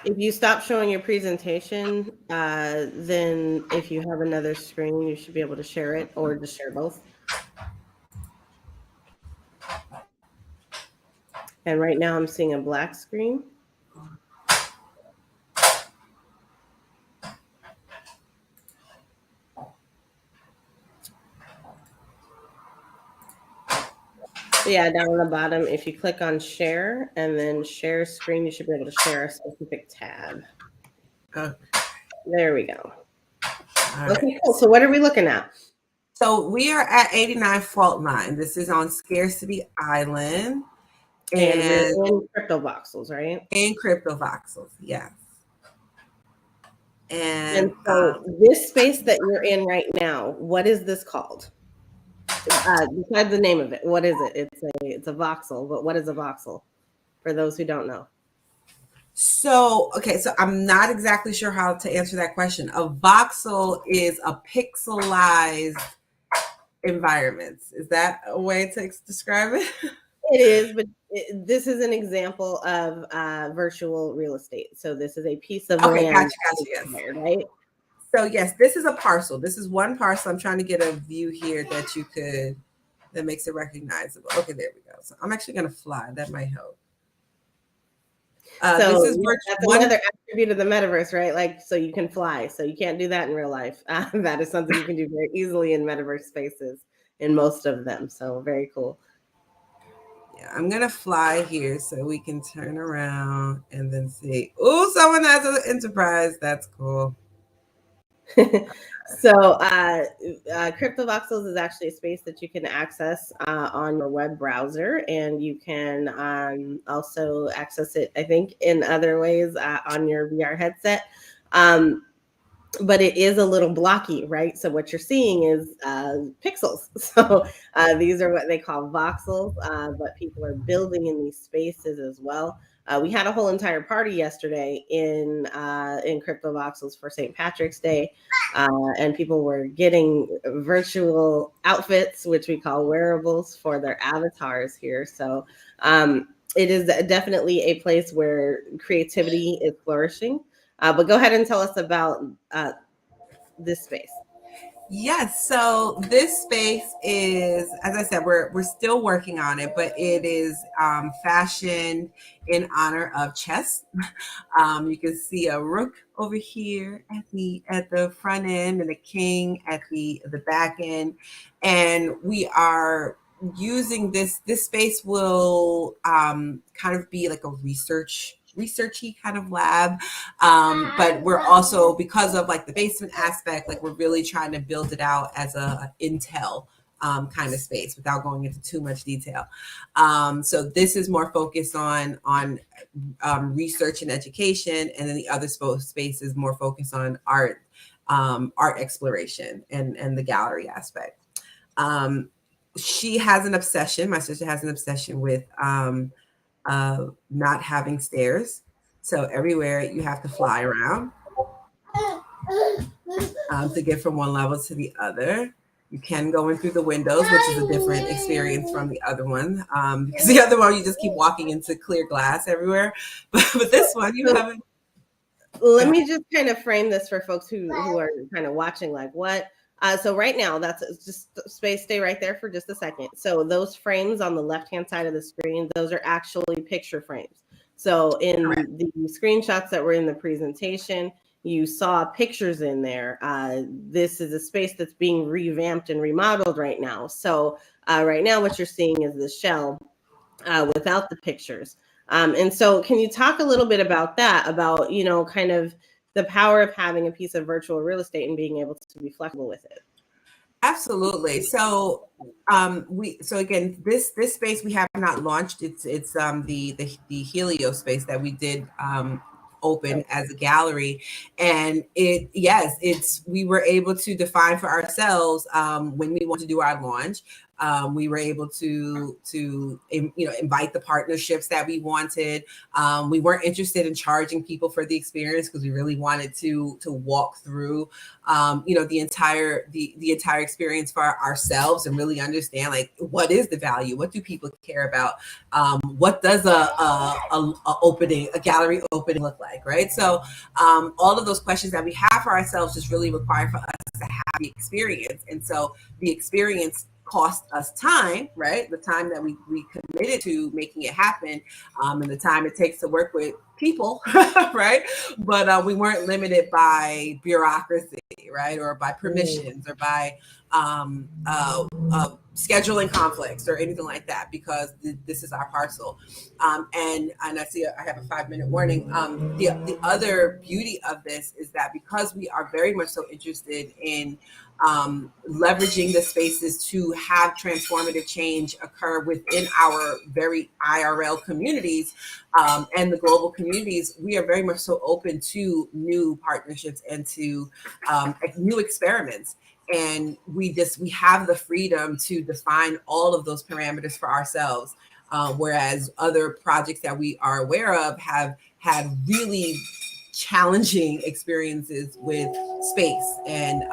If you stop showing your presentation, then if you have another screen, you should be able to share it, or just share both. And right now I'm seeing a black screen. So yeah, down on the bottom, if you click on share and then share screen, you should be able to share a specific tab. There we go. Okay, cool. So what are we looking at? So we are at 89 Fault Line. This is on Scarcity Island. And we're in Cryptovoxels, right? In Cryptovoxels, yes. And so this space that you're in right now, what is this called? Besides the name of it, what is it? It's a voxel, but what is a voxel for those who don't know? So, okay, so I'm not exactly sure how to answer that question. A voxel is a pixelized environment. Is that a way to describe it? It is, but this is an example of virtual real estate. So this is a piece of land. Gotcha, yes. Right? So yes, this is a parcel. This is one parcel. I'm trying to get a view here that makes it recognizable. Okay, there we go. So I'm actually going to fly. That might help. So this is that's another attribute of the metaverse, right? Like, so you can fly. So you can't do that in real life. That is something you can do very easily in metaverse spaces, in most of them. So very cool. Yeah, I'm going to fly here so we can turn around and then see. Oh, someone has an enterprise. That's cool. So Cryptovoxels is actually a space that you can access on your web browser, and you can also access it, I think, in other ways on your VR headset. But it is a little blocky, right? So what you're seeing is pixels. So these are what they call voxels, but people are building in these spaces as well. We had a whole entire party yesterday in Cryptovoxels for St. Patrick's Day, and people were getting virtual outfits, which we call wearables, for their avatars here. So it is definitely a place where creativity is flourishing. But go ahead and tell us about this space. Yes, so this space is, as I said, we're still working on it, but it is fashioned in honor of chess. You can see a rook over here at the front end, and a king at the back end, and we are using this space will kind of be like a research researchy kind of lab. But we're also, because of like the basement aspect, like we're really trying to build it out as a Intel kind of space without going into too much detail. So this is more focused on research and education, and then the other space is more focused on art exploration and the gallery aspect. She has an obsession. My sister has an obsession with not having stairs. So everywhere you have to fly around to get from one level to the other. You can go in through the windows, which is a different experience from the other one. Because the other one, you just keep walking into clear glass everywhere. But this one, you haven't. Let me just kind of frame this for folks who are kind of watching, like what. So right now, that's just stay right there for just a second. So those frames on the left-hand side of the screen, those are actually picture frames. So in the screenshots that were in the presentation, you saw pictures in there. This is a space that's being revamped and remodeled right now. So right now what you're seeing is the shell without the pictures. And so can you talk a little bit about that, about, you know, kind of the power of having a piece of virtual real estate and being able to be flexible with it? Absolutely. So again, this space we have not launched. It's the Helio space that we did open as a gallery, and we were able to define for ourselves when we want to do our launch. We were able to invite the partnerships that we wanted. We weren't interested in charging people for the experience because we really wanted to walk through the entire experience for ourselves and really understand, like, what is the value, what do people care about, what does a gallery opening look like, right? So all of those questions that we have for ourselves just really require for us to have the experience. And so the experience cost us time, right? The time that we committed to making it happen, and the time it takes to work with people, right? But we weren't limited by bureaucracy, right? Or by permissions or by scheduling conflicts or anything like that, because this is our parcel. And I see I have a 5-minute warning. The other beauty of this is that because we are very much so interested in leveraging the spaces to have transformative change occur within our very IRL communities and the global communities, we are very much so open to new partnerships and to new experiments. And we have the freedom to define all of those parameters for ourselves. Whereas other projects that we are aware of have had really challenging experiences with space and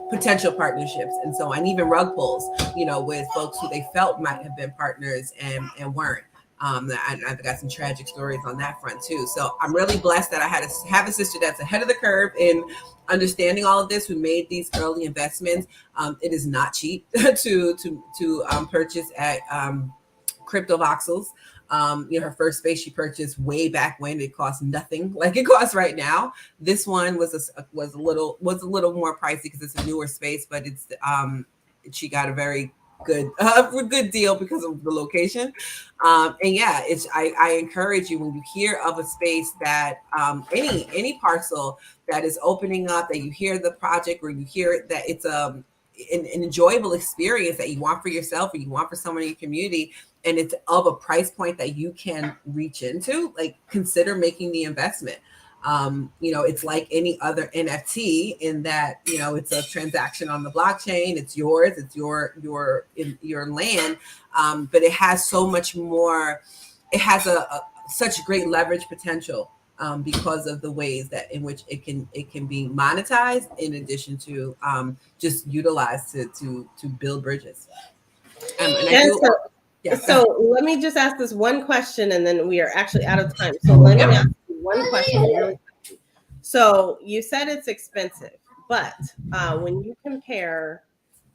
potential partnerships and so on, even rug pulls, with folks who they felt might have been partners and weren't. I've got some tragic stories on that front too. So I'm really blessed that I have a sister that's ahead of the curve in understanding all of this, who made these early investments. It is not cheap to purchase at Cryptovoxels. Her first space she purchased way back when it cost nothing like it costs right now. This one was a little more pricey because it's a newer space, but it's she got a very good deal because of the location. I encourage you, when you hear of a space that any parcel that is opening up, that you hear the project or you hear that it's an enjoyable experience that you want for yourself or you want for someone in your community, and it's of a price point that you can reach into, like, consider making the investment. It's like any other NFT in that, it's a transaction on the blockchain. It's yours. It's your land. But it has so much more. It has such great leverage potential because of the ways that in which it can be monetized, in addition to just utilized to build bridges. So let me just ask this one question, and then we are actually out of time. So let me ask you one question. Really. So you said it's expensive, but when you compare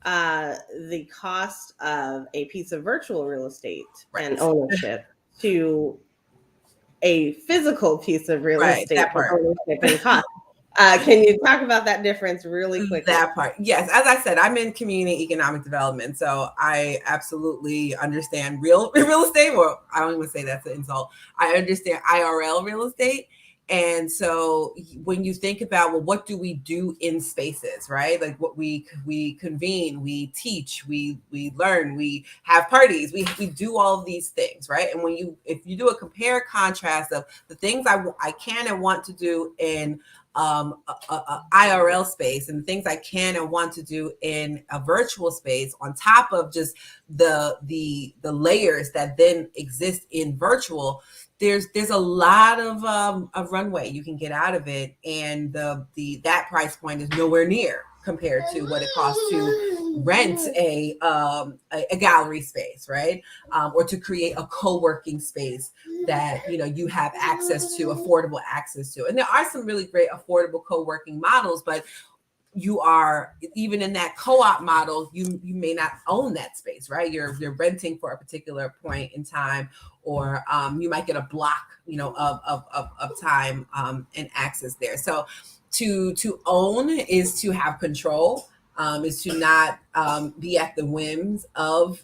the cost of a piece of virtual real estate and ownership to a physical piece of real estate and ownership and cost, Can you talk about that difference really quickly? That part. Yes. As I said, I'm in community economic development. So I absolutely understand real estate. Well, I don't even say that's an insult. I understand IRL real estate. And so when you think about, well, what do we do in spaces, right? Like what we convene, we teach, we learn, we have parties, we do all of these things, right? And if you do a compare contrast of the things I can and want to do in a IRL space and things I can and want to do in a virtual space, on top of just the layers that then exist in virtual, there's a lot of runway you can get out of it, and that price point is nowhere near compared to what it costs to rent a gallery space, right? Or to create a co-working space that you have affordable access to. And there are some really great affordable co-working models, but you are, even in that co-op model, you may not own that space, right? You're renting for a particular point in time, or you might get a block, of time and access there. So to own is to have control, is to not be at the whims of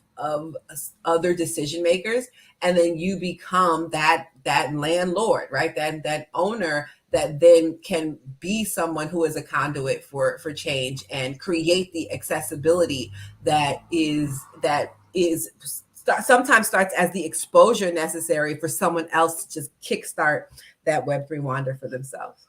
other decision makers, and then you become that landlord, right? That owner that then can be someone who is a conduit for change and create the accessibility that sometimes starts as the exposure necessary for someone else to just kickstart that Web3 wander for themselves.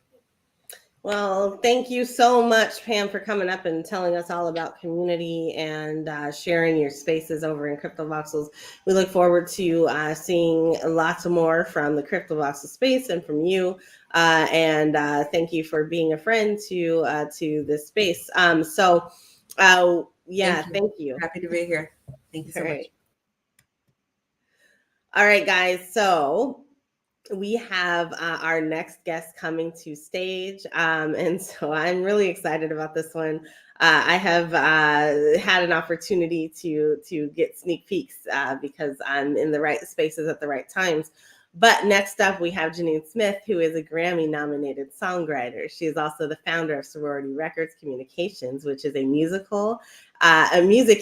Well, thank you so much, Pam, for coming up and telling us all about community and sharing your spaces over in Cryptovoxels. We look forward to seeing lots more from the Cryptovoxels space and from you. And thank you for being a friend to this space. Thank you. Happy to be here. Thank you so much. All right, guys. So we have our next guest coming to stage. And so I'm really excited about this one. I have had an opportunity to get sneak peeks because I'm in the right spaces at the right times. But next up, we have Janine Smith, who is a Grammy-nominated songwriter. She is also the founder of Sorority Records Communications, which is a music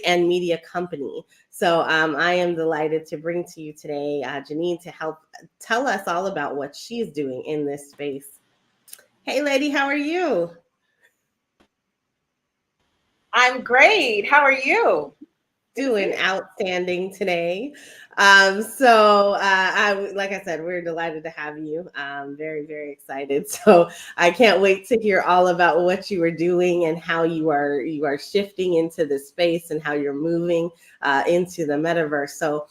and media company. So I am delighted to bring to you today Janine to help tell us all about what she's doing in this space. Hey, lady, how are you? I'm great. How are you? Doing outstanding today. Like I said, we're delighted to have you. Very, very excited. So I can't wait to hear all about what you are doing and how you are shifting into this space and how you're moving into the metaverse. So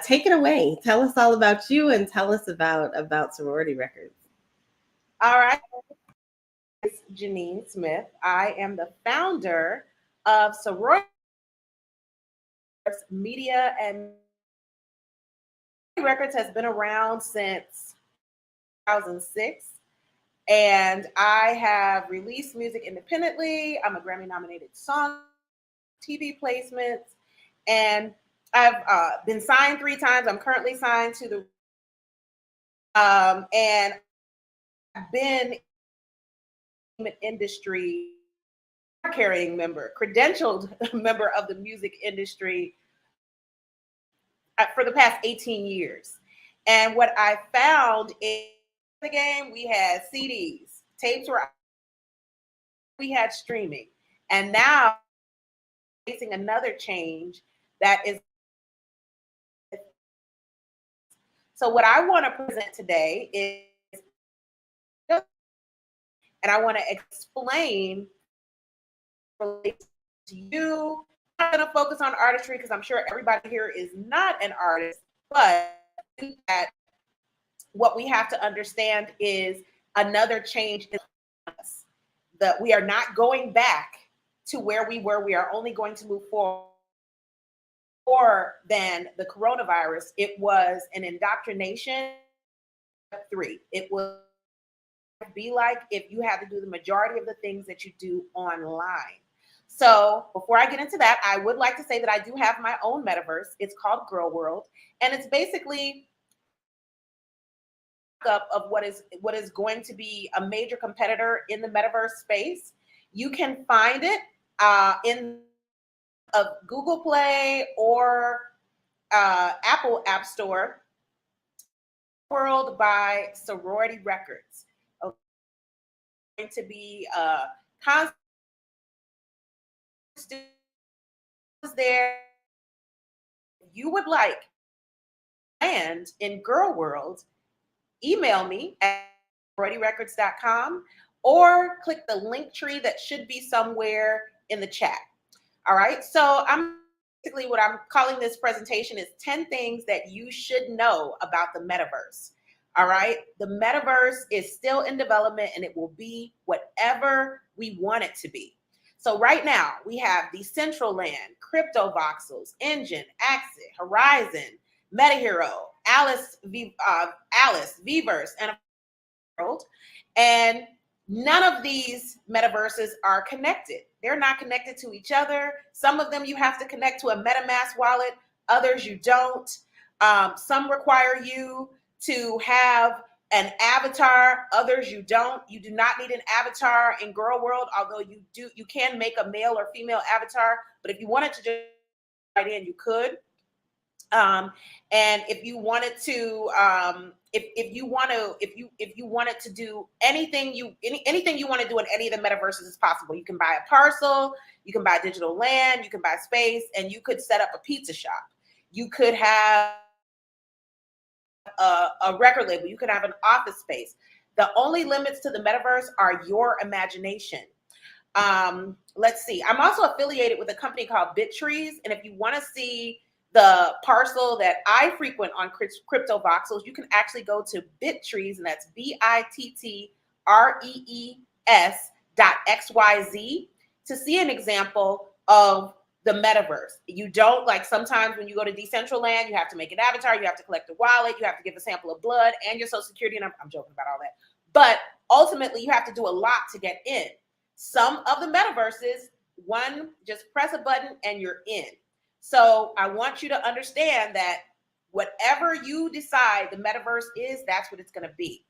take it away. Tell us all about you and tell us about Sorority Records. All right. It's Janine Smith. I am the founder of Sorority Media and Records. Has been around since 2006, and I have released music independently. I'm a Grammy-nominated song, TV placements, and I've been signed 3 times. I'm currently signed to the and I've been in the industry, carrying member, credentialed member of the music industry for the past 18 years. And what I found in the game, we had CDs, tapes we had streaming, and now facing another change that is. So what I want to present today is, and I want to explain to you. I'm going to focus on artistry because I'm sure everybody here is not an artist, but that what we have to understand is another change in us. That we are not going back to where we were. We are only going to move forward. More than the coronavirus, it was an indoctrination. 3. It would be like if you had to do the majority of the things that you do online. So before I get into that, I would like to say that I do have my own metaverse. It's called Girl World, and it's basically up of what is going to be a major competitor in the metaverse space. You can find it in Google Play or Apple App Store. World by Sorority Records. Okay. Going to be constant there. If you would like land in Girl World, email me at sororityrecords.com or click the link tree that should be somewhere in the chat. All right, so basically what I'm calling this presentation is 10 things that you should know about the metaverse. All right, the metaverse is still in development and it will be whatever we want it to be. So right now we have Decentraland, Cryptovoxels, Engine, Axit, Horizon, MetaHero, Alice, Vverse, and a world. And none of these metaverses are connected. They're not connected to each other. Some of them you have to connect to a MetaMask wallet. Others you don't. Some require you to have an avatar. Others you don't. You do not need an avatar in Girl World, although you can make a male or female avatar. But if you wanted to just write in, you could. And if you wanted to, if you wanted to do anything anything you want to do in any of the metaverses is possible. You can buy a parcel, you can buy digital land, you can buy space, and you could set up a pizza shop. You could have a record label. You could have an office space. The only limits to the metaverse are your imagination. Let's see. I'm also affiliated with a company called BitTrees, and if you want to see the parcel that I frequent on Cryptovoxels, you can actually go to BitTrees, and that's BITTREES.xyz to see an example of the metaverse. You don't, like, sometimes when you go to Decentraland, you have to make an avatar, you have to collect a wallet, you have to give a sample of blood and your social security number. I'm joking about all that. But ultimately, you have to do a lot to get in. Some of the metaverses, one, just press a button and you're in. So I want you to understand that whatever you decide the metaverse is, that's what it's going to be.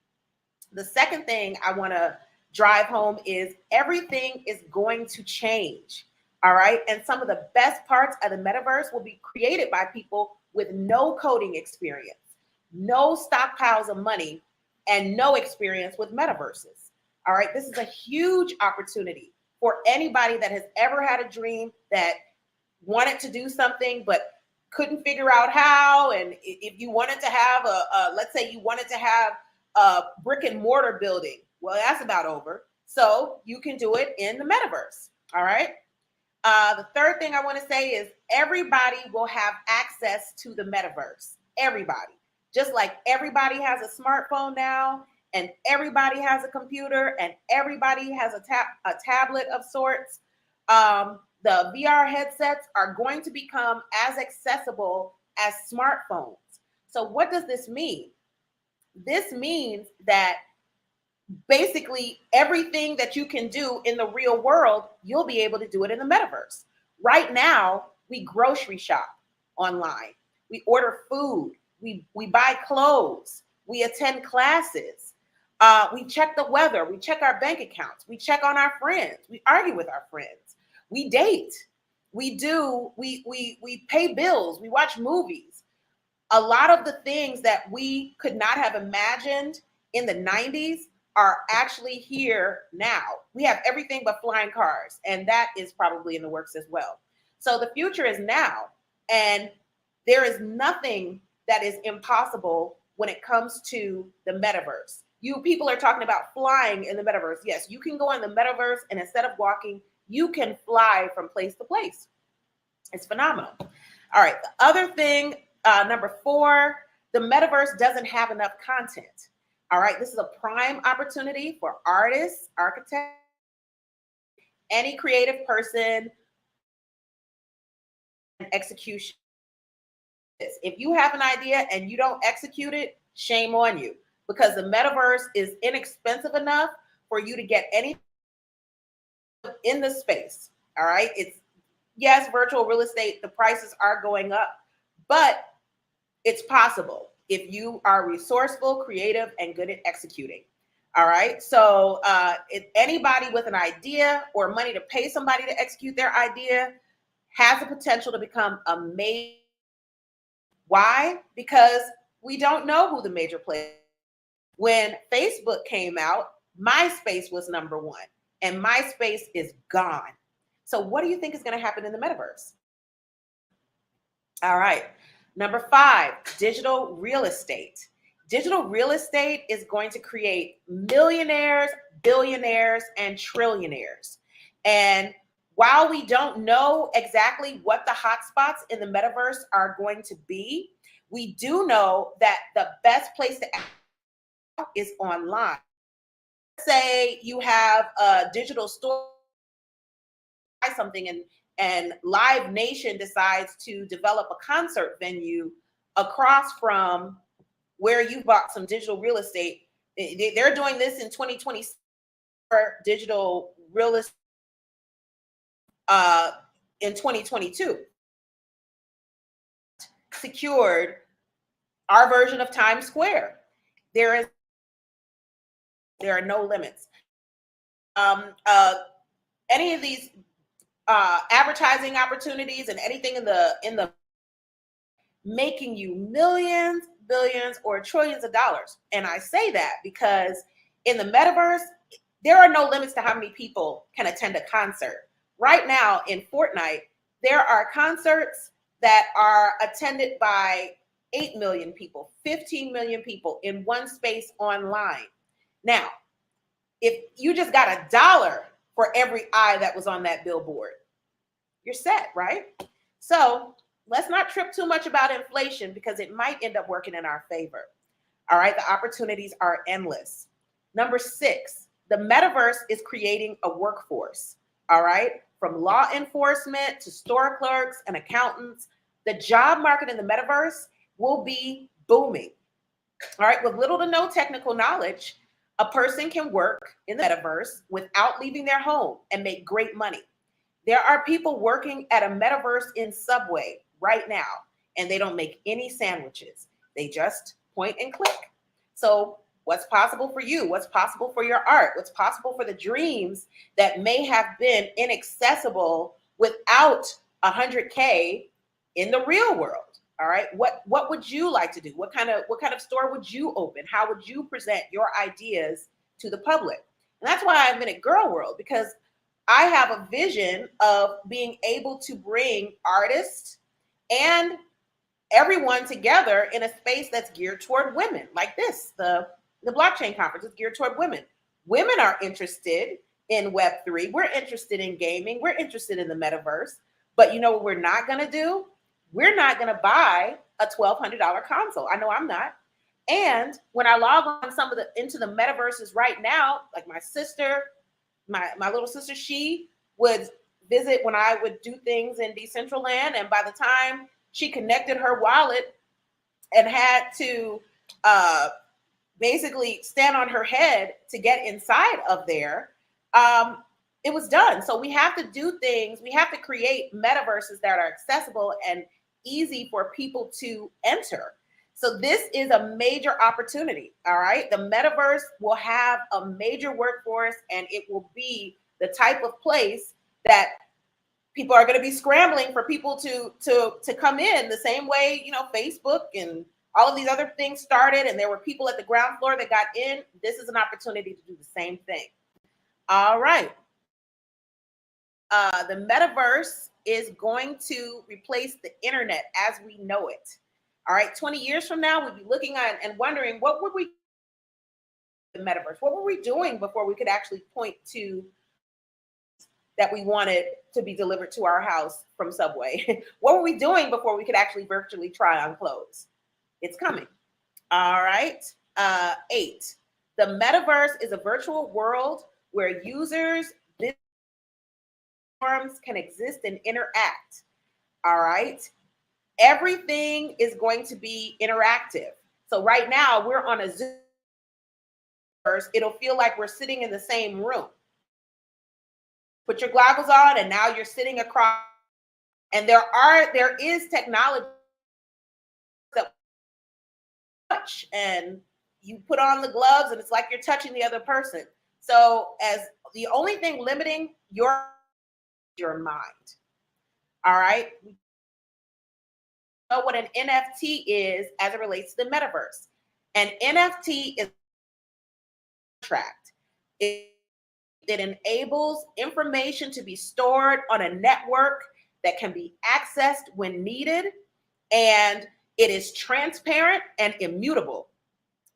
The second thing I want to drive home is everything is going to change. All right. And some of the best parts of the metaverse will be created by people with no coding experience, no stockpiles of money, and no experience with metaverses. All right. This is a huge opportunity for anybody that has ever had a dream, that wanted to do something but couldn't figure out how. And if you wanted to have let's say you wanted to have a brick and mortar building, well, that's about over. So you can do it in the metaverse. All right. The third thing I want to say is everybody will have access to the metaverse. Everybody. Just like everybody has a smartphone now, and everybody has a computer, and everybody has a tablet of sorts. The VR headsets are going to become as accessible as smartphones. So what does this mean? This means that basically everything that you can do in the real world, you'll be able to do it in the metaverse. Right now, we grocery shop online. We order food. We buy clothes. We attend classes. We check the weather. We check our bank accounts. We check on our friends. We argue with our friends. We date. We pay bills. We watch movies. A lot of the things that we could not have imagined in the 90s are actually here now. We have everything but flying cars, and that is probably in the works as well. So the future is now, and there is nothing that is impossible when it comes to the metaverse. You people are talking about flying in the metaverse. Yes, you can go in the metaverse, and instead of walking, you can fly from place to place. It's phenomenal. All right, the other thing, number 4, the metaverse doesn't have enough content. All right, this is a prime opportunity for artists, architects, any creative person, and execution. If you have an idea and you don't execute it, shame on you, because the metaverse is inexpensive enough for you to get anything in the space. All right, it's, yes, virtual real estate, the prices are going up, but it's possible. if you are resourceful, creative, and good at executing. All right. So if anybody with an idea or money to pay somebody to execute their idea has the potential to become a major. Why? Because we don't know who the major player is. When Facebook came out, MySpace was number one, and MySpace is gone. So what do you think is going to happen in the metaverse? All right. Number 5, digital real estate. Digital real estate is going to create millionaires, billionaires, and trillionaires. And while we don't know exactly what the hotspots in the metaverse are going to be, we do know that the best place to act is online. Say you have a digital store, buy something, and Live Nation decides to develop a concert venue across from where you bought some digital real estate. They're doing this in 2020 for digital real estate in 2022. Secured our version of Times Square. There are no limits. Any of these advertising opportunities and anything in the making you millions, billions, or trillions of dollars. And I say that because in the metaverse, there are no limits to how many people can attend a concert. Right now in Fortnite, there are concerts that are attended by 8 million people, 15 million people in one space online. Now, if you just got $1 for every eye that was on that billboard, you're set, right? So let's not trip too much about inflation because it might end up working in our favor. All right, the opportunities are endless. Number 6, the metaverse is creating a workforce. All right, from law enforcement to store clerks and accountants, the job market in the metaverse will be booming. All right, with little to no technical knowledge, a person can work in the metaverse without leaving their home and make great money. There are people working at a metaverse in Subway right now, and they don't make any sandwiches. They just point and click. So what's possible for you? What's possible for your art? What's possible for the dreams that may have been inaccessible without 100K in the real world? All right. What would you like to do? What kind of store would you open? How would you present your ideas to the public? And that's why I'm in a girl world, because I have a vision of being able to bring artists and everyone together in a space that's geared toward women, like this. The blockchain conference is geared toward women. Women are interested in Web3. We're interested in gaming. We're interested in the metaverse. But you know what we're not going to do? We're not going to buy a $1,200 console. I know I'm not. And when I log on into the metaverses right now, like my sister, my little sister, she would visit when I would do things in Decentraland. And by the time she connected her wallet and had to basically stand on her head to get inside of there, it was done. So we have to do things. We have to create metaverses that are accessible and easy for people to enter. So this is a major opportunity. All right. The metaverse will have a major workforce, and it will be the type of place that people are going to be scrambling for people to come in, the same way, Facebook and all of these other things started, and there were people at the ground floor that got in. This is an opportunity to do the same thing. All right. The metaverse is going to replace the internet as we know it. All right, 20 years from now, we'll be looking at and wondering, what were we the metaverse? What were we doing before we could actually point to that we wanted to be delivered to our house from Subway? What were we doing before we could actually virtually try on clothes? It's coming. All right. 8, the metaverse is a virtual world where users, forms can exist and interact. All right. Everything is going to be interactive. So right now we're on a Zoom. It'll feel like we're sitting in the same room. Put your goggles on, and now you're sitting across. And there is technology that touch, and you put on the gloves and it's like you're touching the other person. So as the only thing limiting your mind. All right. We know what an NFT is as it relates to the metaverse. An NFT is a contract. It enables information to be stored on a network that can be accessed when needed, and it is transparent and immutable.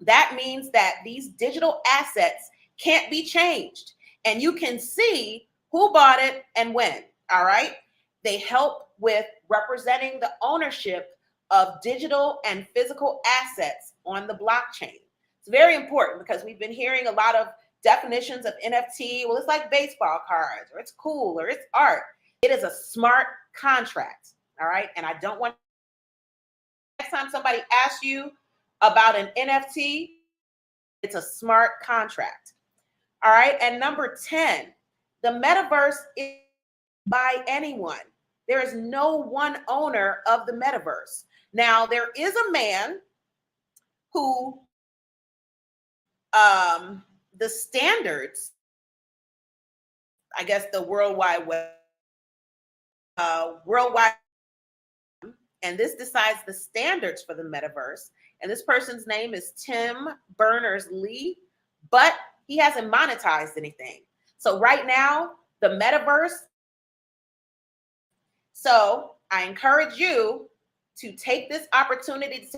That means that these digital assets can't be changed, and you can see who bought it and when. All right. They help with representing the ownership of digital and physical assets on the blockchain. It's very important because we've been hearing a lot of definitions of NFT. Well, it's like baseball cards, or it's cool, or it's art. It is a smart contract. All right. And I don't want next time somebody asks you about an NFT, it's a smart contract. All right. And number 10, the metaverse is by anyone. There is no one owner of the metaverse. Now, there is a man who the standards, I guess the World Wide Web, and this decides the standards for the metaverse. And this person's name is Tim Berners-Lee, but he hasn't monetized anything. So right now, the metaverse. So I encourage you to take this opportunity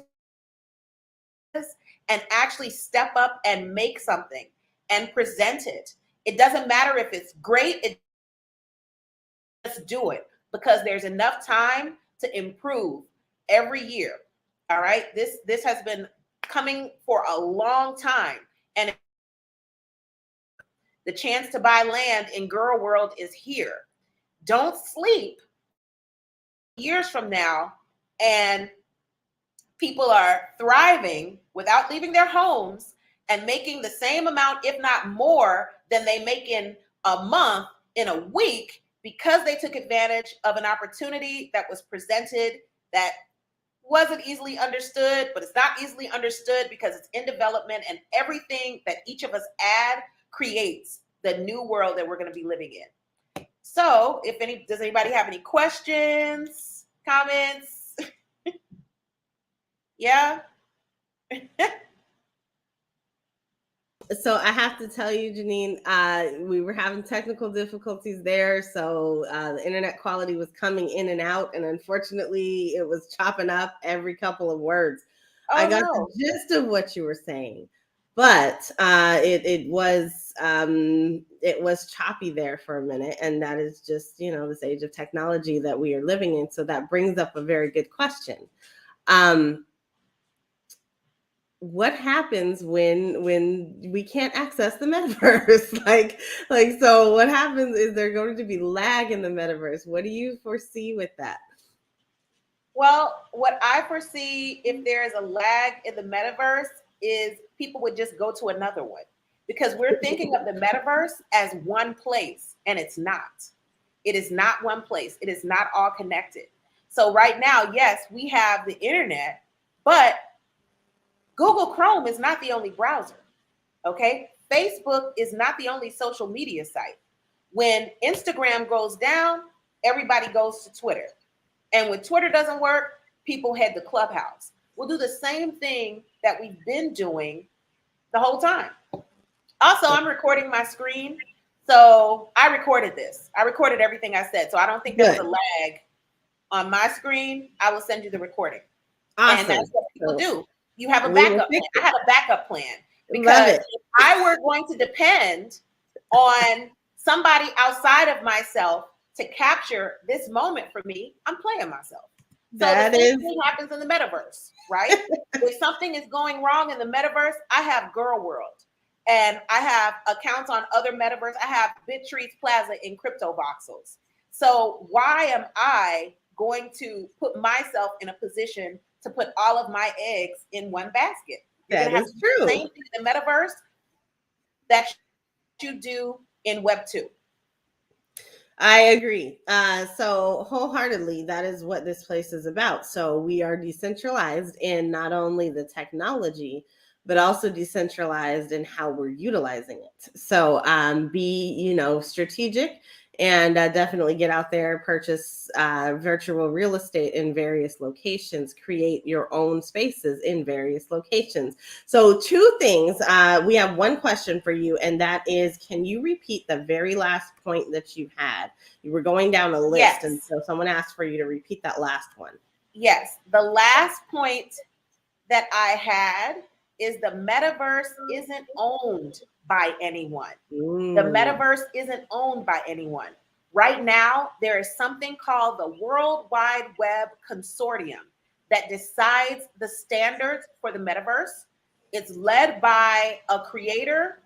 and actually step up and make something and present it. It doesn't matter if it's great, just do it, because there's enough time to improve every year. All right. This has been coming for a long time. And the chance to buy land in Girl World is here. Don't sleep years from now, and people are thriving without leaving their homes and making the same amount, if not more, than they make in a month, in a week, because they took advantage of an opportunity that was presented that wasn't easily understood, but it's not easily understood because it's in development, and everything that each of us add creates the new world that we're going to be living in. So does anybody have any questions, comments? Yeah. So I have to tell you, Janine, we were having technical difficulties there. So the internet quality was coming in and out. And unfortunately, it was chopping up every couple of words. I got the gist of what you were saying, but it was choppy there for a minute. And that is just, this age of technology that we are living in. So that brings up a very good question. What happens when we can't access the metaverse? like, so what happens? Is there going to be lag in the metaverse? What do you foresee with that? Well, what I foresee, if there is a lag in the metaverse, is people would just go to another one, because we're thinking of the metaverse as one place, and it's not. It is not one place. It is not all connected. So right now, yes, we have the internet, but Google Chrome is not the only browser, okay? Facebook is not the only social media site. When Instagram goes down, everybody goes to Twitter. And when Twitter doesn't work, people head to Clubhouse. We'll do the same thing that we've been doing the whole time. Also, I'm recording my screen. So I recorded this. I recorded everything I said. So I don't think there was a lag on my screen. I will send you the recording. Awesome. And that's what people do. You have a backup plan. I had a backup plan, because if I were going to depend on somebody outside of myself to capture this moment for me, I'm playing myself. So the same thing happens in the metaverse, right? If something is going wrong in the metaverse, I have Girl World, and I have accounts on other metaverse. I have Bittrees Plaza in Cryptovoxels. So why am I going to put myself in a position to put all of my eggs in one basket? That is true. The same thing in the metaverse that you do in Web 2. I agree. So wholeheartedly, that is what this place is about. So we are decentralized in not only the technology, but also decentralized in how we're utilizing it. So be, strategic, and definitely get out there, purchase virtual real estate in various locations, create your own spaces in various locations. So two things, we have one question for you, and that is, can you repeat the very last point that you had? You were going down a list, Yes. and so someone asked for you to repeat that last one. Yes, the last point that I had is the metaverse isn't owned by anyone. The metaverse isn't owned by anyone. Right now, there is something called the World Wide Web Consortium that decides the standards for the metaverse. It's led by a creator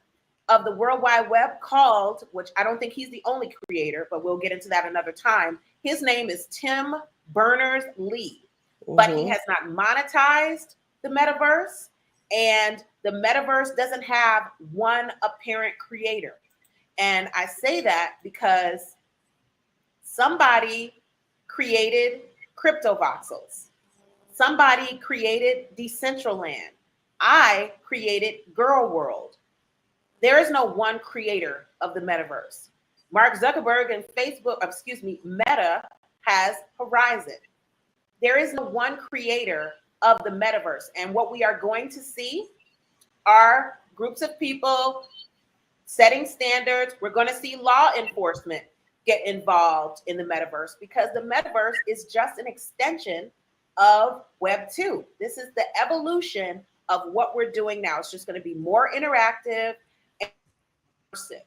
of the World Wide Web called, which I don't think he's the only creator, but we'll get into that another time. His name is Tim Berners-Lee, but he has not monetized the metaverse, and the metaverse doesn't have one apparent creator. And I say that because somebody created Cryptovoxels. Somebody created Decentraland. I created Girl World. There is no one creator of the metaverse. Mark Zuckerberg and Meta has Horizon. There is no one creator of the metaverse. And what we are going to see are groups of people setting standards. We're going to see law enforcement get involved in the metaverse, because the metaverse is just an extension of Web 2. This is the evolution of what we're doing now. It's just going to be more interactive and immersive.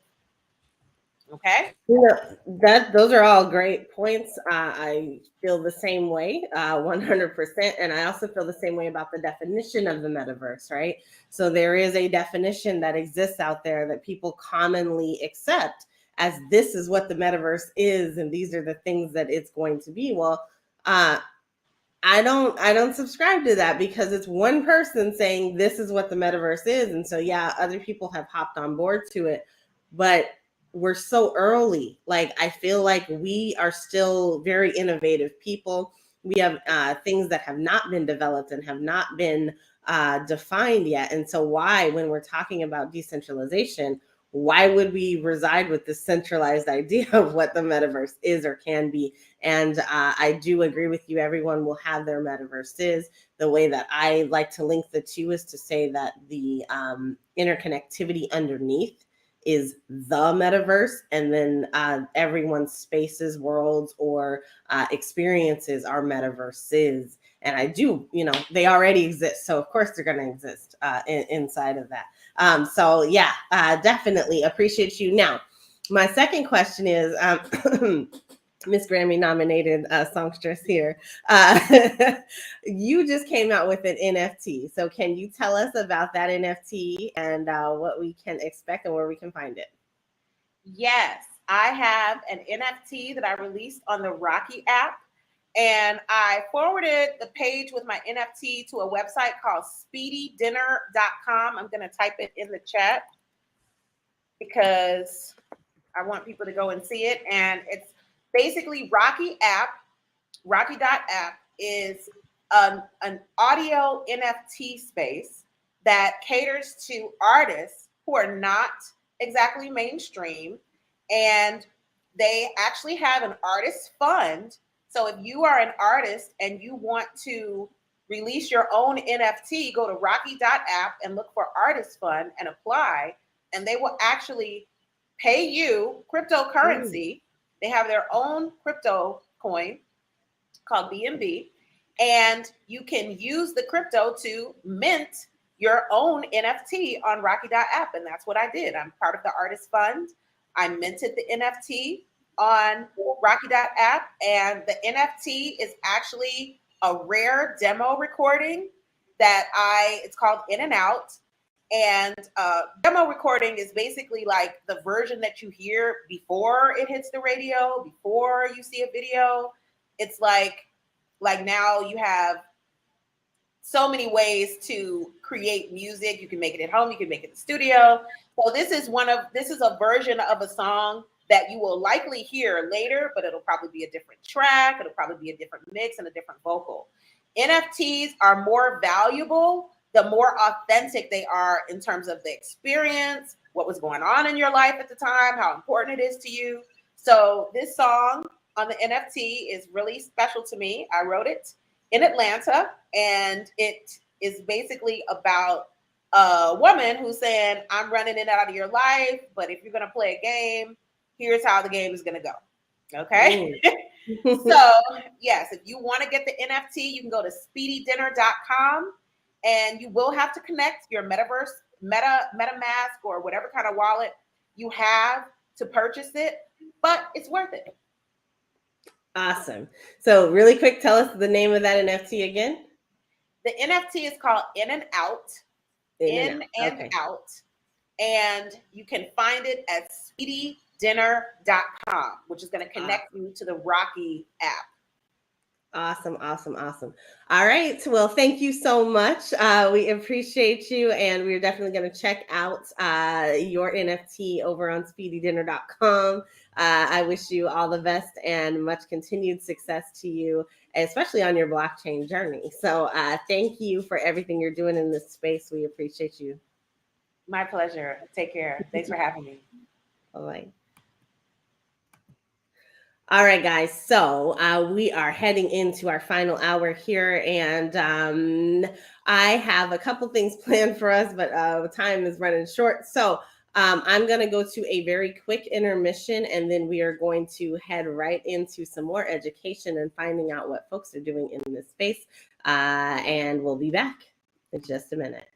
Okay. Those are all great points. I feel the same way, 100%. And I also feel the same way about the definition of the metaverse, right? So there is a definition that exists out there that people commonly accept as, this is what the metaverse is, and these are the things that it's going to be. Well, I don't subscribe to that, because it's one person saying this is what the metaverse is. And so, yeah, other people have hopped on board to it, but we're so early. Like, I feel like we are still very innovative people. We have things that have not been developed and have not been defined yet. And so why, when we're talking about decentralization, why would we reside with this centralized idea of what the metaverse is or can be? And I do agree with you. Everyone will have their metaverses. The way that I like to link the two is to say that the interconnectivity underneath is the metaverse, and then everyone's spaces, worlds, or experiences are metaverses. And I do, they already exist. So of course they're going to exist inside of that. So yeah, definitely appreciate you. Now, my second question is, Miss Grammy nominated songstress here. You just came out with an NFT. So can you tell us about that NFT and what we can expect and where we can find it? Yes, I have an NFT that I released on the Rocky app, and I forwarded the page with my NFT to a website called speedydinner.com. I'm going to type it in the chat because I want people to go and see it. And it's basically Rocky app. Rocky.app is an audio NFT space that caters to artists who are not exactly mainstream, and they actually have an artist fund. So if you are an artist and you want to release your own NFT, go to Rocky.app and look for artist fund and apply, and they will actually pay you cryptocurrency. They have their own crypto coin called BNB, and you can use the crypto to mint your own NFT on Rocky.app. And that's what I did. I'm part of the artist fund. I minted the NFT on Rocky.app, and the NFT is actually a rare demo recording that it's called In and Out. And demo recording is basically like the version that you hear before it hits the radio, before you see a video. It's like now you have so many ways to create music. You can make it at home, you can make it in the studio. So this is a version of a song that you will likely hear later, but it'll probably be a different track. It'll probably be a different mix and a different vocal. NFTs are more valuable the more authentic they are in terms of the experience, what was going on in your life at the time, how important it is to you. So this song on the NFT is really special to me. I wrote it in Atlanta, and it is basically about a woman who's saying, I'm running it out of your life, but if you're going to play a game, here's how the game is going to go. Okay. So yes, if you want to get the NFT, you can go to speedydinner.com, and you will have to connect your Metaverse, MetaMask, or whatever kind of wallet you have to purchase it, but it's worth it. Awesome. So really quick, tell us the name of that NFT again. The NFT is called In and Out. In and Out. And you can find it at speedydinner.com, which is going to connect you to the Rocky app. Awesome. All right. Well, thank you so much. We appreciate you, and we're definitely going to check out your NFT over on speedydinner.com. I wish you all the best and much continued success to you, especially on your blockchain journey. So thank you for everything you're doing in this space. We appreciate you. My pleasure. Take care. Thanks for having me. Bye-bye. All right, guys. So we are heading into our final hour here, and I have a couple things planned for us, but time is running short. So I'm going to go to a very quick intermission, and then we are going to head right into some more education and finding out what folks are doing in this space. And we'll be back in just a minute.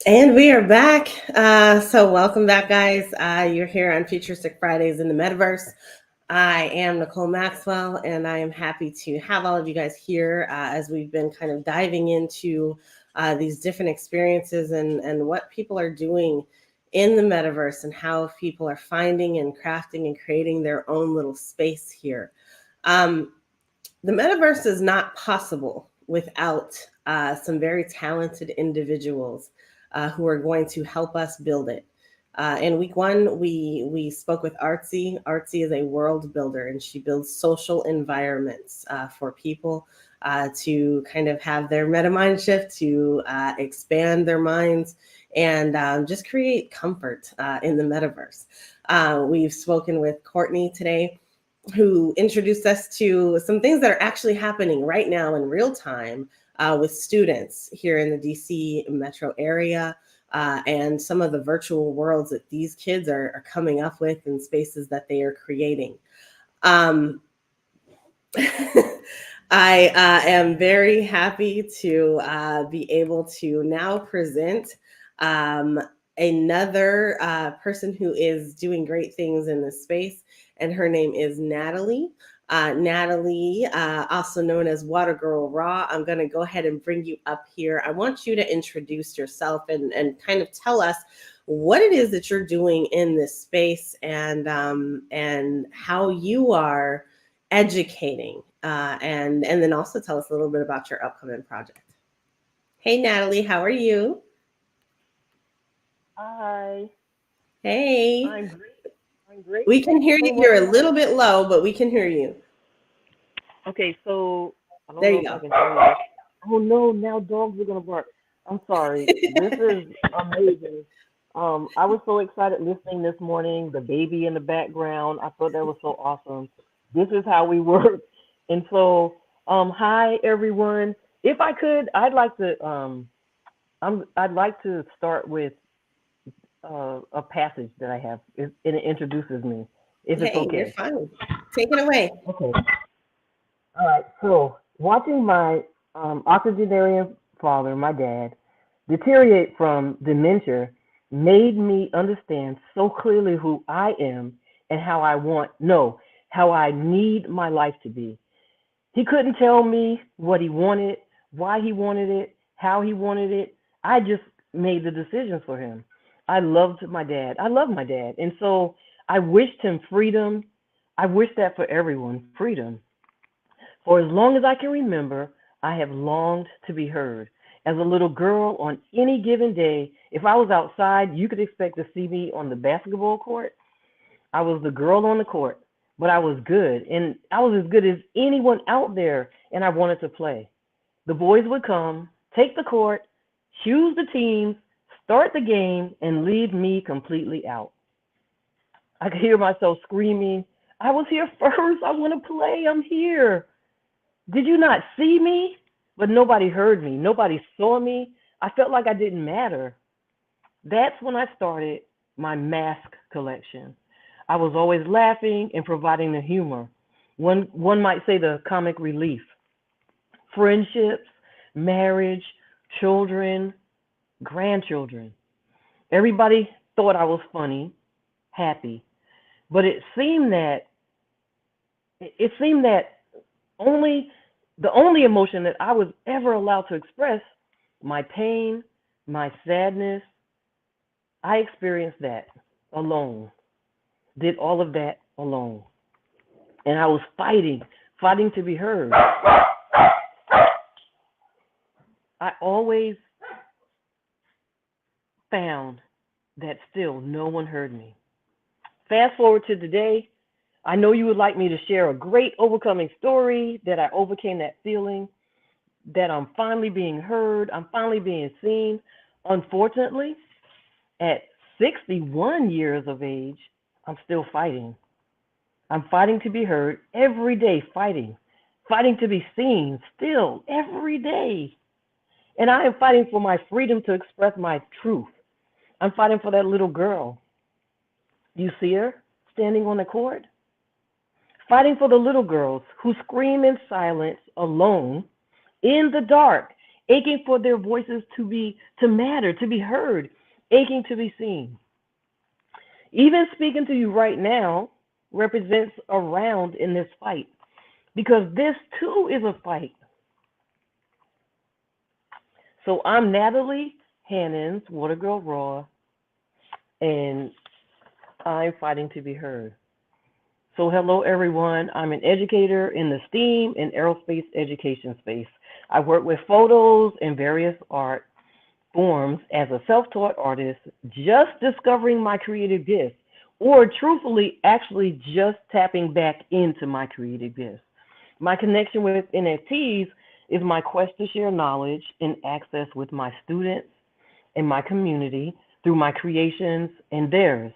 And we are back. So welcome back, guys. You're here on Futuristic Fridays in the Metaverse. I am NiKole Maxwell, and I am happy to have all of you guys here as we've been kind of diving into these different experiences and what people are doing in the Metaverse and how people are finding and crafting and creating their own little space here. The Metaverse is not possible without some very talented individuals who are going to help us build it. In week one, we spoke with Artsy. Artsy is a world builder, and she builds social environments for people to kind of have their meta mind shift, to expand their minds, and just create comfort in the metaverse. We've spoken with Courtney today, who introduced us to some things that are actually happening right now in real time with students here in the DC metro area. And some of the virtual worlds that these kids are coming up with and spaces that they are creating. I am very happy to be able to now present another person who is doing great things in this space, and her name is Natalie. Natalie, also known as Water Girl Raw. I'm going to go ahead and bring you up here. I want you to introduce yourself and kind of tell us what it is that you're doing in this space and how you are educating, and then also tell us a little bit about your upcoming project. Hey, Natalie, how are you? Hi. Hey. I'm great. I'm great. We can hear you. You're a little bit low, but we can hear you. Okay, so I don't There know you if go. I can tell you. Oh no, now dogs are gonna bark. I'm sorry. This is amazing. I was so excited listening this morning, the baby in the background. I thought that was so awesome. This is how we work. And so, hi everyone. If I could, I'd like to start with a passage that I have, and it introduces me, if it's okay. You're fine. Take it away. Okay. All right. So, watching my octogenarian father, my dad, deteriorate from dementia made me understand so clearly who I am and how I need my life to be. He couldn't tell me what he wanted, why he wanted it, how he wanted it. I just made the decisions for him. I loved my dad. I love my dad. And so I wished him freedom. I wish that for everyone, freedom. For as long as I can remember, I have longed to be heard. As a little girl, on any given day, if I was outside, you could expect to see me on the basketball court. I was the girl on the court, but I was good. And I was as good as anyone out there, and I wanted to play. The boys would come, take the court, choose the teams, start the game, and leave me completely out. I could hear myself screaming, I was here first. I want to play. I'm here. Did you not see me? But nobody heard me. Nobody saw me. I felt like I didn't matter. That's when I started my mask collection. I was always laughing and providing the humor. One might say the comic relief. Friendships, marriage, children, grandchildren. Everybody thought I was funny, happy, but it seemed that the only emotion that I was ever allowed to express, my pain, my sadness, I experienced that alone. Did all of that alone. And I was fighting to be heard. I always found that still no one heard me. Fast forward to today, I know you would like me to share a great overcoming story that I overcame that feeling, that I'm finally being heard, I'm finally being seen. Unfortunately, at 61 years of age, I'm still fighting. I'm fighting to be heard every day, fighting to be seen still every day. And I am fighting for my freedom to express my truth. I'm fighting for that little girl. You see her standing on the court? Fighting for the little girls who scream in silence, alone, in the dark, aching for their voices to matter, to be heard, aching to be seen. Even speaking to you right now represents a round in this fight, because this too is a fight. So I'm Natalie Hannons, Water Girl Raw, and I'm fighting to be heard. So hello everyone, I'm an educator in the STEAM and aerospace education space. I work with photos and various art forms as a self-taught artist, just discovering my creative gifts, or truthfully, actually just tapping back into my creative gifts. My connection with NFTs is my quest to share knowledge and access with my students and my community through my creations and theirs.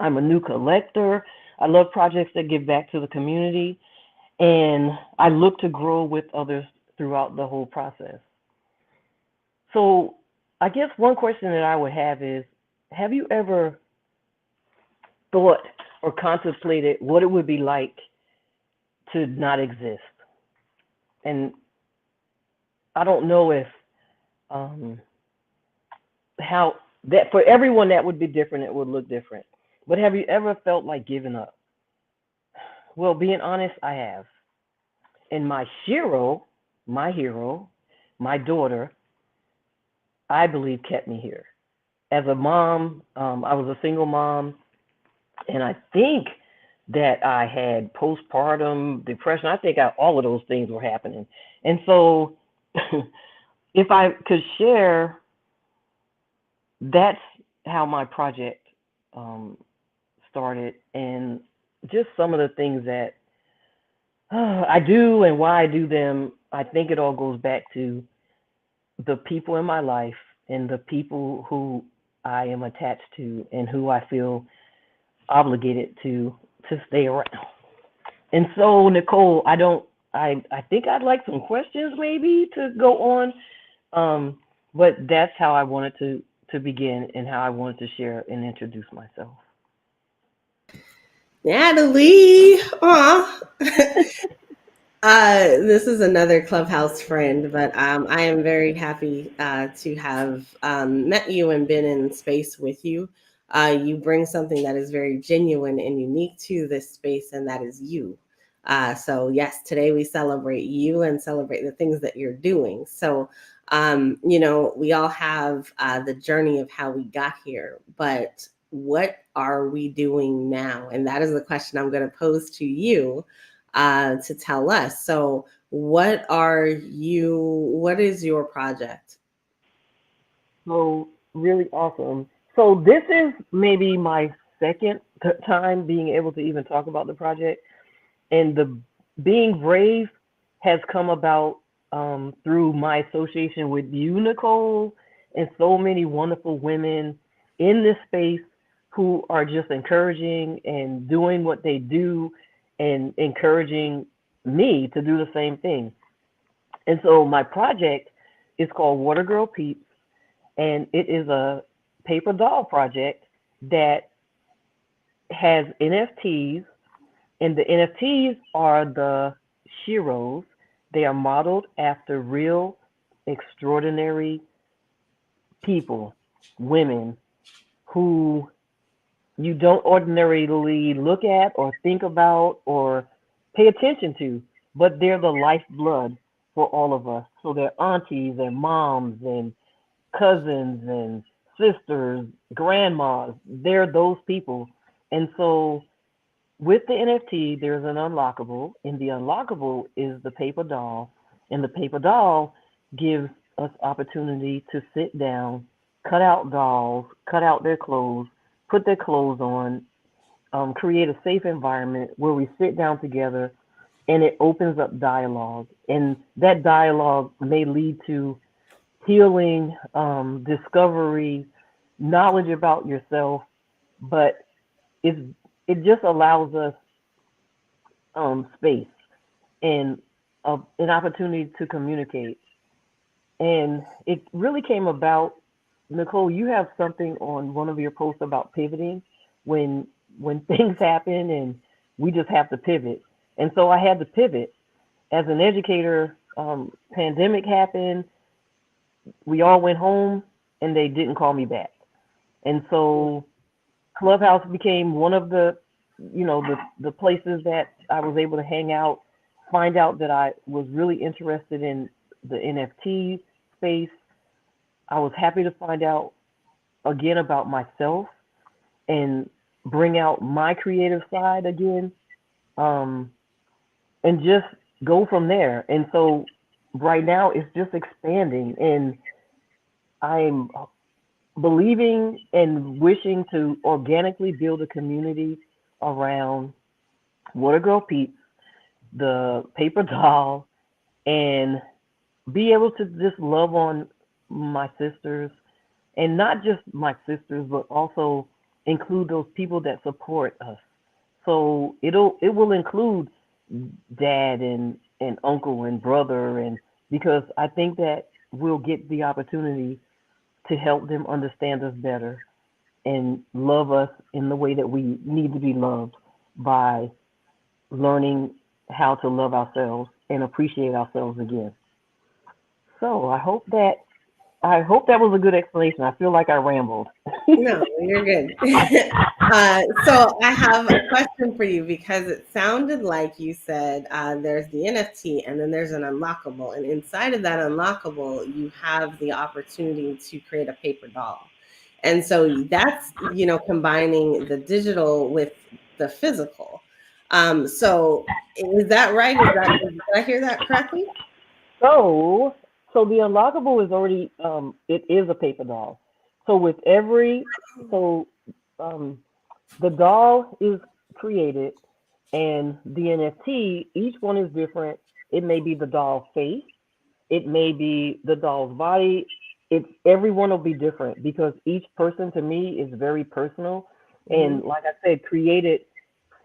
I'm a new collector. I love projects that give back to the community, and I look to grow with others throughout the whole process. So I guess one question that I would have is, have you ever thought or contemplated what it would be like to not exist? And I don't know if how that, for everyone that would be different, it would look different. But have you ever felt like giving up? Well, being honest, I have. And my hero, my daughter, I believe kept me here. As a mom, I was a single mom, and I think that I had postpartum depression. I think all of those things were happening. And so if I could share, that's how my project started, and just some of the things that I do and why I do them. I think it all goes back to the people in my life and the people who I am attached to and who I feel obligated to stay around. And so, NiKole, I think I'd like some questions maybe to go on, but that's how I wanted to begin and how I wanted to share and introduce myself. Natalie, aw. This is another Clubhouse friend, but I am very happy to have met you and been in space with you. You bring something that is very genuine and unique to this space, and that is you. So yes, today we celebrate you and celebrate the things that you're doing. So, we all have the journey of how we got here, but what are we doing now? And that is the question I'm going to pose to you to tell us. So what is your project? So really awesome. So this is maybe my second time being able to even talk about the project, and the being brave has come about through my association with you, NiKole, and so many wonderful women in this space who are just encouraging and doing what they do and encouraging me to do the same thing. And so my project is called Water Girl Peeps, and it is a paper doll project that has NFTs, and the NFTs are the heroes. They are modeled after real, extraordinary people, women who you don't ordinarily look at or think about or pay attention to, but they're the lifeblood for all of us. So they're aunties and moms and cousins and sisters, grandmas. They're those people. And so with the NFT, there's an unlockable, and the unlockable is the paper doll. And the paper doll gives us opportunity to sit down, cut out dolls, cut out their clothes, put their clothes on, create a safe environment where we sit down together, and it opens up dialogue. And that dialogue may lead to healing, discovery, knowledge about yourself, but it just allows us space and an opportunity to communicate. And it really came about, NiKole, you have something on one of your posts about pivoting when things happen and we just have to pivot. And so I had to pivot. As an educator, pandemic happened, we all went home and they didn't call me back. And so Clubhouse became one of the, the places that I was able to hang out, find out that I was really interested in the NFT space. I was happy to find out again about myself and bring out my creative side again, and just go from there. And so right now it's just expanding, and I'm believing and wishing to organically build a community around Water Girl Peeps, the paper doll, and be able to just love on my sisters, and not just my sisters, but also include those people that support us. So it will include dad and uncle and brother, and because I think that we'll get the opportunity to help them understand us better and love us in the way that we need to be loved, by learning how to love ourselves and appreciate ourselves again. So I hope that was a good explanation. I feel like I rambled. No, you're good. So I have a question for you, because it sounded like you said there's the NFT and then there's an unlockable. And inside of that unlockable, you have the opportunity to create a paper doll. And so that's, combining the digital with the physical. So is that right? Did I hear that correctly? So the unlockable is already, it is a paper doll. So with the doll is created, and the NFT, each one is different. It may be the doll face, it may be the doll's body. Every one will be different, because each person to me is very personal. And like I said, created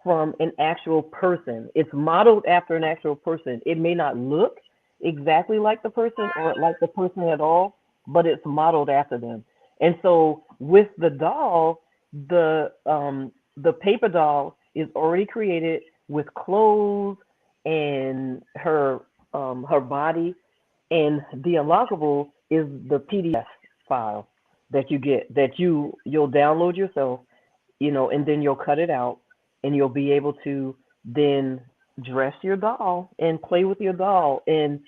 from an actual person. It's modeled after an actual person. It may not look exactly like the person or like the person at all, but it's modeled after them. And so with the doll, the paper doll is already created with clothes and her body, and the unlockable is the PDF file that you get, that you'll download yourself, and then you'll cut it out, and you'll be able to then dress your doll and play with your doll. And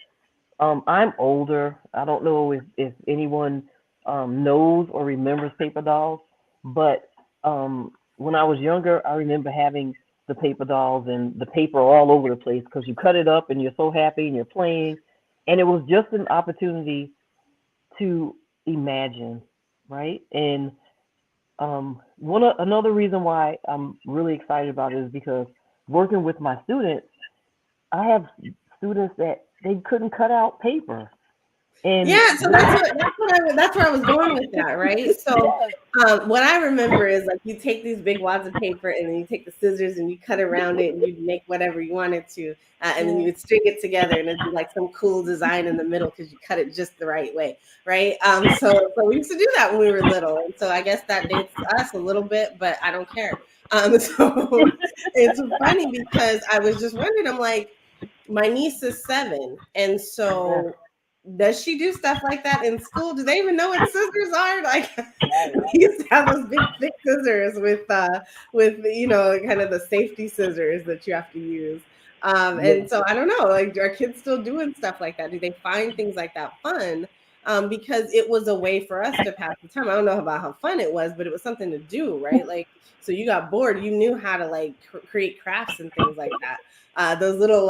I'm older. I don't know if anyone knows or remembers paper dolls, but when I was younger, I remember having the paper dolls and the paper all over the place, because you cut it up and you're so happy and you're playing. And it was just an opportunity to imagine, right? And another reason why I'm really excited about it is because working with my students, I have students that they couldn't cut out paper. And yeah, so that's where I was going with that, right? So what I remember is, like, you take these big wads of paper, and then you take the scissors and you cut around it, and you make whatever you wanted to, and then you would string it together, and it'd be like some cool design in the middle because you cut it just the right way, right? So we used to do that when we were little, and so I guess that dates us a little bit, but I don't care. So it's funny, because I was just wondering, I'm like, my niece is 7, and so does she do stuff like that in school? Do they even know what scissors are? Like, we used to have those big thick scissors with kind of the safety scissors that you have to use. And so I don't know, like, are kids still doing stuff like that? Do they find things like that fun? Because it was a way for us to pass the time. I don't know about how fun it was, but it was something to do, right? Like, so you got bored, you knew how to like create crafts and things like that. Those little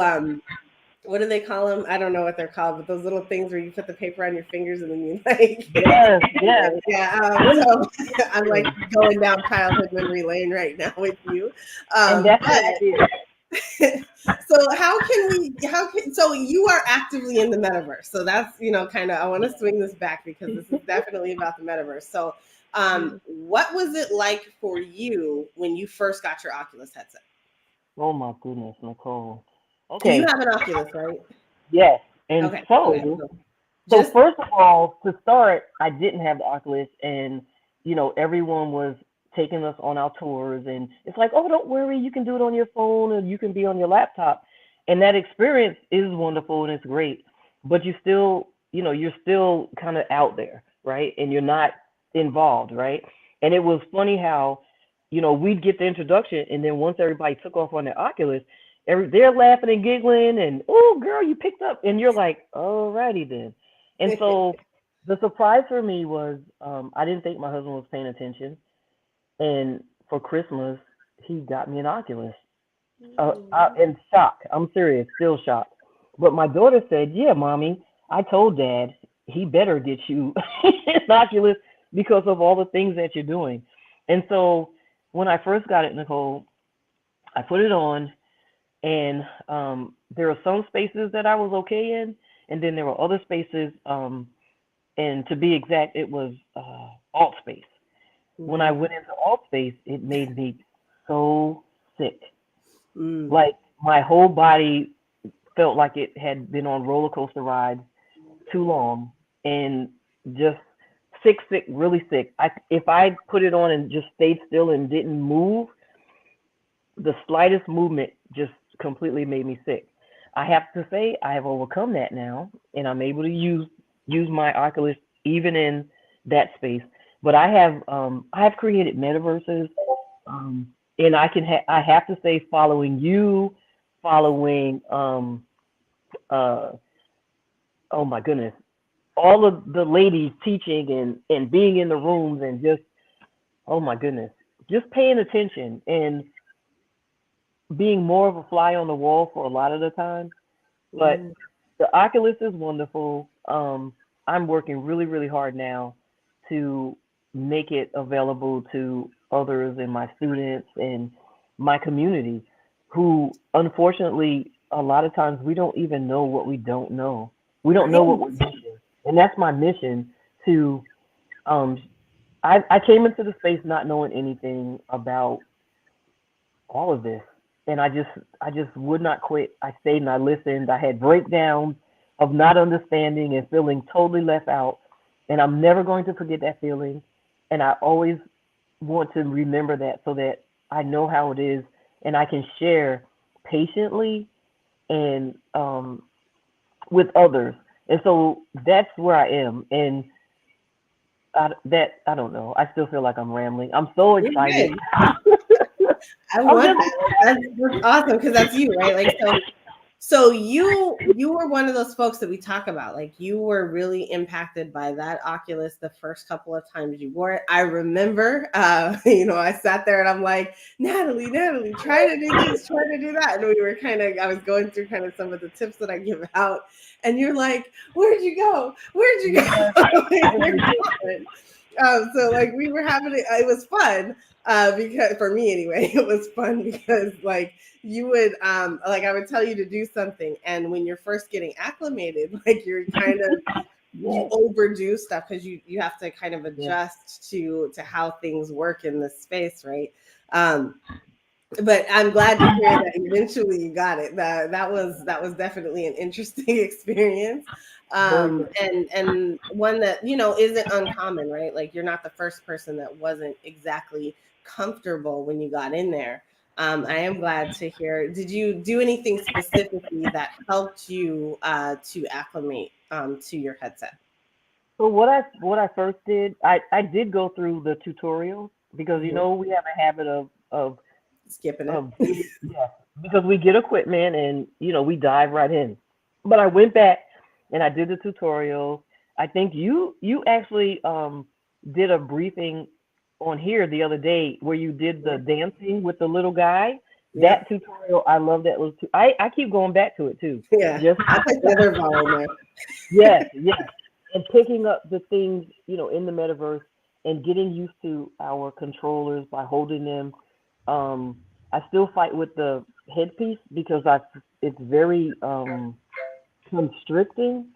what do they call them? I don't know what they're called, but those little things where you put the paper on your fingers and then you like. Yes. Yeah. So I'm like going down childhood memory lane right now with you. And that's what I did. So you are actively in the metaverse. So that's, kind of, I want to swing this back, because this is definitely about the metaverse. So what was it like for you when you first got your Oculus headset? Oh my goodness, NiKole. Okay. You have an Oculus, right? Yes. And okay. So first of all, to start, I didn't have the Oculus, and everyone was taking us on our tours, and it's like, oh, don't worry, you can do it on your phone, or you can be on your laptop. And that experience is wonderful and it's great, but you still you're still kind of out there, right? And you're not involved, right? And it was funny how, we'd get the introduction, and then once everybody took off on their Oculus, they're laughing and giggling, and oh, girl, you picked up, and you're like, alrighty then. And so the surprise for me was, I didn't think my husband was paying attention, and for Christmas he got me an Oculus. In shock. I'm serious, still shocked. But my daughter said, "Yeah, mommy, I told Dad he better get you an Oculus because of all the things that you're doing." And so when I first got it, NiKole, I put it on, and there were some spaces that I was okay in, and then there were other spaces, and to be exact, it was alt space. When I went into alt space, it made me so sick. Like my whole body felt like it had been on roller coaster rides too long, and just sick, really sick. If I put it on and just stayed still and didn't move, the slightest movement just completely made me sick. I have to say I have overcome that now, and I'm able to use my Oculus even in that space. But I have created metaverses, and I have to say, following you, oh my goodness, all of the ladies teaching and being in the rooms, and just, oh my goodness, just paying attention and being more of a fly on the wall for a lot of the time. But the Oculus is wonderful. I'm working really, really hard now to make it available to others and my students and my community, who unfortunately a lot of times we don't even know what we don't know. We don't know what we're missing. And that's my mission to I came into the space not knowing anything about all of this. And I just would not quit. I stayed and I listened. I had breakdowns of not understanding and feeling totally left out. And I'm never going to forget that feeling. And I always want to remember that so that I know how it is and I can share patiently and with others. And so that's where I am. And I don't know. I still feel like I'm rambling. I'm so excited. I want that. That's awesome, because that's you, right? Like, so you were one of those folks that we talk about. Like, you were really impacted by that Oculus the first couple of times you wore it. I remember, I sat there and I'm like, Natalie, try to do this, try to do that. And we were I was going through kind of some of the tips that I give out. And you're like, where'd you go? So like we were having it was fun. Because for me anyway, it was fun because like you would like I would tell you to do something, and when you're first getting acclimated, like you're kind of you overdo stuff because you have to kind of adjust to how things work in this space, right? But I'm glad to hear that eventually you got it. That was definitely an interesting experience. And one that isn't uncommon, right? Like you're not the first person that wasn't exactly comfortable when you got in there. I am glad to hear. Did you do anything specifically that helped you to acclimate to your headset? So what I first did, I did go through the tutorials because we have a habit of skipping it. Yeah, because we get equipment and we dive right in. But I went back and I did the tutorial. I think you actually did a briefing on here the other day where you did the dancing with the little guy. Yeah. That tutorial, I love that little. I keep going back to it too. Yeah, I put the other volume there. Yes, and picking up the things in the metaverse and getting used to our controllers by holding them. I still fight with the headpiece because it's very constricting.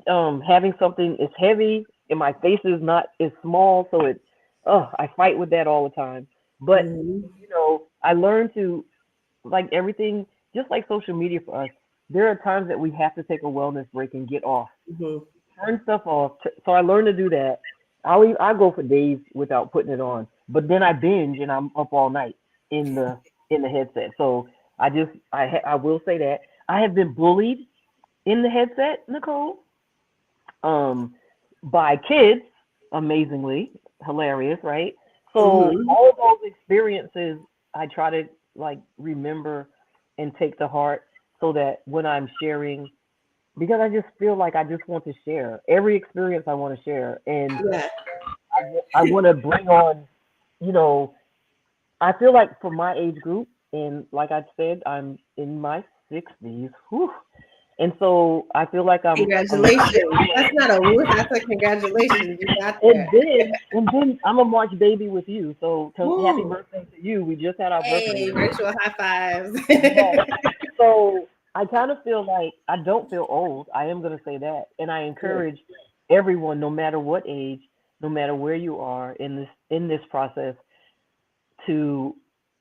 Having something is heavy and my face is small, so I fight with that all the time. But I learned to, like everything, just like social media for us, there are times that we have to take a wellness break and get off, turn stuff off. So I learned to do that. I go for days without putting it on, but then I binge and I'm up all night in the headset. So I will say that I have been bullied in the headset, NiKole. by kids, amazingly hilarious, right? So Mhm. all of those experiences, I try to like remember and take to heart, so that when I'm sharing, because I just feel like I just want to share every experience I want to share, and Yeah. I want to bring on, you know, I feel like for my age group, and like I said, I'm in my 60s, whew, and so I feel like I'm Congratulations. That's not a woo, that's a congratulations. You got there. and then I'm a March baby with you. So happy Woo. birthday to you. We just had our birthday. Hey, virtual high fives. Yes. So I kind of feel like I don't feel old. I am going to say that, and I Good. encourage everyone, no matter what age, no matter where you are in this process, to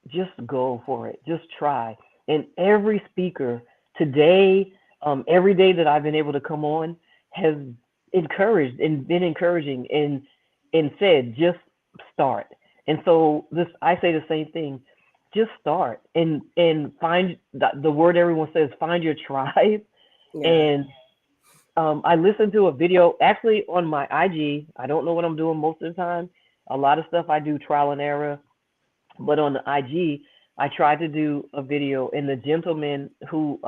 just go for it. Just try. And every speaker today, every day that I've been able to come on, has encouraged and been encouraging and said, just start. And so this, I say the same thing. Just start and find the word everyone says, find your tribe. Yeah. And I listened to a video actually on my IG. I don't know what I'm doing most of the time. A lot of stuff I do trial and error, but on the IG, I tried to do a video, and the gentleman who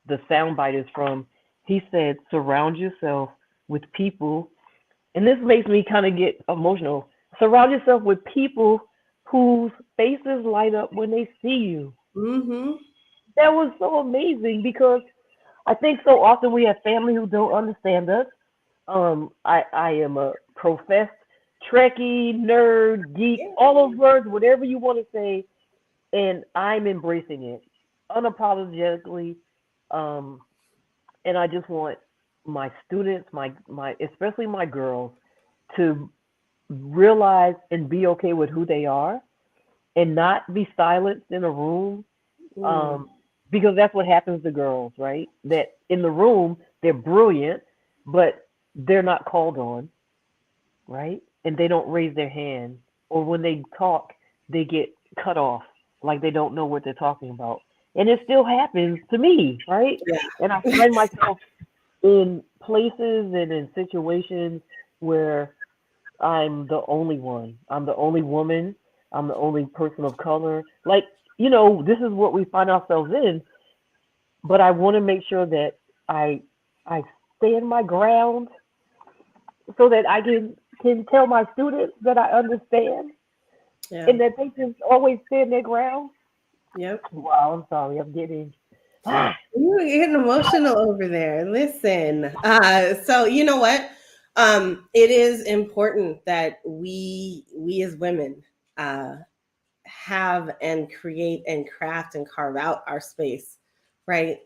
the soundbite is from, he said, surround yourself with people, and this makes me kind of get emotional. Surround yourself with people whose faces light up when they see you. Mm-hmm. That was so amazing, because I think so often we have family who don't understand us. I am a professed Trekkie, nerd, geek, all those words, whatever you want to say, and I'm embracing it unapologetically. Um, and I just want my students, my especially my girls, to realize and be okay with who they are, and not be silenced in a room, Mm. um, because that's what happens to girls, right? That in the room they're brilliant, but they're not called on, right? And they don't raise their hand, or when they talk, they get cut off, like they don't know what they're talking about. And it still happens to me, right? Yeah. And I find myself in places and in situations where I'm the only one. I'm the only woman. I'm the only person of color. Like, this is what we find ourselves in. But I want to make sure that I stand my ground, so that I can tell my students that I understand, Yeah. and that they just always stand their ground. Yep. Wow, I'm sorry, I'm getting. You're getting emotional over there. Listen. So you know what? It is important that we as women uh have and create and craft and carve out our space, right?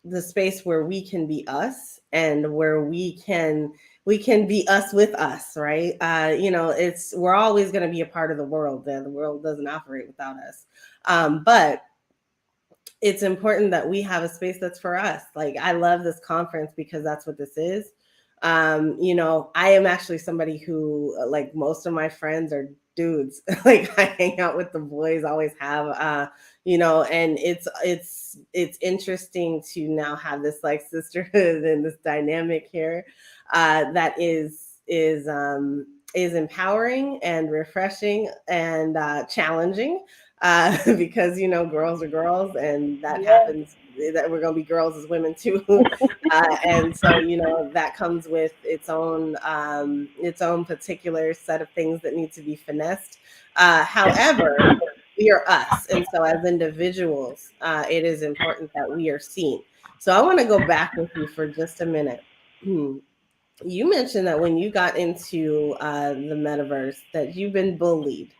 The space where we can be us, and where we can be us with us, right? It's we're always going to be a part of the world. The world doesn't operate without us. But it's important that we have a space that's for us. Like, I love this conference because that's what this is. I am actually somebody who, like, most of my friends are dudes. Like, I hang out with the boys, always have, and it's interesting to now have this like sisterhood and this dynamic here, that is empowering and refreshing and challenging, because girls are girls, and that Yes. happens, that we're going to be girls as women too. And so that comes with its own particular set of things that need to be finessed. However, we are us, and so as individuals, it is important that we are seen. So I want to go back with you for just a minute. You mentioned that when you got into the metaverse, that you've been bullied.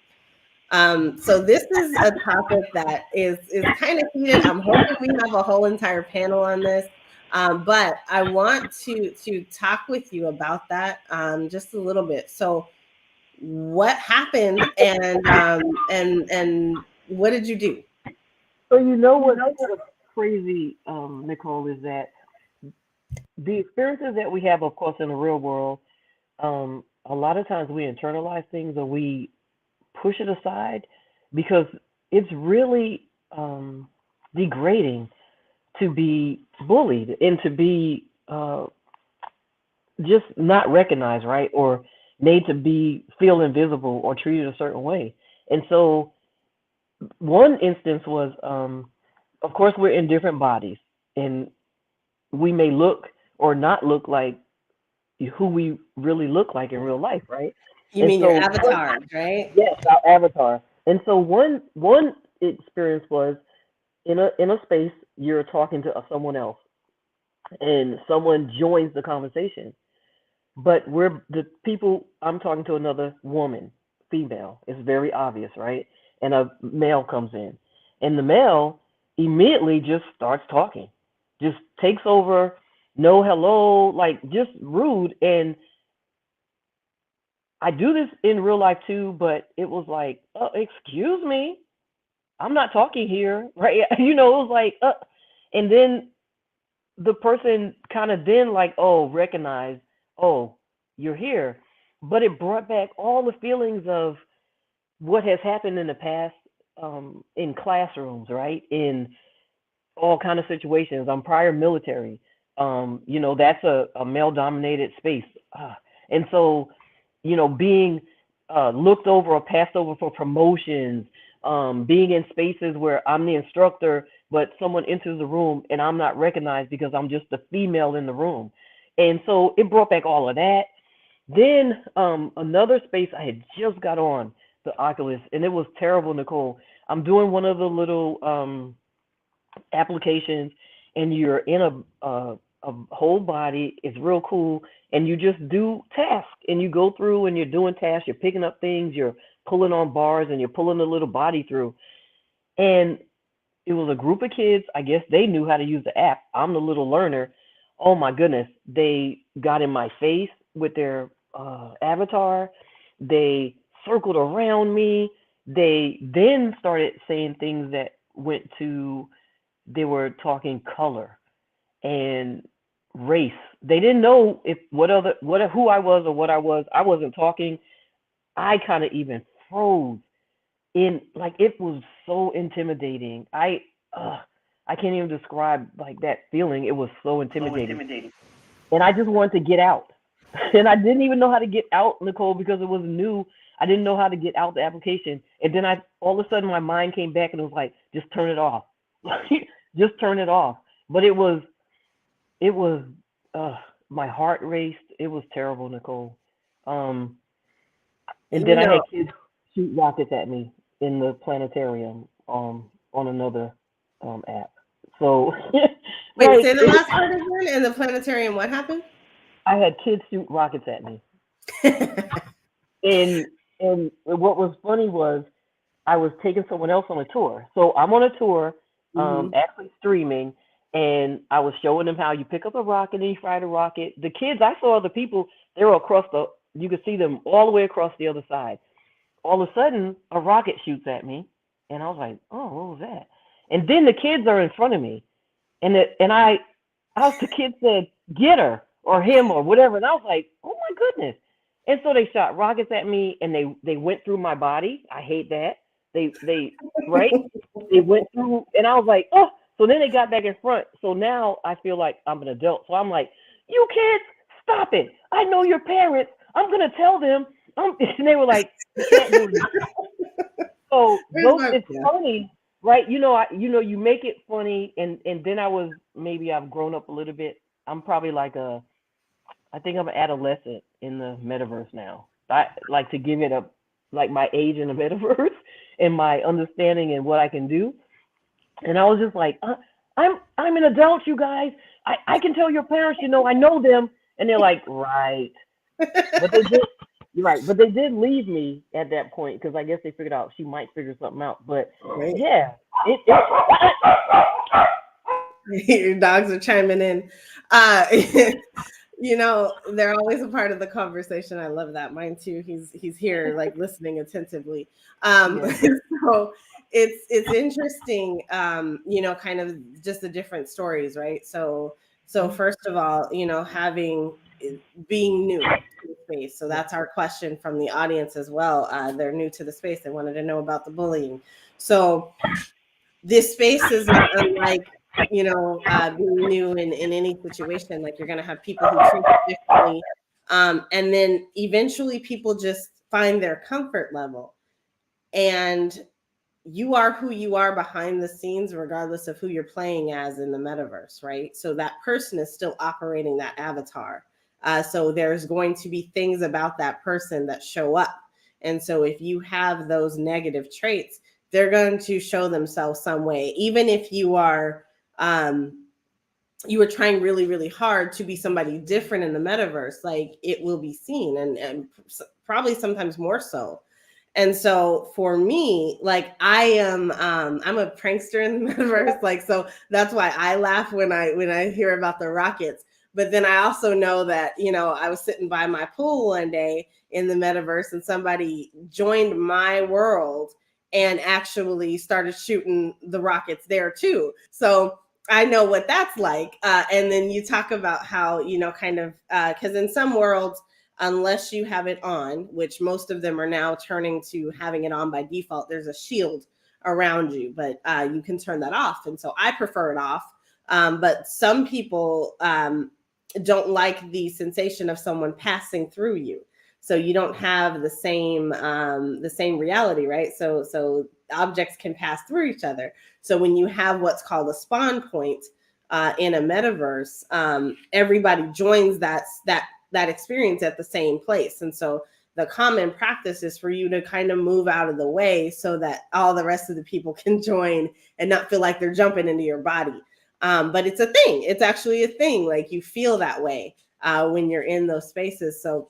So this is a topic that is kind of heated. I'm hoping we have a whole entire panel on this, but I want to talk with you about that, just a little bit. So, what happened, and what did you do? So what's crazy, NiKole, is that the experiences that we have, of course, in the real world, a lot of times we internalize things, or we push it aside, because it's really degrading to be bullied and to be just not recognized, right? Or made to feel invisible or treated a certain way. And so one instance was, of course, we're in different bodies, and we may look or not look like who we really look like in real life, right? You And mean so your avatar, right? yes, our avatar. And so one experience was in a space, you're talking to someone else, and someone joins the conversation, but we're the people. I'm talking to another woman, female. It's very obvious, right? And a male comes in, and the male immediately just starts talking, just takes over, no hello, like just rude. And I do this in real life too, but it was like, excuse me, I'm not talking here, right? You know, it was like, and then the person kind of then like, oh, recognize, oh, you're here. But it brought back all the feelings of what has happened in the past, in classrooms, right? In all kind of situations. I'm prior military. You know, that's a male dominated space. And so, you know, being looked over or passed over for promotions, being in spaces where I'm the instructor, but someone enters the room and I'm not recognized because I'm just a female in the room. And so it brought back all of that. Then another space I had just got on the Oculus, and it was terrible, NiKole. I'm doing one of the little applications, and you're in a whole body. It's real cool, and you just do tasks, and you go through and you're doing tasks. You're picking up things. You're pulling on bars, and you're pulling the little body through. And it was a group of kids. I guess they knew how to use the app. I'm the little learner. Oh my goodness. They got in my face with their avatar. They circled around me. They then started saying things that went to, they were talking color and race. They didn't know who I was or what I was. I wasn't talking. I kind of even froze in, like, it was so intimidating. I can't even describe like that feeling. It was so intimidating. And I just wanted to get out. And I didn't even know how to get out, NiKole, because it was new. I didn't know how to get out the application. And then all of a sudden my mind came back and it was like, just turn it off. Just turn it off. But it was my heart raced. It was terrible, NiKole. And then I had kids shoot rockets at me in the planetarium on another app. So Wait, right, say the last part again. In the planetarium, what happened? I had kids shoot rockets at me. And what was funny was I was taking someone else on a tour. So I'm on a tour, actually streaming, and I was showing them how you pick up a rocket and you fire the rocket. The kids, I saw the people, they were across you could see them all the way across the other side. All of a sudden, a rocket shoots at me, and I was like, oh, what was that? And then the kids are in front of me, and the kid said, get her, or him, or whatever. And I was like, oh my goodness. And so they shot rockets at me, and they went through my body. I hate that. They right? They went through, and I was like, oh. So then they got back in front. So now I feel like I'm an adult. So I'm like, you kids, stop it. I know your parents. I'm going to tell them. And they were like, you can't do this. So it's funny, right? You make it funny. And then I've grown up a little bit. I'm probably like I think I'm an adolescent in the metaverse now. I like to give it my age in the metaverse and my understanding and what I can do. And I was just like, I'm an adult, you guys. I can tell your parents, I know them. And they're like, right. But they did, you're right. But they did leave me at that point because I guess they figured out she might figure something out. But yeah, Your dogs are chiming in. They're always a part of the conversation. I love that. Mine too. He's here, like, listening attentively. So it's interesting, kind of just the different stories, right? So first of all, being new to the space. So that's our question from the audience as well. They're new to the space. They wanted to know about the bullying. So this space is not unlike being new in any situation. Like, you're going to have people who treat you differently. And then eventually people just find their comfort level. And you are who you are behind the scenes, regardless of who you're playing as in the metaverse, right? So that person is still operating that avatar. So there's going to be things about that person that show up. And so if you have those negative traits, they're going to show themselves some way. Even if you are trying really, really hard to be somebody different in the metaverse, like, it will be seen, and probably sometimes more so. And so for me, like, I'm a prankster in the metaverse. Like, so that's why I laugh when I hear about the rockets. But then I also know that, I was sitting by my pool one day in the metaverse and somebody joined my world and actually started shooting the rockets there too. So I know what that's like. And then you talk about how, because in some worlds, unless you have it on, which most of them are now turning to having it on by default, there's a shield around you, but you can turn that off. And so I prefer it off. But some people don't like the sensation of someone passing through you. So you don't have the same reality, right? So objects can pass through each other. So when you have what's called a spawn point in a metaverse, everybody joins that experience at the same place. And so the common practice is for you to kind of move out of the way so that all the rest of the people can join and not feel like they're jumping into your body. But it's a thing. It's actually a thing. Like, you feel that way when you're in those spaces. So,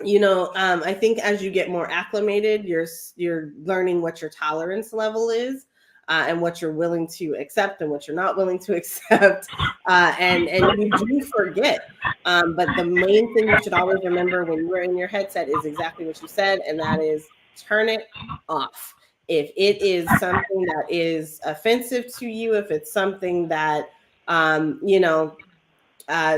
I think as you get more acclimated, you're learning what your tolerance level is. And what you're willing to accept and what you're not willing to accept. And you do forget. But the main thing you should always remember when you're in your headset is exactly what you said, and that is turn it off. If it is something that is offensive to you, if it's something that,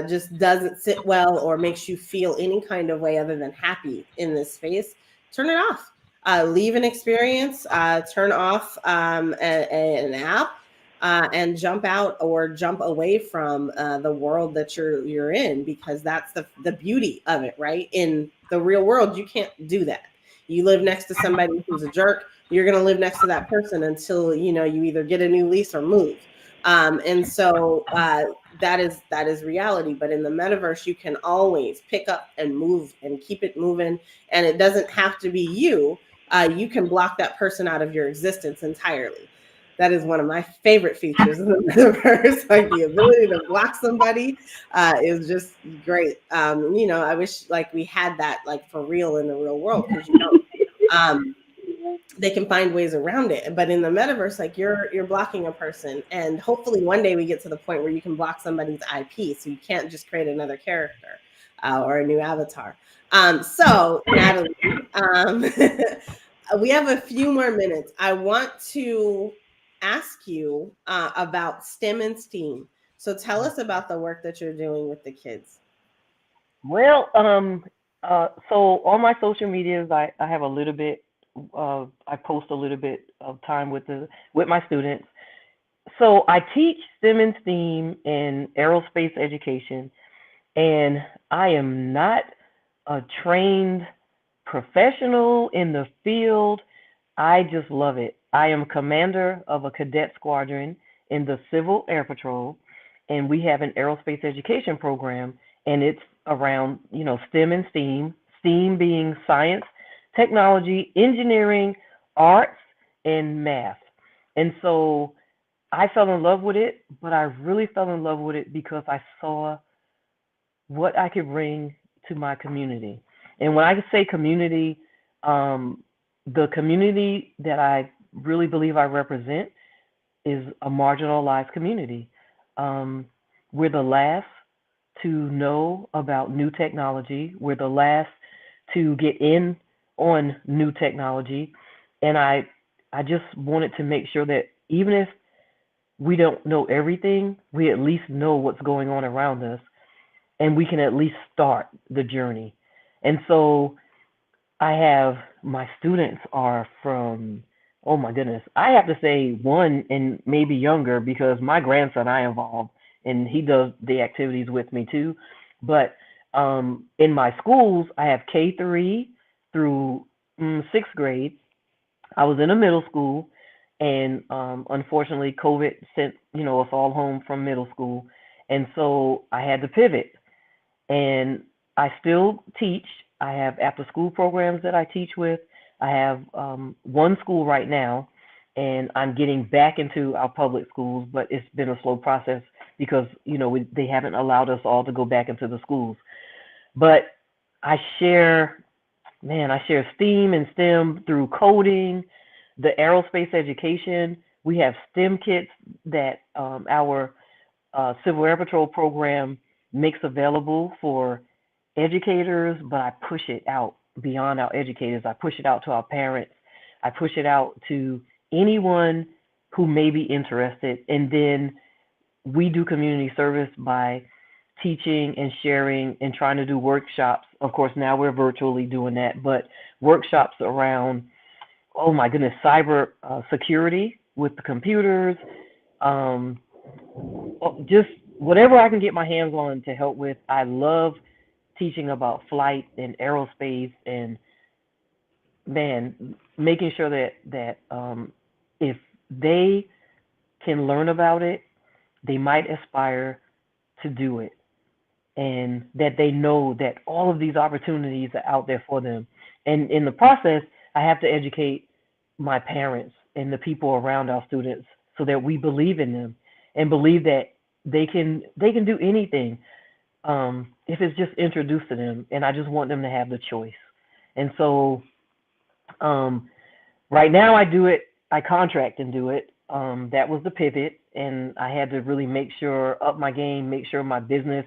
just doesn't sit well or makes you feel any kind of way other than happy in this space, turn it off. Leave an experience, turn off an app, and jump out or jump away from the world that you're in, because that's the beauty of it, right? In the real world, you can't do that. You live next to somebody who's a jerk, you're going to live next to that person until, you either get a new lease or move. And so that is reality. But in the metaverse, you can always pick up and move and keep it moving. And it doesn't have to be you. You can block that person out of your existence entirely. That is one of my favorite features in the metaverse. Like, the ability to block somebody is just great. I wish like we had that like for real in the real world, because they can find ways around it. But in the metaverse, like, you're blocking a person, and hopefully one day we get to the point where you can block somebody's IP, so you can't just create another character or a new avatar. So Natalie, we have a few more minutes. I want to ask you about STEM and STEAM. So tell us about the work that you're doing with the kids. Well, so on my social medias, I have a little bit. I post a little bit of time with my students. So I teach STEM and STEAM in aerospace education, and I am not a trained professional in the field. I just love it. I am commander of a cadet squadron in the Civil Air Patrol, and we have an aerospace education program, and it's around, STEM and STEAM, STEAM being science, technology, engineering, arts, and math. And so I fell in love with it, but I really fell in love with it because I saw what I could bring to my community. And when I say community, the community that I really believe I represent is a marginalized community. We're the last to know about new technology. We're the last to get in on new technology. And I just wanted to make sure that even if we don't know everything, we at least know what's going on around us, and we can at least start the journey. And so I have, my students are from oh my goodness, I have to say 1 and maybe younger because my grandson I involve and he does the activities with me too. But in my schools, I have K3 through 6th grade. I was in a middle school, and unfortunately, COVID sent us all home from middle school, and so I had to pivot. And I still teach. I have after school programs that I teach with. I have one school right now, and I'm getting back into our public schools, but it's been a slow process because they haven't allowed us all to go back into the schools. But I share, man, I share STEAM and STEM through coding, the aerospace education. We have STEM kits that our Civil Air Patrol program makes available for educators, but I push it out beyond our educators. I push it out to our parents. I push it out to anyone who may be interested. And then we do community service by teaching and sharing and trying to do workshops. Of course, now we're virtually doing that, but workshops around, oh my goodness, cyber security with the computers, just whatever I can get my hands on to help with. I love teaching about flight and aerospace and, man, making sure that if they can learn about it, they might aspire to do it, and that they know that all of these opportunities are out there for them. And in the process, I have to educate my parents and the people around our students so that we believe in them and believe that they can do anything if it's just introduced to them. And I just want them to have the choice. And so right now I contract and do it. That was the pivot, and I had to really up my game, make sure my business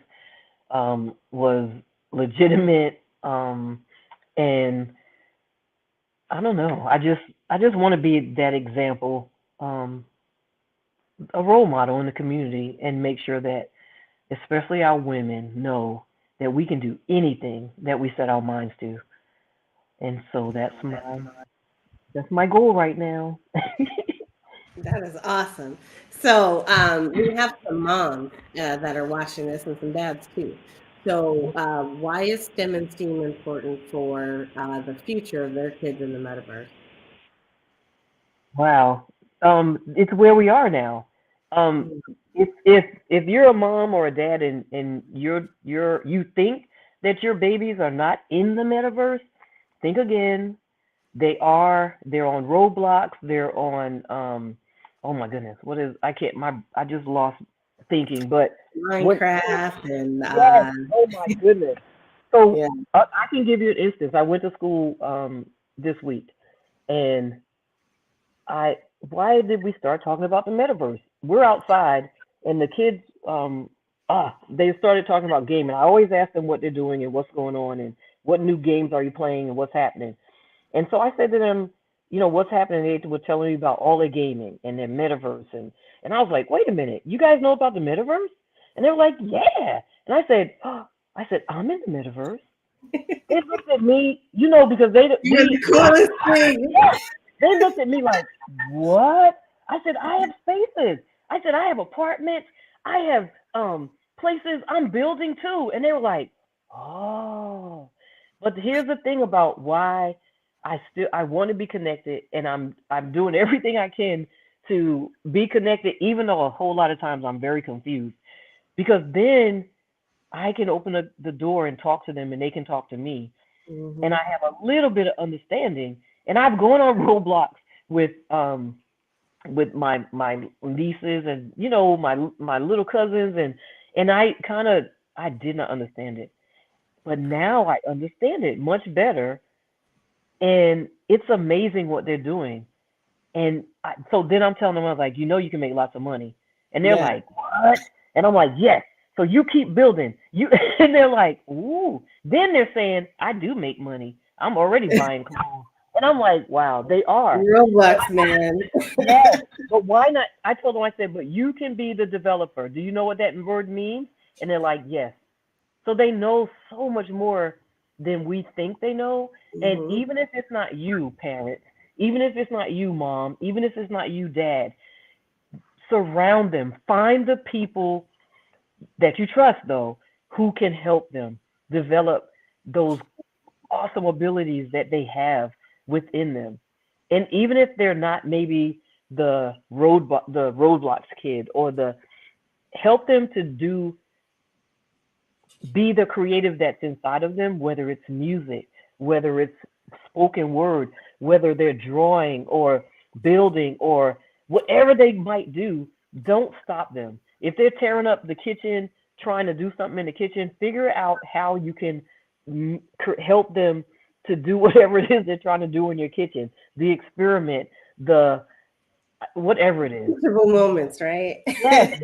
was legitimate. And I don't know, I just want to be that example, a role model in the community, and make sure that especially our women know that we can do anything that we set our minds to. And so that's my goal right now. That is awesome. So we have some moms that are watching this and some dads too. So why is STEM and STEAM important for the future of their kids in the metaverse? Wow. It's where we are now. If you're a mom or a dad and you think that your babies are not in the metaverse, think again. They're on Roblox, they're on oh my goodness, I just lost thinking, but Minecraft and yes, oh my goodness. So yeah. I can give you an instance. I went to school this week, and why did we start talking about the metaverse? We're outside, and the kids they started talking about gaming. I always ask them what they're doing and what's going on and what new games are you playing and what's happening. And so I said to them, what's happening? They were telling me about all their gaming and their metaverse. And I was like, wait a minute, you guys know about the metaverse? And they were like, yeah. And I said, I'm in the metaverse. They looked at me, because You're the coolest thing. Yeah, they looked at me like, what? I said, I have spaces. I said, I have apartments. I have places I'm building too. And they were like, oh. But here's the thing about why I want to be connected, and I'm doing everything I can to be connected, even though a whole lot of times I'm very confused, because then I can open the door and talk to them, and they can talk to me, and I have a little bit of understanding. And I've gone on Roblox with my nieces and my little cousins, and I did not understand it, but now I understand it much better. And it's amazing what they're doing. And so then I'm telling them, I was like, you can make lots of money. And they're like, what? And I'm like, yes. So you keep building. And they're like, ooh. Then they're saying, I do make money. I'm already buying clothes. And I'm like, wow, they are. Roblox, man. Yes. But why not? I told them, I said, but you can be the developer. Do you know what that word means? And they're like, yes. So they know so much more than we think they know. And even if it's not you, parents, even if it's not you, mom, even if it's not you, dad, surround them. Find the people that you trust, though, who can help them develop those awesome abilities that they have within them. And even if they're not maybe the roadblocks kid, or the help them to be the creative that's inside of them, whether it's music, whether it's spoken word, whether they're drawing or building or whatever they might do. Don't stop them. If they're tearing up the kitchen, trying to do something in the kitchen, figure out how you can help them to do whatever it is they're trying to do in your kitchen, the experiment, the whatever it is. Teachable moments, right? Yes,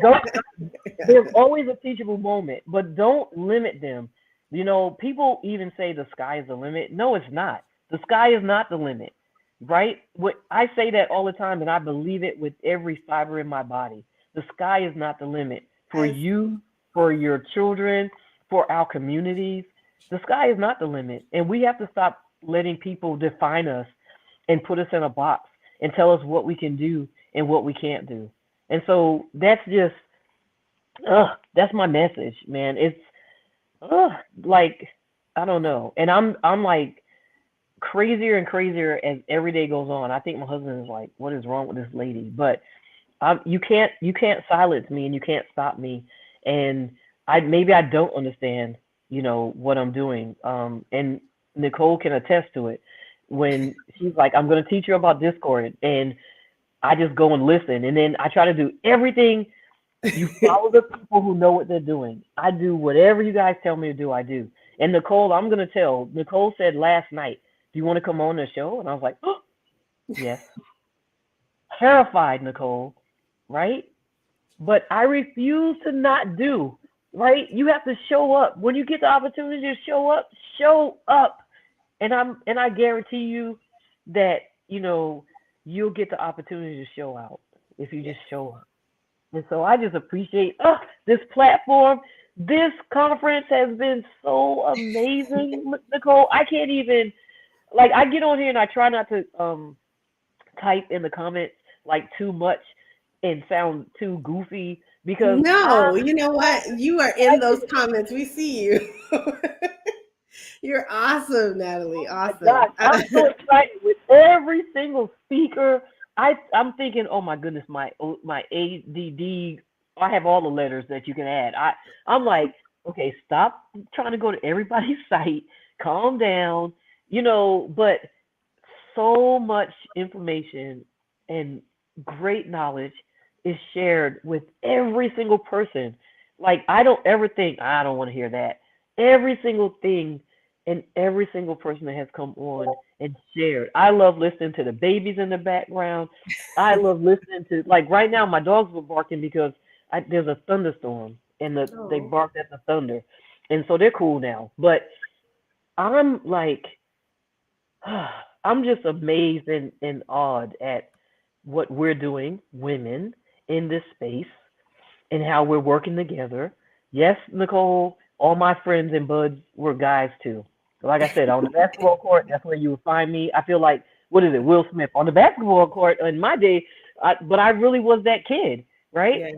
there's always a teachable moment, but don't limit them. You know, people even say the sky is the limit. No, it's not. The sky is not the limit, right? I say that all the time, and I believe it with every fiber in my body. The sky is not the limit for you, for your children, for our communities. The sky is not the limit, and we have to stop letting people define us and put us in a box and tell us what we can do and what we can't do. And so that's just, that's my message, man. It's like, I don't know. And I'm like crazier and crazier as every day goes on. I think my husband is like, what is wrong with this lady? But you can't silence me, and you can't stop me. And maybe I don't understand, you know, what I'm doing. And NiKole can attest to it. When she's like, I'm going to teach you about Discord, and I just go and listen. And then I try to do everything. You follow the people who know what they're doing. I do whatever you guys tell me to do, I do. And NiKole, I'm going to tell, NiKole said last night, do you want to come on the show? And I was like, oh, yes. Terrified, NiKole, right? But I refuse to not do, right? You have to show up. When you get the opportunity to show up, show up. And I guarantee you that, you know, you'll get the opportunity to show out if you just show up. And so I just appreciate this platform. This conference has been so amazing, NiKole. I can't even, like, I get on here and I try not to type in the comments like too much and sound too goofy, because you know what? You are in those comments. We see you. You're awesome, Natalie. Awesome. God, I'm so excited with every single speaker. I'm thinking, oh my goodness, my ADD. I have all the letters that you can add. I'm like, okay, stop trying to go to everybody's site. Calm down, you know. But so much information and great knowledge is shared with every single person. Like, I don't ever think, I don't want to hear that. Every single thing and every single person that has come on and shared. I love listening to the babies in the background. I love listening to, like, right now my dogs were barking because there's a thunderstorm, and they barked at the thunder. And so they're cool now. But I'm like, I'm just amazed and awed at what we're doing, women, in this space, and how we're working together. Yes, NiKole, all my friends and buds were guys too. Like I said, on the basketball court, that's where you would find me. I feel like, what is it, Will Smith on the basketball court in my day, but I really was that kid, right? Yeah.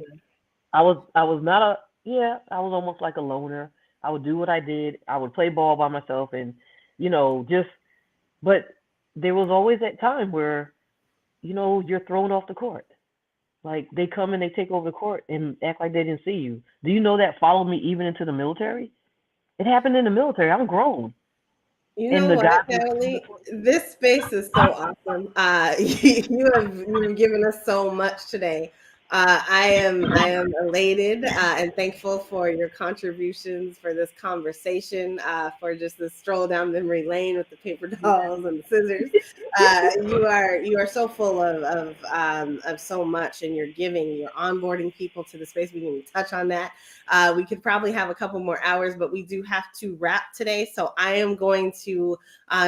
I was almost like a loner. I would do what I did. I would play ball by myself, and, you know, but there was always that time where, you know, you're thrown off the court. Like, they come and they take over the court and act like they didn't see you. Do you know that followed me even into the military? It happened in the military. I'm grown. You know what, Natalie? This space is so awesome. You have given us so much today. I am elated and thankful for your contributions, for this conversation, for just this stroll down memory lane with the paper dolls and the scissors. You are so full of so much, and you're onboarding people to the space. We didn't touch on that. We could probably have a couple more hours, but we do have to wrap today. So I am going to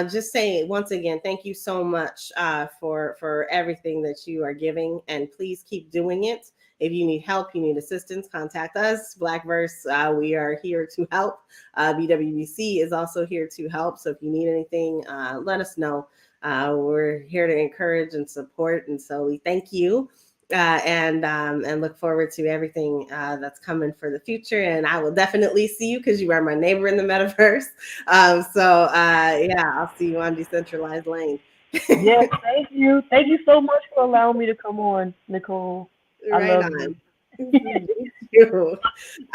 just say once again, thank you so much for everything that you are giving, and please keep doing it. If you need help, you need assistance, contact us, Blackverse. We are here to help. BWBC is also here to help. So if you need anything, let us know. we're here to encourage and support. And so we thank you. And look forward to everything that's coming for the future. And I will definitely see you because you are my neighbor in the metaverse. Yeah, I'll see you on Decentralized Lane. Yes, thank you. Thank you so much for allowing me to come on, NiKole. I Right love on. you. You.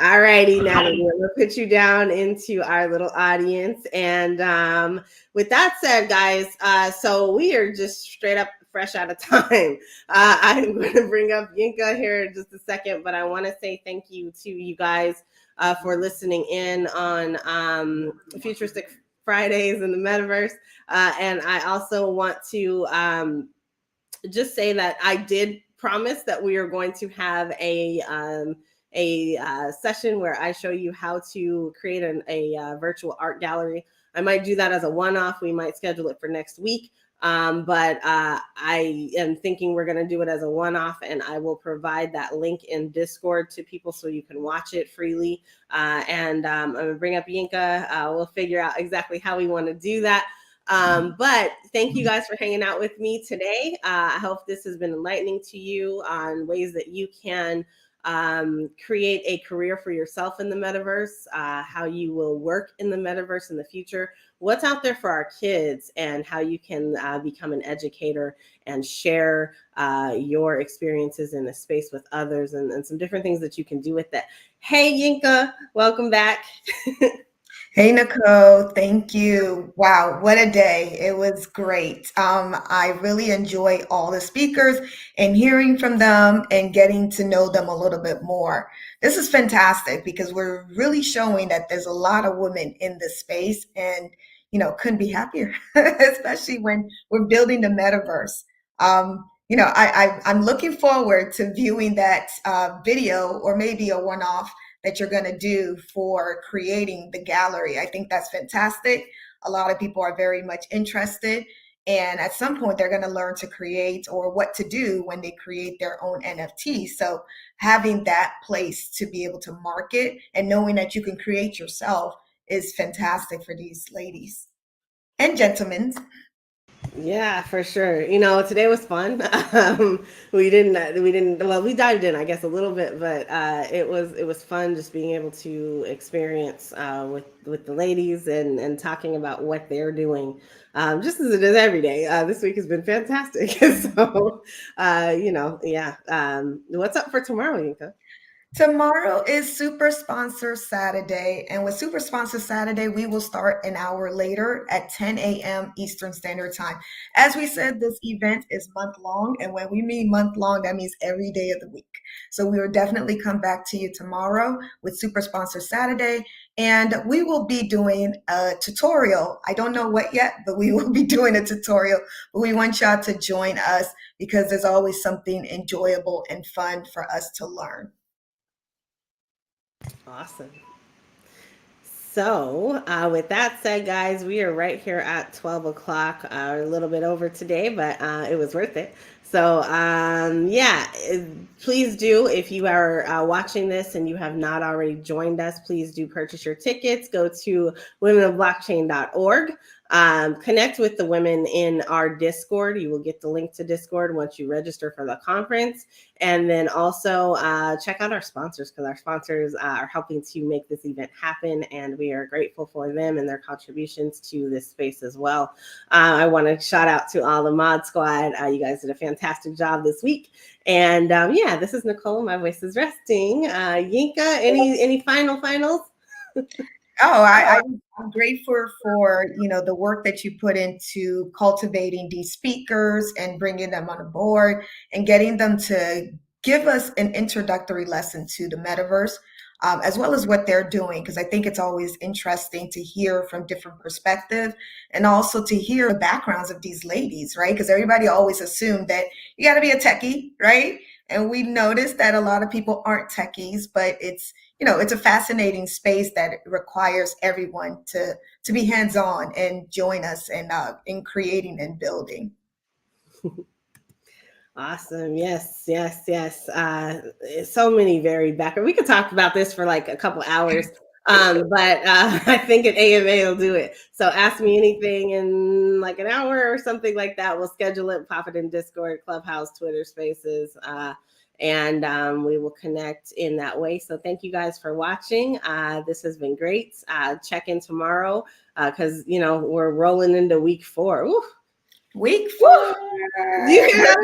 All righty, Natalie, we'll put you down into our little audience. And with that said, guys, so we are just straight up fresh out of time. I'm going to bring up Yinka here in just a second, but I want to say thank you to you guys for listening in on Futuristic Fridays in the Metaverse. And I also want to just say that I did promise that we are going to have a session where I show you how to create a virtual art gallery. I might do that as a one-off. We might schedule it for next week. But I am thinking we're going to do it as a one-off, and I will provide that link in Discord to people so you can watch it freely. I'm going to bring up Yinka. We'll figure out exactly how we want to do that. But thank you guys for hanging out with me today. I hope this has been enlightening to you on ways that you can create a career for yourself in the metaverse, how you will work in the metaverse in the future, what's out there for our kids, and how you can become an educator and share your experiences in the space with others, and some different things that you can do with that. Hey, Yinka, welcome back. Hey, NiKole, thank you. Wow, what a day. It was great. I really enjoy all the speakers and hearing from them and getting to know them a little bit more. This is fantastic because we're really showing that there's a lot of women in this space and, couldn't be happier, especially when we're building the metaverse. I'm looking forward to viewing that video or maybe a one-off that you're going to do for creating the gallery. I think that's fantastic. A lot of people are very much interested. And at some point, they're going to learn to create or what to do when they create their own NFT. So having that place to be able to market and knowing that you can create yourself is fantastic for these ladies and gentlemen. Yeah, for sure. Today was fun. We dived in, I guess, a little bit, but it was fun just being able to experience with the ladies and talking about what they're doing, just as it is every day. This week has been fantastic. So, yeah. What's up for tomorrow, Yinka? Tomorrow is Super Sponsor Saturday. And with Super Sponsor Saturday, we will start an hour later at 10 a.m. Eastern Standard Time. As we said, this event is month long. And when we mean month long, that means every day of the week. So we will definitely come back to you tomorrow with Super Sponsor Saturday. And we will be doing a tutorial. I don't know what yet, but we will be doing a tutorial. But we want y'all to join us because there's always something enjoyable and fun for us to learn. Awesome. So with that said, guys, we are right here at 12 o'clock, a little bit over today, but it was worth it. So yeah, please do, if you are watching this and you have not already joined us, please do purchase your tickets. Go to womenofblockchain.org. Connect with the women in our Discord. You will get the link to Discord once you register for the conference. And then also check out our sponsors, because our sponsors are helping to make this event happen, and we are grateful for them and their contributions to this space as well. I want to shout out to all the mod squad. You guys did a fantastic job this week. And yeah, this is NiKole. My voice is resting. Yinka, any finals? I'm grateful for the work that you put into cultivating these speakers and bringing them on board and getting them to give us an introductory lesson to the metaverse, as well as what they're doing, because I think it's always interesting to hear from different perspectives and also to hear the backgrounds of these ladies, right? Because everybody always assumed that you got to be a techie, right? And we noticed that a lot of people aren't techies, but it's a fascinating space that requires everyone to be hands-on and join us in creating and building. Awesome. Yes. So many varied backgrounds. We could talk about this for like a couple hours. But I think an AMA will do it. So ask me anything in like an hour or something like that. We'll schedule it, pop it in Discord, Clubhouse, Twitter Spaces, and we will connect in that way. So thank you guys for watching. This has been great. Check in tomorrow because, you know, we're rolling into week 4. Ooh. Week 4. You hear that?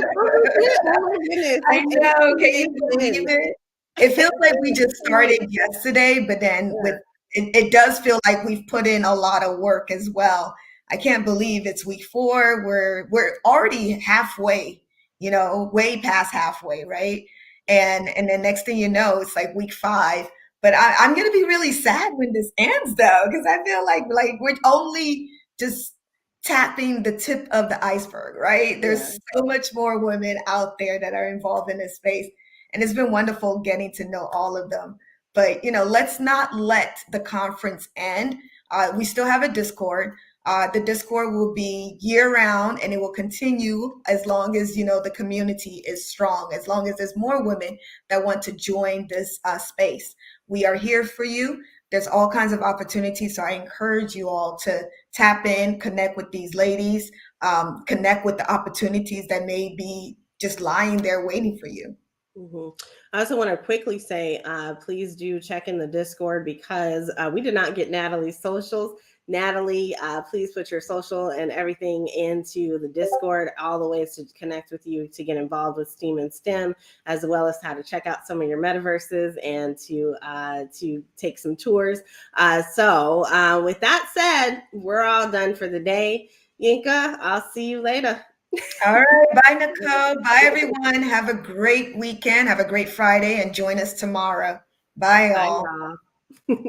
Oh my goodness. I know. Can you believe it? It feels like we just started yesterday, but then with it does feel like we've put in a lot of work as well. I can't believe it's week 4. We're already halfway, you know, way past halfway, right? And then next thing you know, it's like week 5. But I'm gonna be really sad when this ends though, because I feel like we're only just tapping the tip of the iceberg, right? There's so much more women out there that are involved in this space. And it's been wonderful getting to know all of them. But, you know, let's not let the conference end. We still have a Discord. The Discord will be year round and it will continue as long as, you know, the community is strong, as long as there's more women that want to join this space. We are here for you. There's all kinds of opportunities. So I encourage you all to tap in, connect with these ladies, connect with the opportunities that may be just lying there waiting for you. Mm-hmm. I also want to quickly say, please do check in the Discord because we did not get Natalie's socials. Natalie, please put your social and everything into the Discord, all the ways to connect with you, to get involved with STEAM and STEM, as well as how to check out some of your metaverses and to take some tours. So with that said, we're all done for the day. Yinka, I'll see you later. All right. Bye, NiKole. Bye, everyone. Have a great weekend. Have a great Friday and join us tomorrow. Bye, all. Bye, y'all.